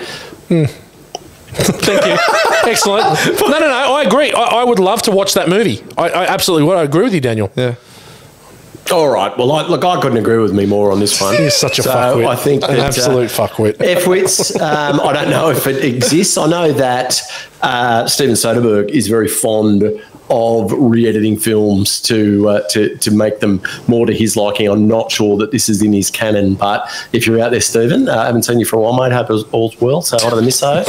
Thank you. Excellent. No. I agree. I would love to watch that movie. I absolutely would. I agree with you, Daniel. Yeah. All right. Well, I couldn't agree with me more on this one. He's such a fuckwit. I think an absolute fuckwit. F-wits, I don't know if it exists. I know that Steven Soderbergh is very fond of re-editing films to make them more to his liking. I'm not sure that this is in his canon, but if you're out there, Stephen, I haven't seen you for a while, mate. Hope all's well. So on to the misso.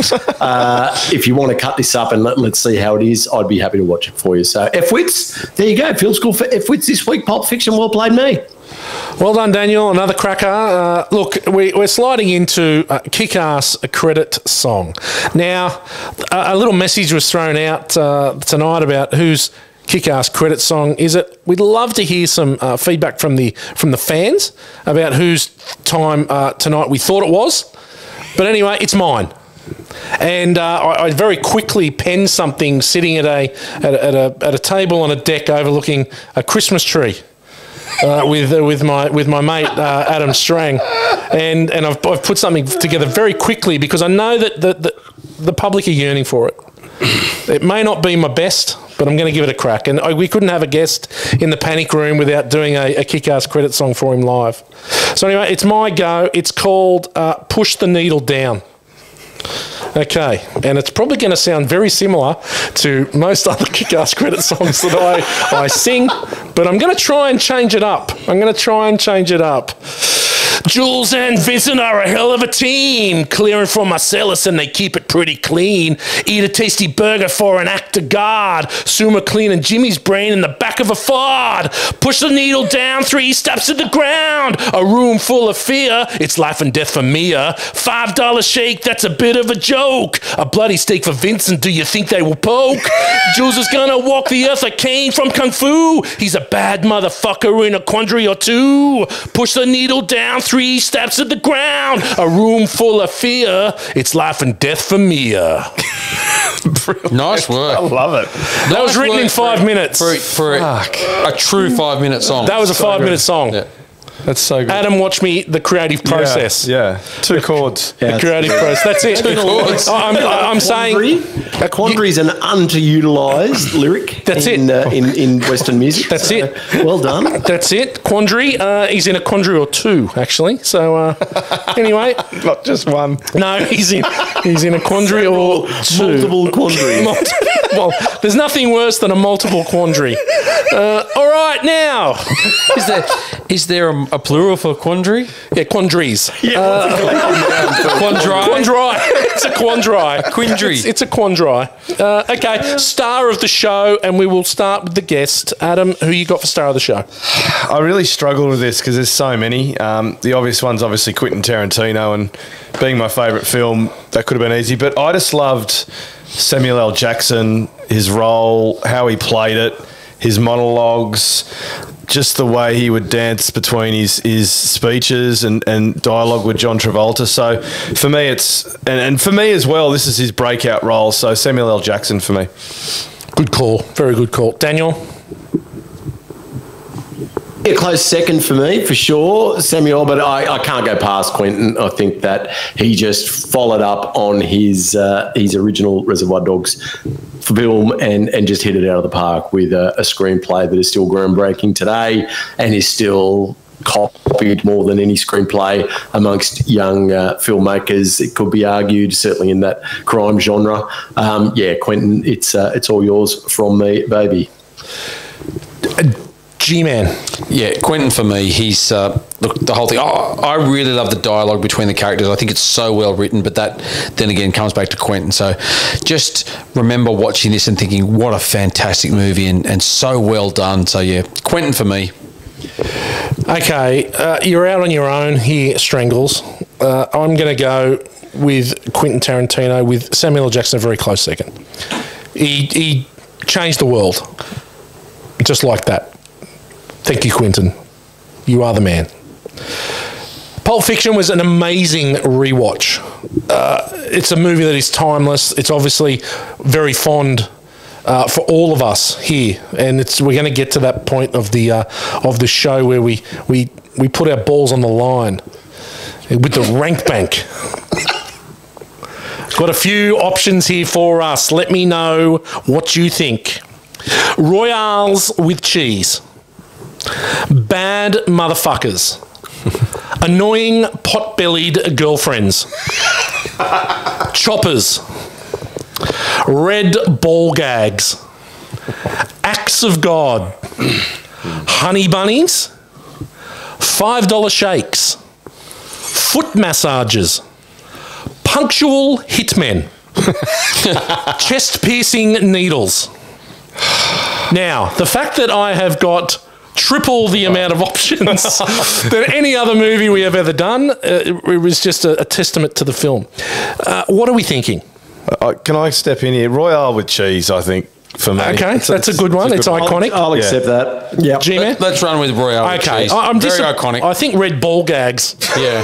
If you want to cut this up and let's see how it is, I'd be happy to watch it for you. So F-wits, there you go. Field School for F-wits this week. Pulp Fiction, well played, me. Well done, Daniel. Another cracker. Look, we're sliding into a kick-ass credit song. Now, a little message was thrown out tonight about whose kick-ass credit song is it. We'd love to hear some feedback from the fans about whose time tonight we thought it was. But anyway, it's mine. And I very quickly penned something sitting at a table on a deck overlooking a Christmas tree. With my mate Adam Strang, and I've put something together very quickly because I know that the public are yearning for it. It may not be my best, but I'm going to give it a crack. And we couldn't have a guest in the panic room without doing a kick-ass credit song for him live. So anyway, it's my go. It's called "Push the Needle Down." Okay, and it's probably going to sound very similar to most other kick-ass credit songs that I sing, but I'm going to try and change it up. Jules and Vincent are a hell of a team, clearing for Marcellus and they keep it pretty clean. Eat a tasty burger for an act of God. Suma cleaning Jimmy's brain in the back of a Ford. Push the needle down 3 steps to the ground. A room full of fear, it's life and death for Mia. $5 shake, that's a bit of a joke. A bloody steak for Vincent, do you think they will poke? Jules is gonna walk the earth like Kane from Kung Fu. He's a bad motherfucker in a quandary or two. Push the needle down 3 steps to the ground. A room full of fear. It's life and death for Mia. Nice work. I love it. That was written in 5 minutes. For a true 5-minute song. That was a 5-minute song. Yeah. That's so good. Adam, watch me the creative process. Yeah. 2 chords. The creative process. That's it. 2 chords. I'm saying a quandary is an underutilized lyric. That's in Western music. That's it. Well done. That's it. Quandary. He's in a quandary or 2, actually. So anyway, Not just one. no, he's in a quandary or 2. Multiple quandaries. Well, there's nothing worse than a multiple quandary. All right, now. Is there a plural for quandary? Yeah, quandaries. Quandry. Quandry. It's a quandry. Quindry. It's a quandry. Okay, star of the show, and we will start with the guest. Adam, who you got for star of the show? I really struggle with this because there's so many. The obvious one's obviously Quentin Tarantino, and being my favourite film, that could have been easy. But I just loved Samuel L. Jackson, his role, how he played it, his monologues, just the way he would dance between his speeches and dialogue with John Travolta. So for me, and for me as well, this is his breakout role. So Samuel L. Jackson for me. Good call. Very good call. Daniel? A close second for me, for sure, Samuel, but I can't go past Quentin. I think that he just followed up on his original Reservoir Dogs film and just hit it out of the park with a screenplay that is still groundbreaking today and is still copied more than any screenplay amongst young filmmakers. It could be argued, certainly in that crime genre. Quentin, it's all yours from me, baby. G-Man. Yeah, Quentin for me, he's, look, the whole thing. I really love the dialogue between the characters. I think it's so well written, but that then again comes back to Quentin. So just remember watching this and thinking, what a fantastic movie and so well done. So yeah, Quentin for me. Okay, you're out on your own here, Strangles. I'm going to go with Quentin Tarantino with Samuel L. Jackson a very close second. He changed the world just like that. Thank you, Quentin. You are the man. Pulp Fiction was an amazing rewatch. It's a movie that is timeless. It's obviously very fond for all of us here, and we're going to get to that point of the show where we put our balls on the line with the rank bank. Got a few options here for us. Let me know what you think. Royales with cheese. Bad motherfuckers. Annoying pot-bellied girlfriends. Choppers. Red ball gags. Acts of God. Honey bunnies. $5 shakes. Foot massages. Punctual hitmen. Chest-piercing needles. Now, the fact that I have got triple the amount of options than any other movie we have ever done, it was just a testament to the film. What are we thinking? Can I step in here? Royale with cheese, I think, for me. Okay, that's a good one. It's iconic. I'll accept that. Yeah. G-Man? Let's run with Royale with cheese. Very iconic. I think red ball gags. Yeah.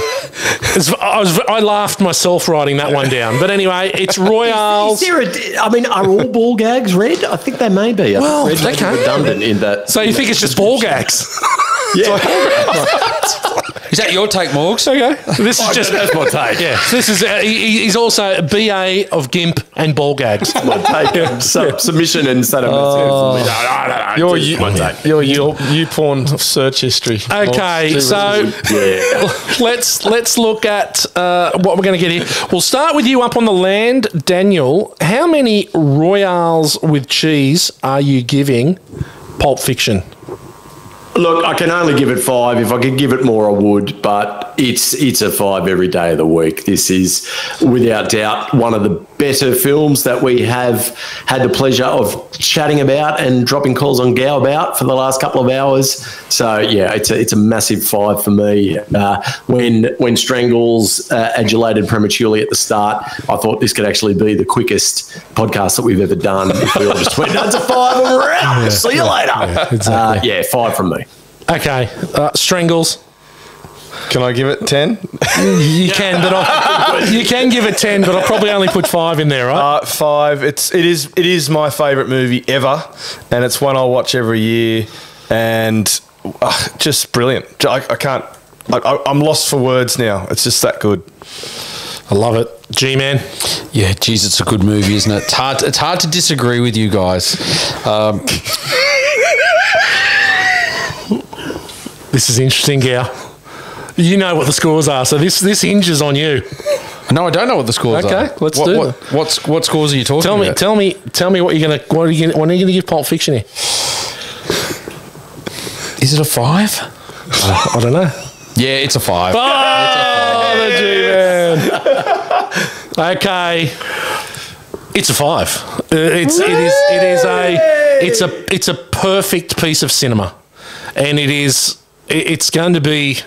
I laughed myself writing that one down. But anyway, it's Royales. Are all ball gags red? I think they may be. Well, red may be redundant in that. So you think it's just ball gags? Yeah. Is that your take, Morgs? Okay. This is just that's my take. Yeah. This is he's also a BA of GIMP and ball gags. My take. Submission and Your you porn search history. Okay, so let's look at what we're going to get here. We'll start with you up on the land, Daniel. How many Royales with cheese are you giving Pulp Fiction? Look, I can only give it 5. If I could give it more, I would, but it's a 5 every day of the week. This is, without doubt, one of the better films that we have had the pleasure of chatting about and dropping calls on Gow about for the last couple of hours. So, yeah, it's a massive 5 for me. When Strangles adulated prematurely at the start, I thought this could actually be the quickest podcast that we've ever done. If we all just went, that's a 5 and we're out. See you later. Yeah, exactly. 5 from me. Okay, Strangles. Can I give it 10? You can, but you can give it 10, but I'll probably only put 5 in there, right? 5. It is my favourite movie ever, and it's one I'll watch every year, and just brilliant. I'm lost for words now. It's just that good. I love it. G-Man. Yeah, geez, it's a good movie, isn't it? It's hard to disagree with you guys. This is interesting, Gow. You know what the scores are, so this hinges on you. No, I don't know what the scores are. Okay, let's do it. What scores are you talking about? Tell me what are you gonna give Pulp Fiction here? Is it a 5? I don't know. Yeah, it's a 5. Oh, the G-Man. Okay. It's a 5. It's a perfect piece of cinema. And it's going to be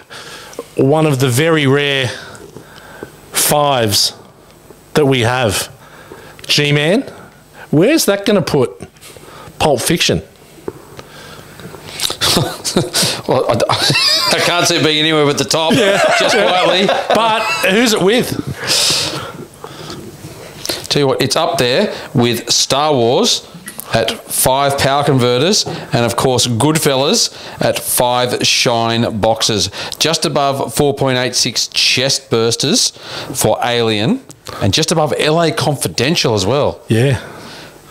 one of the very rare 5s that we have. G-Man, where's that going to put Pulp Fiction? Well, I can't see it being anywhere but the top, just quietly. But who's it with? Tell you what, it's up there with Star Wars at 5 power converters, and of course Goodfellas at 5 shine boxes. Just above 4.86 chest bursters for Alien, and just above LA Confidential as well. Yeah.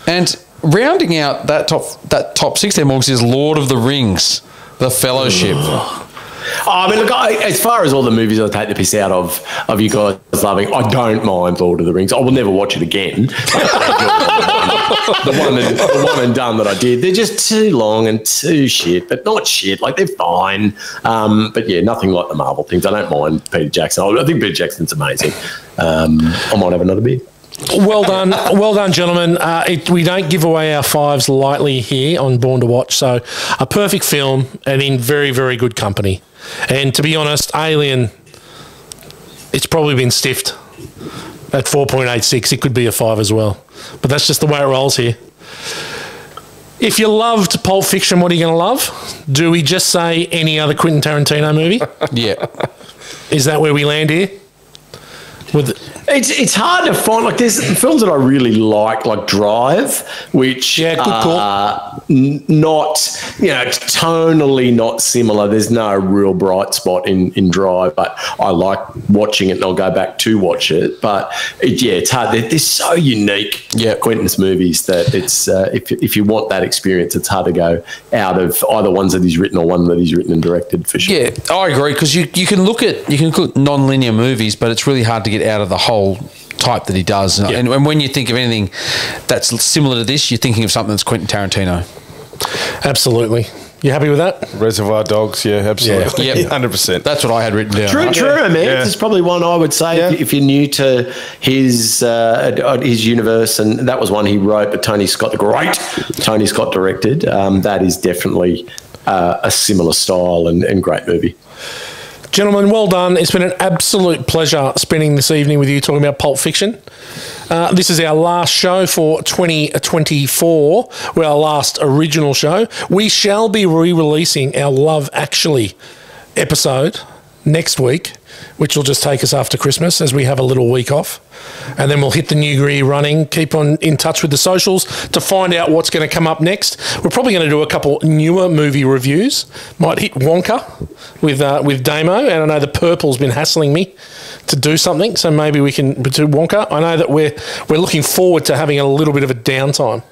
And rounding out that top 6 there, Morgs, is Lord of the Rings, The Fellowship. I mean, look, as far as all the movies I take the piss out of you guys loving, I don't mind Lord of the Rings. I will never watch it again. The one and done that I did. They're just too long and too shit, but not shit. Like, they're fine. But yeah, nothing like the Marvel things. I don't mind Peter Jackson. I think Peter Jackson's amazing. I might have another beer. Well done, gentlemen. We don't give away our 5s lightly here on Born to Watch. So, a perfect film and in very, very good company. And to be honest, Alien, it's probably been stiffed at 4.86. It could be a 5 as well. But that's just the way it rolls here. If you loved Pulp Fiction, what are you going to love? Do we just say any other Quentin Tarantino movie? Yeah. Is that where we land here? It's hard to find, like, there's films that I really like Drive, which good call. Not, tonally not similar. There's no real bright spot in Drive, but I like watching it and I'll go back to watch it. But it's hard. They're so unique, Quentin's movies, that it's if you want that experience, it's hard to go out of either ones that he's written or one that he's written and directed, for sure. Yeah, I agree, because you can look at non-linear movies, but it's really hard to get out of the whole type that he does. Yeah. And when you think of anything that's similar to this, you're thinking of something that's Quentin Tarantino. Absolutely. You happy with that? Reservoir Dogs, yeah, absolutely. Yeah, 100%. That's what I had written down. True, man. Yeah. It's probably one I would say if you're new to his universe, and that was one he wrote, but Tony Scott directed. That is definitely a similar style and great movie. Gentlemen, well done. It's been an absolute pleasure spending this evening with you talking about Pulp Fiction. This is our last show for 2024. We're our last original show. We shall be re-releasing our Love Actually episode next week, which will just take us after Christmas as we have a little week off. And then we'll hit the new year running. Keep on in touch with the socials to find out what's going to come up next. We're probably going to do a couple newer movie reviews. Might hit Wonka with Damo. And I know the Purple's been hassling me to do something, so maybe we can do Wonka. I know that we're looking forward to having a little bit of a downtime.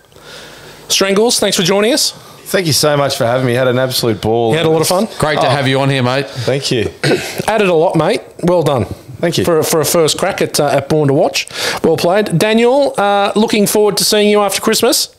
Strangles, thanks for joining us. Thank you so much for having me. Had an absolute ball. You had a lot of fun. Great to have you on here, mate. Thank you. Added a lot, mate. Well done. Thank you. For a first crack at Born to Watch. Well played. Daniel, looking forward to seeing you after Christmas.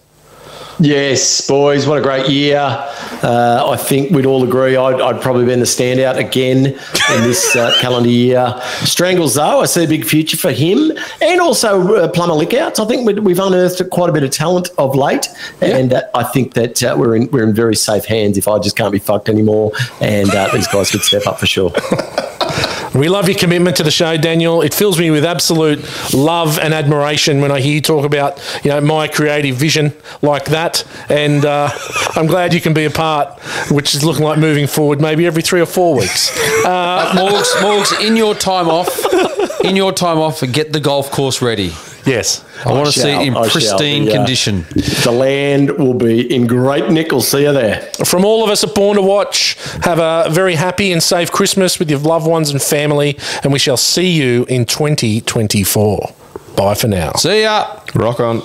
Yes, boys, what a great year. I think we'd all agree I'd probably been the standout again in this calendar year. Strangles, though, I see a big future for him, and also Plummer Lickouts. I think we've unearthed quite a bit of talent of late, and I think that we're in very safe hands if I just can't be fucked anymore, and these guys could step up for sure. We love your commitment to the show, Daniel. It fills me with absolute love and admiration when I hear you talk about, my creative vision like that. And I'm glad you can be a part, which is looking like moving forward maybe every 3 or 4 weeks. Morgs, in your time off, get the golf course ready. Yes. I want to see it in pristine condition. The land will be in great nick. We'll see you there. From all of us at Born to Watch, have a very happy and safe Christmas with your loved ones and family, and we shall see you in 2024. Bye for now. See ya. Rock on.